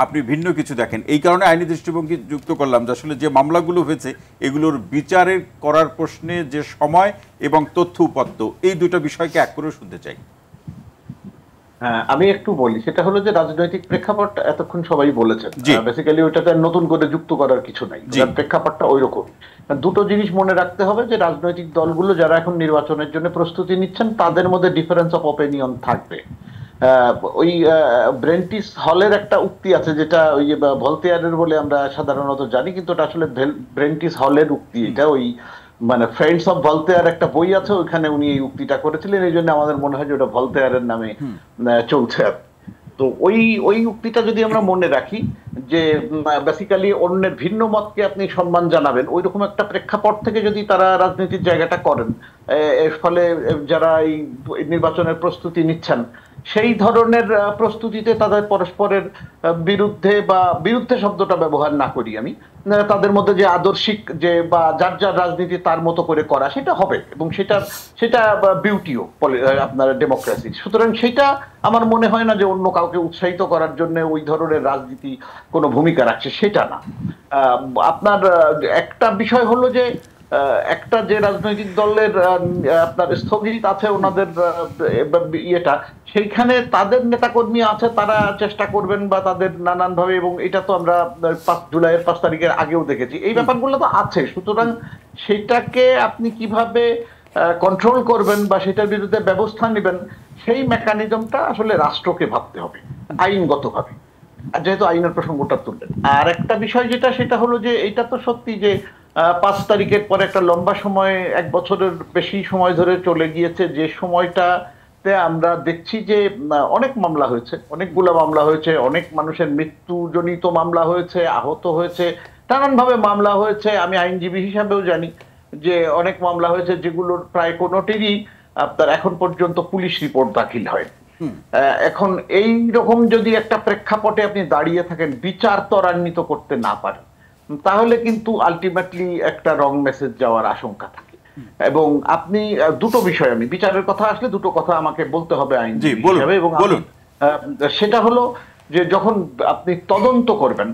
আপনি ভিন্ন কিছু দেখেন? এই কারণে আইনি দৃষ্টিভঙ্গি যুক্ত করলাম যে আসলে যে মামলাগুলো হয়েছে এগুলোর বিচারের করার প্রশ্নে যে সময় এবং তথ্য উপাত্ত, এই দুটো বিষয়কে এক করে শুনতে চাই। হ্যাঁ, আমি একটু বলি, সেটা হলো যে রাজনৈতিক প্রেক্ষাপট এতক্ষণ সবাই বলেছেন, বেসিক্যালি ওইটাতে নতুন করে যুক্ত করার কিছু নাই, প্রেক্ষাপটটা ওই রকম। দুটো জিনিস মনে রাখতে হবে যে রাজনৈতিক দলগুলো যারা এখন নির্বাচনের জন্য প্রস্তুতি নিচ্ছেন তাদের মধ্যে ডিফারেন্স অফ অপিনিয়ন থাকবে। ওই ব্রেন্টিস হলের একটা উক্তি আছে, যেটা ওই ভলতেয়ারের বলে আমরা সাধারণত জানি, কিন্তু ওটা আসলে ব্রেন্টিস হলের উক্তি। এটা ওই মানে ফ্রেন্ডস অফ ভলতেয়ার একটা বই আছে, ওইখানে উনি এই উক্তিটা করেছিলেন, এই জন্য আমাদের মনে হয় যে ওটা ভলতেয়ারের নামে চলছে। তো ওই উক্তিটা যদি আমরা মনে রাখি যে বেসিক্যালি অন্যের ভিন্ন মতকে আপনি সম্মান জানাবেন, ওই রকম একটা প্রেক্ষাপট থেকে যদি তারা রাজনীতির জায়গাটা করেন, এর ফলে যারা এই নির্বাচনের প্রস্তুতি নিচ্ছেন সেই ধরনের প্রস্তুতিতে তাদের পরস্পরের বিরুদ্ধে, বা বিরুদ্ধে শব্দটা ব্যবহার না করি আমি, তাদের মধ্যে যে আদর্শিক যে বা যার যার রাজনীতি তার মতো করে করা, সেটা হবে এবং সেটা বিউটিও আপনার ডেমোক্রেসি। সুতরাং সেটা আমার মনে হয় না যে অন্য কাউকে উৎসাহিত করার জন্য ওই ধরনের রাজনীতি কোনো ভূমিকা রাখছে, সেটা না। আপনার একটা বিষয় হলো যে একটা যে রাজনৈতিক দলের আপনার স্থগিত আছে ওনাদের ইয়েটা, সেইখানে তাদের নেতাকর্মী আছে, তারা চেষ্টা করবেন বা তাদের নানানভাবে, এবং এটা তো আমরা 5 জুলাইয়ের 5 তারিখের আগেও দেখেছি, এই ব্যাপারগুলো তো আছে। সুতরাং সেটাকে আপনি কিভাবে কন্ট্রোল করবেন বা সেটার বিরুদ্ধে ব্যবস্থা নেবেন, সেই মেকানিজমটা আসলে রাষ্ট্রকে ভাবতে হবে আইনগতভাবে, যেহেতু আইনের প্রসঙ্গটা তুললেন। আর একটা বিষয় যেটা, সেটা হলো যে এটা তো সত্যি যে 5 তারিখের পরে একটা লম্বা সময়, 1 বছরের বেশি সময় ধরে চলে গিয়েছে, যে সময়টাতে আমরা দেখছি যে অনেক মামলা হয়েছে, অনেকগুলো মামলা হয়েছে, অনেক মানুষের মৃত্যুজনিত মামলা হয়েছে, আহত হয়েছে, নানানভাবে মামলা হয়েছে। আমি আইনজীবী হিসাবেও জানি যে অনেক মামলা হয়েছে যেগুলোর প্রায় কোনোটিরই আপনার এখন পর্যন্ত পুলিশ রিপোর্ট দাখিল হয়। এখন এই রকম যদি একটা প্রেক্ষাপটে আপনি দাঁড়িয়ে থাকেন, বিচার ত্বরান্বিত করতে না পারেন, তাহলে কিন্তু আলটিমেটলি একটা রং মেসেজ যাওয়ার আশঙ্কা থাকে। এবং আপনি দুটো বিষয়, আমি বিচারের কথা আসলে দুটো কথা আমাকে বলতে হবে আইনজীবী হিসেবে, এবং সেটা হলো যে যখন আপনি তদন্ত করবেন,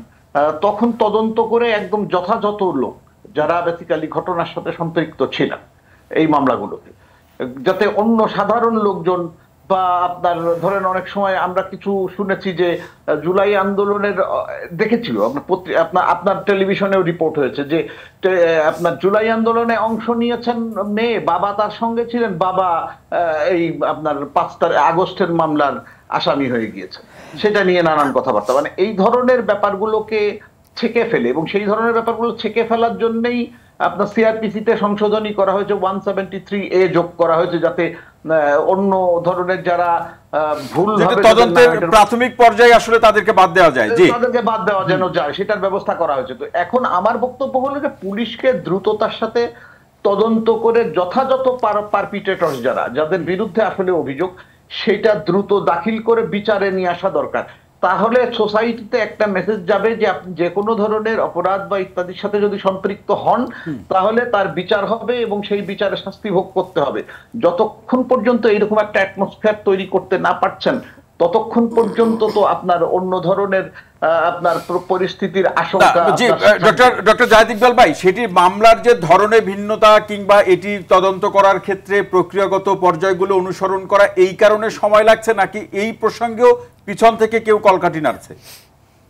তখন তদন্ত করে একদম যথাযথ লোক যারা বেসিক্যালি ঘটনার সাথে সম্পৃক্ত ছিলেন এই মামলাগুলোতে, যাতে অন্য সাধারণ লোকজন বা আপনার ধরেন অনেক সময় আমরা কিছু শুনেছি যে জুলাই আন্দোলনের দেখেছিল আপনার টেলিভিশনেও রিপোর্ট হয়েছে যে আপনার জুলাই আন্দোলনে অংশ নিয়েছেন মেয়ে, বাবা তার সঙ্গে ছিলেন, বাবা এই আপনার 5 আগস্টের মামলার আসামি হয়ে গিয়েছে, সেটা নিয়ে নানান কথাবার্তা। মানে এই ধরনের ব্যাপারগুলোকে ছেকে ফেলে, এবং সেই ধরনের ব্যাপারগুলো ছেকে ফেলার জন্যই আপনার সিআরপিসিতে সংশোধনী করা হয়েছে, 173A যোগ করা হয়েছে, যাতে অন্য ধরনের যারা ভুল তদন্তের প্রাথমিক পর্যায়ে আসলে তাদেরকে বাদ দেওয়া যায়, তাদেরকে বাদ দেওয়া যেন যায়, সেটার ব্যবস্থা করা হয়েছে। তো এখন আমার বক্তব্য হলো যে পুলিশকে দ্রুততার সাথে তদন্ত করে যথাযথ পারপিট্রেটর যাদের বিরুদ্ধে আসলে অভিযোগ, সেটা দ্রুত দাখিল করে বিচারে নিয়ে আসা দরকার। তাহলে সোসাইটিতে একটা মেসেজ যাবে যে আপনি যে কোনো ধরনের অপরাধ বা ইত্যাদির সাথে যদি সম্পৃক্ত হন, তাহলে তার বিচার হবে এবং সেই বিচারে শাস্তি ভোগ করতে হবে। যতক্ষণ পর্যন্ত এইরকম একটা অ্যাটমসফিয়ার তৈরি করতে না পারছেন, ততক্ষণ পর্যন্ত তো আপনার অন্য ধরনের আপনার পরিস্থিতির আশঙ্কা। ডক্টর জাহিদ ইকবাল ভাই, সেটি মামলার যে ধরনের ভিন্নতা কিংবা এটি তদন্ত করার ক্ষেত্রে প্রক্রিয়াগত পর্যায়গুলো অনুসরণ করা, এই কারণে সময় লাগছে, নাকি এই প্রসঙ্গেও পিছন থেকে কেউ কলকাঠি নাড়ছে?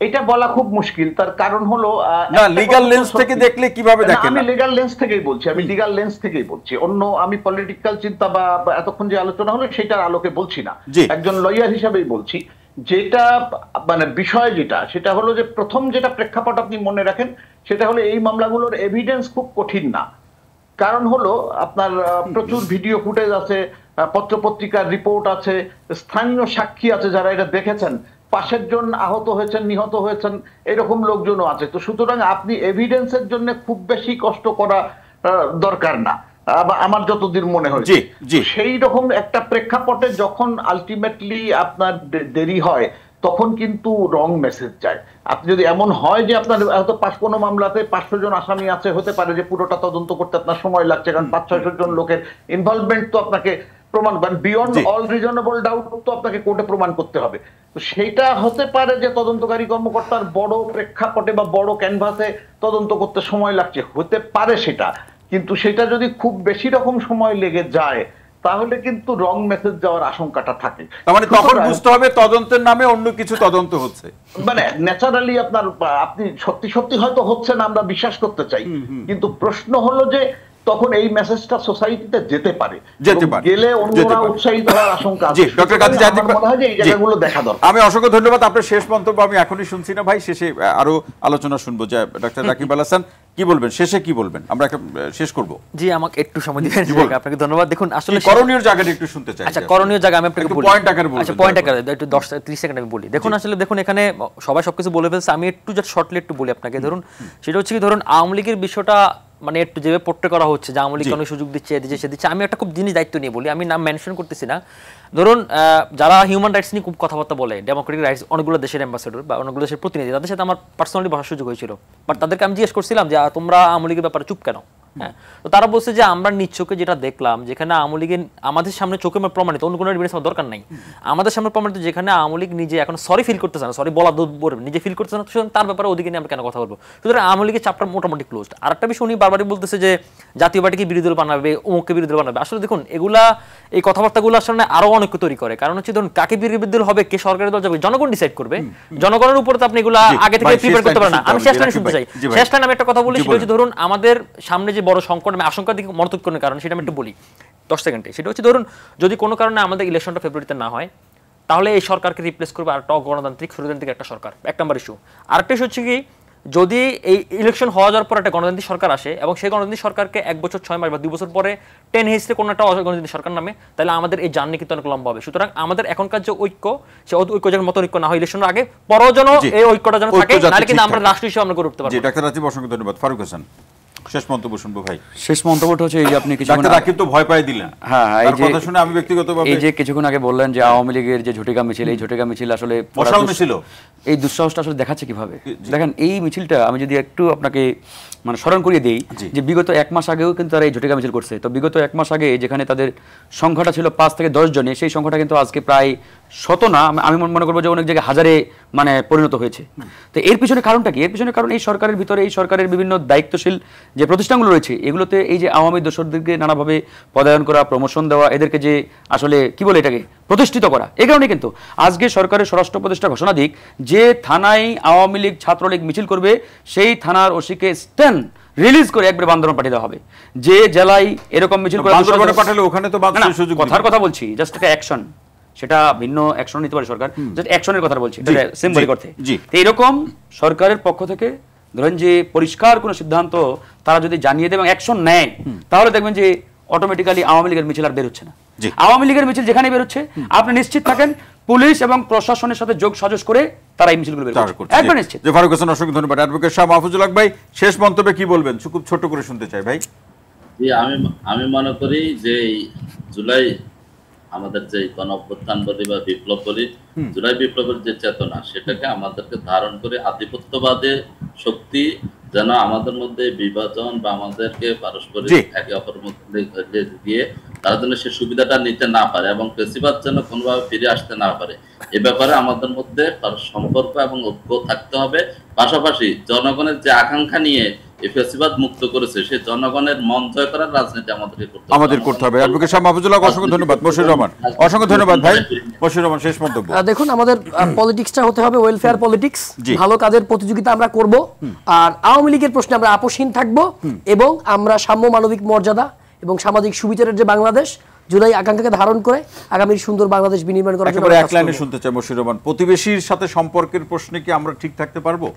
এটা বলা খুব মুশকিল। তার কারণ হলো না, লিগ্যাল লেন্স থেকে দেখলে কিভাবে দেখেন? আমি লিগ্যাল লেন্স থেকেই বলছি, অন্য আমি পলিটিক্যাল চিন্তা বা এতক্ষণ যে আলোচনা হলো সেটার আলোকে বলছি না, একজন লয়ার হিসাবেই বলছি। যেটা মানে বিষয় যেটা, সেটা হলো যে প্রথম যেটা প্রেক্ষাপট আপনি মনে রাখেন, সেটা হলো এই মামলাগুলোর এভিডেন্স খুব কঠিন না। কারণ হলো আপনার প্রচুর ভিডিও ফুটেজ আছে, পত্রপত্রিকার রিপোর্ট আছে, স্থানীয় সাক্ষী আছে যারা এটা দেখেছেন, 5 জন আহত হয়েছেন, নিহত হয়েছেন, এরকম লোকজনও আছে। তো সুতরাং আপনি এভিডেন্সের জন্য খুব বেশি কষ্ট করা দরকার না, আমার যতদূর মনে হয়েছে। সেই রকম একটা প্রেক্ষাপটে যখন আলটিমেটলি আপনার দেরি হয়, তখন কিন্তু রং মেসেজ যায়। আপনি যদি এমন হয় যে আপনার হয়তো কোনো মামলাতে 500 জন আসামি আছে, হতে পারে যে পুরোটা তদন্ত করতে আপনার সময় লাগছে, কারণ 500-600 জন লোকের ইনভলভমেন্ট তো আপনাকে প্রমাণ, বিয়ন্ড অল রিজনেবল ডাউট তো আপনাকে কোর্টে প্রমাণ করতে হবে। তো সেটা হতে পারে যে তদন্তকারী কর্মকর্তার বড় প্রেক্ষাপটে বা বড় ক্যানভাসে তদন্ত করতে সময় লাগছে, হতে পারে সেটা। কিন্তু সেটা যদি খুব বেশি রকম সময় লেগে যায়, তাহলে কিন্তু রং মেসেজ যাওয়ার আশঙ্কাটা থাকে। মানে তখন বুঝতে হবে তদন্তের নামে অন্য কিছু তদন্ত হচ্ছে। মানে ন্যাচারালি আপনি সত্যি সত্যি হয়তো হচ্ছে না, আমরা বিশ্বাস করতে চাই, কিন্তু প্রশ্ন হলো যে তখন এই মেসেজটা সোসাইটিতে যেতে পারে, গেলে অন্যরা উৎসাহিত হওয়ার আশঙ্কা আছে। ডক্টর গাজী জাহিদ ইকবাল, মনে হয় যে এই জায়গাগুলো দেখা দরকার। আমি অসংখ্য ধন্যবাদ। আপনার শেষ মন্তব্য আমি এখনই শুনছি না ভাই, শেষে আরো আলোচনা শুনবো। যে ডক্টর রাকিব আল হাসান কি বলবেন, শেষে কি বলবেন, আমরা শেষ করব। জি, আমাকে একটু সময় দিবেন। আপনাকে ধন্যবাদ। দেখুন, আসলে করণীয় জায়গাটা একটু শুনতে চাই। আচ্ছা, করণীয় জায়গা আমি আপনাকে বলি। পয়েন্ট আকারে বলুন। আচ্ছা, পয়েন্ট আকারে একটু 10-30 সেকেন্ড আমি বলি। দেখুন, আসলে দেখুন, এখানে সবাই সবকিছু বলে ফেলছে, আমি একটু জাস্ট শর্টলি একটু বলি আপনাকে। ধরুন, সেটা হচ্ছে কি, ধরুন আওয়ামী লীগের বিষয়টা মানে একটু যেভাবে পোট্রে করা হচ্ছে যে আওয়ামী লীগ অনেক সুযোগ দিচ্ছে, এদিকে সে দিচ্ছে, আমি একটা খুব জিনিস দায়িত্ব নিয়ে বলি, আমি নাম মেনশন করতেছি না। ধরুন যারা হিউম্যান রাইটস নিয়ে খুব কথাবার্তা বলে, ডেমোক্রেটিক রাইটস, অনেকগুলো দেশের অ্যাম্বাসেডর বা অনেকগুলো দেশের প্রতিনিধি, তাদের সাথে আমার পার্সোনালি বসার সুযোগ হয়েছিল। বাট তাদেরকে আমি জিজ্ঞেস করছিলাম যে তোমরা আওয়ামী লীগের ব্যাপারে চুপ কেন? হ্যাঁ, তো তারা বলছে যে আমরা নিশ্চয়ই যেটা দেখলাম, যেখানে আওয়ামী লীগের আমাদের সামনে চোখে প্রমাণিত, অন্য কোনো এভিডেন্স আমার দরকার নাই, আমাদের সামনে প্রমাণিত, যেখানে আওয়ামী লীগ নিজে এখন সরি ফিল করতেছে না, সরি বলা নিজে ফিল করতেছে না, সুতরাং তার ব্যাপারে ওদিকে নিয়ে আমরা কেন কথা বলবো? সুতরাং আওয়ামী লীগের চাপটা মোটামুটি ক্লোজড। আর একটা বিষয় উনি বারবারই বলতেছে যে জাতীয় পার্টিকে বিরোধী দল বানাবে, অমুককে বিরোধী দল বানাবে। আসলে দেখুন এগুলা, এই কথাবার্তাগুলো আসলে আরো অনেক তৈরি করে। কারণ হচ্ছে ধরুন কাকে বিরোধী দল হবে, কে সরকারি দল যাবে, জনগণ ডিসাইড করবে। জনগণের উপরে তো আপনি এগুলা আগে থেকে প্রিপেয়ার করতে পারেন না। আমি শেষ লাইনে শুনতে চাই, শেষ লাইনে আমি একটা কথা বলি, সেটা হচ্ছে ধরুন আমাদের সামনে যে বড় সংকট, আমি আশঙ্কার দিকে মনোযোগ করার কারণ সেটা আমি একটু বলি 10 সেকেন্ডে। সেটা হচ্ছে ধরুন যদি কোনো কারণে আমাদের ইলেকশনটা ফেব্রুয়ারিতে না হয়, তাহলে এই সরকারকে রিপ্লেস করবে আরেকটা গণতান্ত্রিক স্বৈরতান্ত্রিক একটা সরকার, এক নম্বর ইস্যু। আরেকটা ইস্যু হচ্ছে কি, যদি এই ইলেকশন হওয়া যাওয়ার পর একটা গণতান্ত্রিক সরকার আসে এবং সেই গণতান্ত্রিক সরকারকে 1 বছর 6 মাস বা 2 বছর পরে 10 হিস্ট্রি কোনো একটা গণতান্ত্রিক সরকার নামে, তাহলে আমাদের এই জার্নি কিন্তু অনেক লম্বা হবে। সুতরাং আমাদের এখনকার যে ঐক্য, সে ঐক্য যেন মত ঐক্য না হয় ইলেকশনের আগে, পরও যেন এই ঐক্যটা যেন থাকে, নাহলে কিন্তু আমরা রাষ্ট্র হিসেবে আমরা গড়ে উঠতে পারবো। জি ডাক্তার রাজীব, অসংখ্য ধন্যবাদ। ফারুক হাসান, শেষ মন্তব্য শুনবো ভাই। শেষ মন্তব্যটা হচ্ছে এই যে আপনি ডাক্তার রাকিব তো ভয় পাই দিলেন। হ্যাঁ, এই যে কথা শুনে আমি ব্যক্তিগতভাবে, এই যে কিছুক্ষণ আগে বললেন যে আওয়ামী লীগের যে ঝটিকা মিছিল, এই ঝটিকা মিছিল আসলে মশাল মিছিল, এই দুঃসাহসটা আসলে দেখাচ্ছে কিভাবে? দেখেন এই মিছিলটা আমি যদি একটু আপনাকে মানে স্মরণ করিয়ে দেই, যে বিগত 1 মাস আগেও কিন্তু তারা এই ঝটিকা মিছিল করছে। তো বিগত 1 মাস আগে যেখানে তাদের সংখ্যাটা ছিল 5 থেকে 10 জনে, সেই সংখ্যাটা কিন্তু আজকে প্রায় 100 না, আমি মনে করবো যে অনেক জায়গায় হাজারে মানে পরিণত হয়েছে। তো এর পিছনে কারণটা কি? এর পিছনে কারণ এই সরকারের ভিতরে, এই সরকারের বিভিন্ন দায়িত্বশীল যে প্রতিষ্ঠানগুলো রয়েছে, এগুলোতে এই যে আওয়ামী দোসরদেরকে নানাভাবে পদায়ন করা, প্রমোশন দেওয়া, এদেরকে যে আসলে কি বলে এটাকে প্রতিষ্ঠিত করা, এই কারণে কিন্তু আজকে সরকারের স্বরাষ্ট্র উপদেষ্টা ঘোষণা দিক যে থানায় আওয়ামী লীগ ছাত্রলীগ মিছিল করবে, সেই থানার ওসিকে স্ট্যান্ড রিলিজ করে একবারে বান্দরবান পাঠিয়ে দেওয়া হবে। যে জেলায় এরকম মিছিল করে পাঠালে ওখানে তো সুযোগ, কথার কথা বলছি, জাস্ট একটা অ্যাকশন, সেটা ভিন্ন অ্যাকশন নিতে পারে সরকার, জাস্ট অ্যাকশনের কথা বলছি, সিম্বলিক অর্থে। তো এরকম সরকারের পক্ষ থেকে ধরেন যে পরিষ্কার কোনো সিদ্ধান্ত তারা যদি জানিয়ে দেয় এবং অ্যাকশন নেয়, তাহলে দেখবেন যে অটোমেটিক্যালি আওয়ামী লীগের মিছিল আর বের হচ্ছে না। আওয়ামী লীগের মিছিল যেখানে বের হচ্ছে, আপনি নিশ্চিত থাকেন পুলিশ এবং প্রশাসনের সাথে যোগ সাজস করে তারা এই মিছিলগুলো বের করছে, একবার নিশ্চিত। যে ফারুক হাসান, অসংখ্য ধন্যবাদ। অ্যাডভোকেট শাহ মাহফুজুল হক ভাই, শেষ মন্তব্যে কি বলবেন? খুব ছোট করে শুনতে চাই ভাই। জি, আমি মনে করি যে জুলাই আমাদের যে গণ অভ্যুত্থান বলি বা বিপ্লব বলি, জুলাই বিপ্লবের যে চেতনা, সেটাকে আমাদেরকে ধারণ করে আধিপত্যবাদের শক্তি যেন আমাদের মধ্যে বিভাজন বা আমাদেরকে পারস্পরিক একে অপরের মধ্যে দিয়ে তারা যেন সে সুবিধাটা নিতে না পারে এবং ফেসিবাদ যেন কোনোভাবে ফিরে আসতে না পারে, এ ব্যাপারে আমাদের মধ্যে সম্পর্ক এবং ঐক্য থাকতে হবে। পাশাপাশি জনগণের যে আকাঙ্ক্ষা নিয়ে এই ফেসিবাদ মুক্ত করেছে, সেই জনগণের মন জয় করার রাজনীতি আমাদের করতে হবে। অ্যাডভোকেট শাহ মাহফুজুল হক, অসংখ্য ধন্যবাদ। মশিউর রহমান, অসংখ্য ধন্যবাদ ভাই। মশিউর রহমান, শেষ মন্তব্য। দেখুন আমাদের পলিটিক্সটা হতে হবে ওয়েলফেয়ার পলিটিক্স, ভালো কাজের প্রতিযোগিতা আমরা করব, আর আওয়ামী লীগের প্রশ্নে আমরা আপোষহীন থাকব, এবং আমরা সাম্য মানবিক মর্যাদা এবং সামাজিক সুবিচারের যে বাংলাদেশ, জুলাই আকাঙ্ক্ষাকে ধারণ করে আগামী সুন্দর বাংলাদেশ বিনির্মাণ করার জন্য এক লাইনে শুনতে চাই মশিউর রহমান, প্রতিবেশীর সাথে সম্পর্কের প্রশ্নে কি আমরা ঠিক থাকতে পারবো?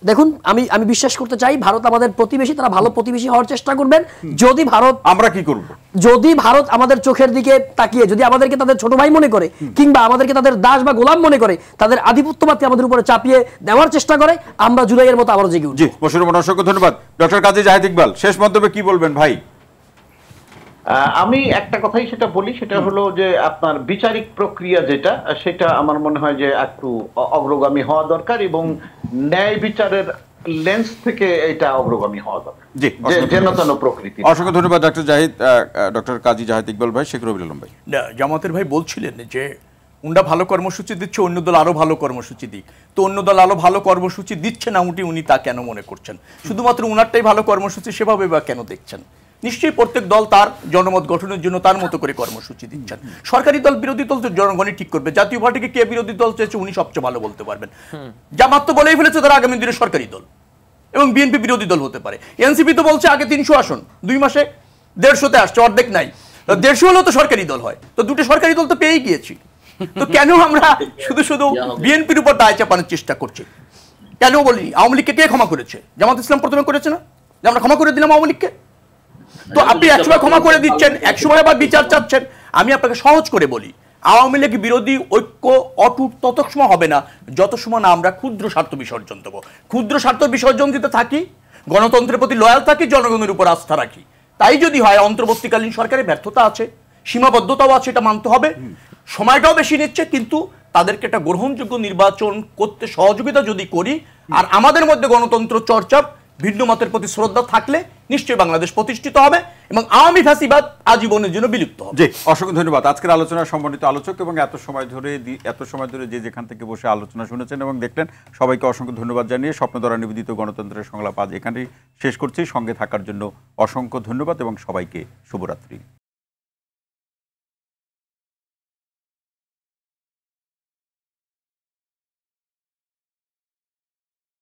দেখুন আমি বিশ্বাস করতে চাই ভারত আমাদের প্রতিবেশী, তারা ভালো প্রতিবেশী হওয়ার চেষ্টা করবেন। যদি ভারত, আমরা কি করব? যদি ভারত আমাদের চোখের দিকে তাকিয়ে যদি আমাদেরকে তাদের ছোট ভাই মনে করে, কিংবা আমাদেরকে তাদের দাস বা গোলাম মনে করে, তাদের আধিপত্যবাদকে আমাদের উপরে চাপিয়ে দেওয়ার চেষ্টা করে, আমরা জুলাইয়ের মতো আবারও জেগে উঠব। জি, মশিউর রহমান, অসংখ্য ধন্যবাদ। ডক্টর কাজী জাহিদ ইকবাল, শেষ মন্তব্যে কি বলবেন ভাই? আমি একটা কথাই সেটা বলি, সেটা হলো যে আপনার বিচারিক প্রক্রিয়া যেটা, সেটা আমার মনে হয় যে একটু অগ্রগামী হওয়া দরকার, এবং ন্যায় বিচারের লেন্স থেকে এটা অগ্রগামী হওয়া দরকার। জি, জেনতন প্রকৃতি। অসংখ্য ধন্যবাদ ডক্টর জাহিদ, ডক্টর কাজী জাহিদ ইকবাল ভাই। শেখ রবিউল আলম ভাই, জামাতের ভাই বলছিলেন যে উন্ডা ভালো কর্মসূচি দিচ্ছে, অন্য দল আরো ভালো কর্মসূচি দিক, তো অন্য দল আরো ভালো কর্মসূচি দিচ্ছে না, উনি তা কেন মনে করছেন? শুধুমাত্র উনারটাই ভালো কর্মসূচি সেভাবে বা কেন দেখছেন? নিশ্চয়ই প্রত্যেক দল তার জনমত গঠনের জন্য তার মতো করে কর্মসূচি দিচ্ছেন। সরকারি দল বিরোধী দল তো জনগণই ঠিক করবে। জাতীয় পার্টিকে কে বিরোধী দল চেয়েছে উনি সবচেয়ে ভালো বলতে পারবেন। জামাত তো বলেই ফেলেছে তারা আগামী দিনে সরকারি দল, এবং বিএনপি বিরোধী দল হতে পারে। এনসিপি তো বলছে আগে 300 আসন 2 মাসে 150-তে আসছে, অর্ধেক নাই। 150 হলেও তো সরকারি দল হয়, তো দুটো সরকারি দল তো পেয়েই গিয়েছি। তো কেন আমরা শুধু শুধু বিএনপির উপর দায় চাপানোর চেষ্টা করছি? কেন বলি আওয়ামী লীগকে কে ক্ষমা করেছে? জামাত ইসলাম প্রথমে করেছে না, যে আমরা ক্ষমা করে দিলাম আওয়ামী লীগকে? তো আপনি একসময় ক্ষমা করে দিচ্ছেন, একসময় আবার বিচার চাচ্ছেন। আমি আপনাকে সহজ করে বলি, আওয়ামী লীগ বিরোধী ঐক্য অটুট তত সময় হবে না যত সময় না আমরা ক্ষুদ্র স্বার্থ বিসর্জন দেবো। ক্ষুদ্র স্বার্থ বিসর্জন দিতে থাকি, গণতন্ত্রের প্রতি লয়াল থাকি, জনগণের উপর আস্থা রাখি। তাই যদি হয় অন্তর্বর্তীকালীন সরকারের ব্যর্থতা আছে, সীমাবদ্ধতাও আছে, এটা মানতে হবে। সময়টাও বেশি নিচ্ছে, কিন্তু তাদেরকে একটা গ্রহণযোগ্য নির্বাচন করতে সহযোগিতা যদি করি, আর আমাদের মধ্যে গণতন্ত্র চর্চা, ভিন্ন মতের প্রতি শ্রদ্ধা থাকলে নিশ্চয়ই বাংলাদেশ প্রতিষ্ঠিত হবে এবং আওয়ামী ফ্যাসিবাদ আজীবনের জন্য বিলুপ্ত হবে। জি, অসংখ্য ধন্যবাদ আজকের আলোচনার সম্মানিত আলোচক এবং এত সময় ধরে যে যেখান থেকে বসে আলোচনা শুনেছেন এবং দেখলেন, সবাইকে অসংখ্য ধন্যবাদ জানিয়ে স্বপ্ন দ্বারা নিবেদিত গণতন্ত্রের সংলাপ আজ এখানেই শেষ করছি। সঙ্গে থাকার জন্য অসংখ্য ধন্যবাদ এবং সবাইকে শুভরাত্রি।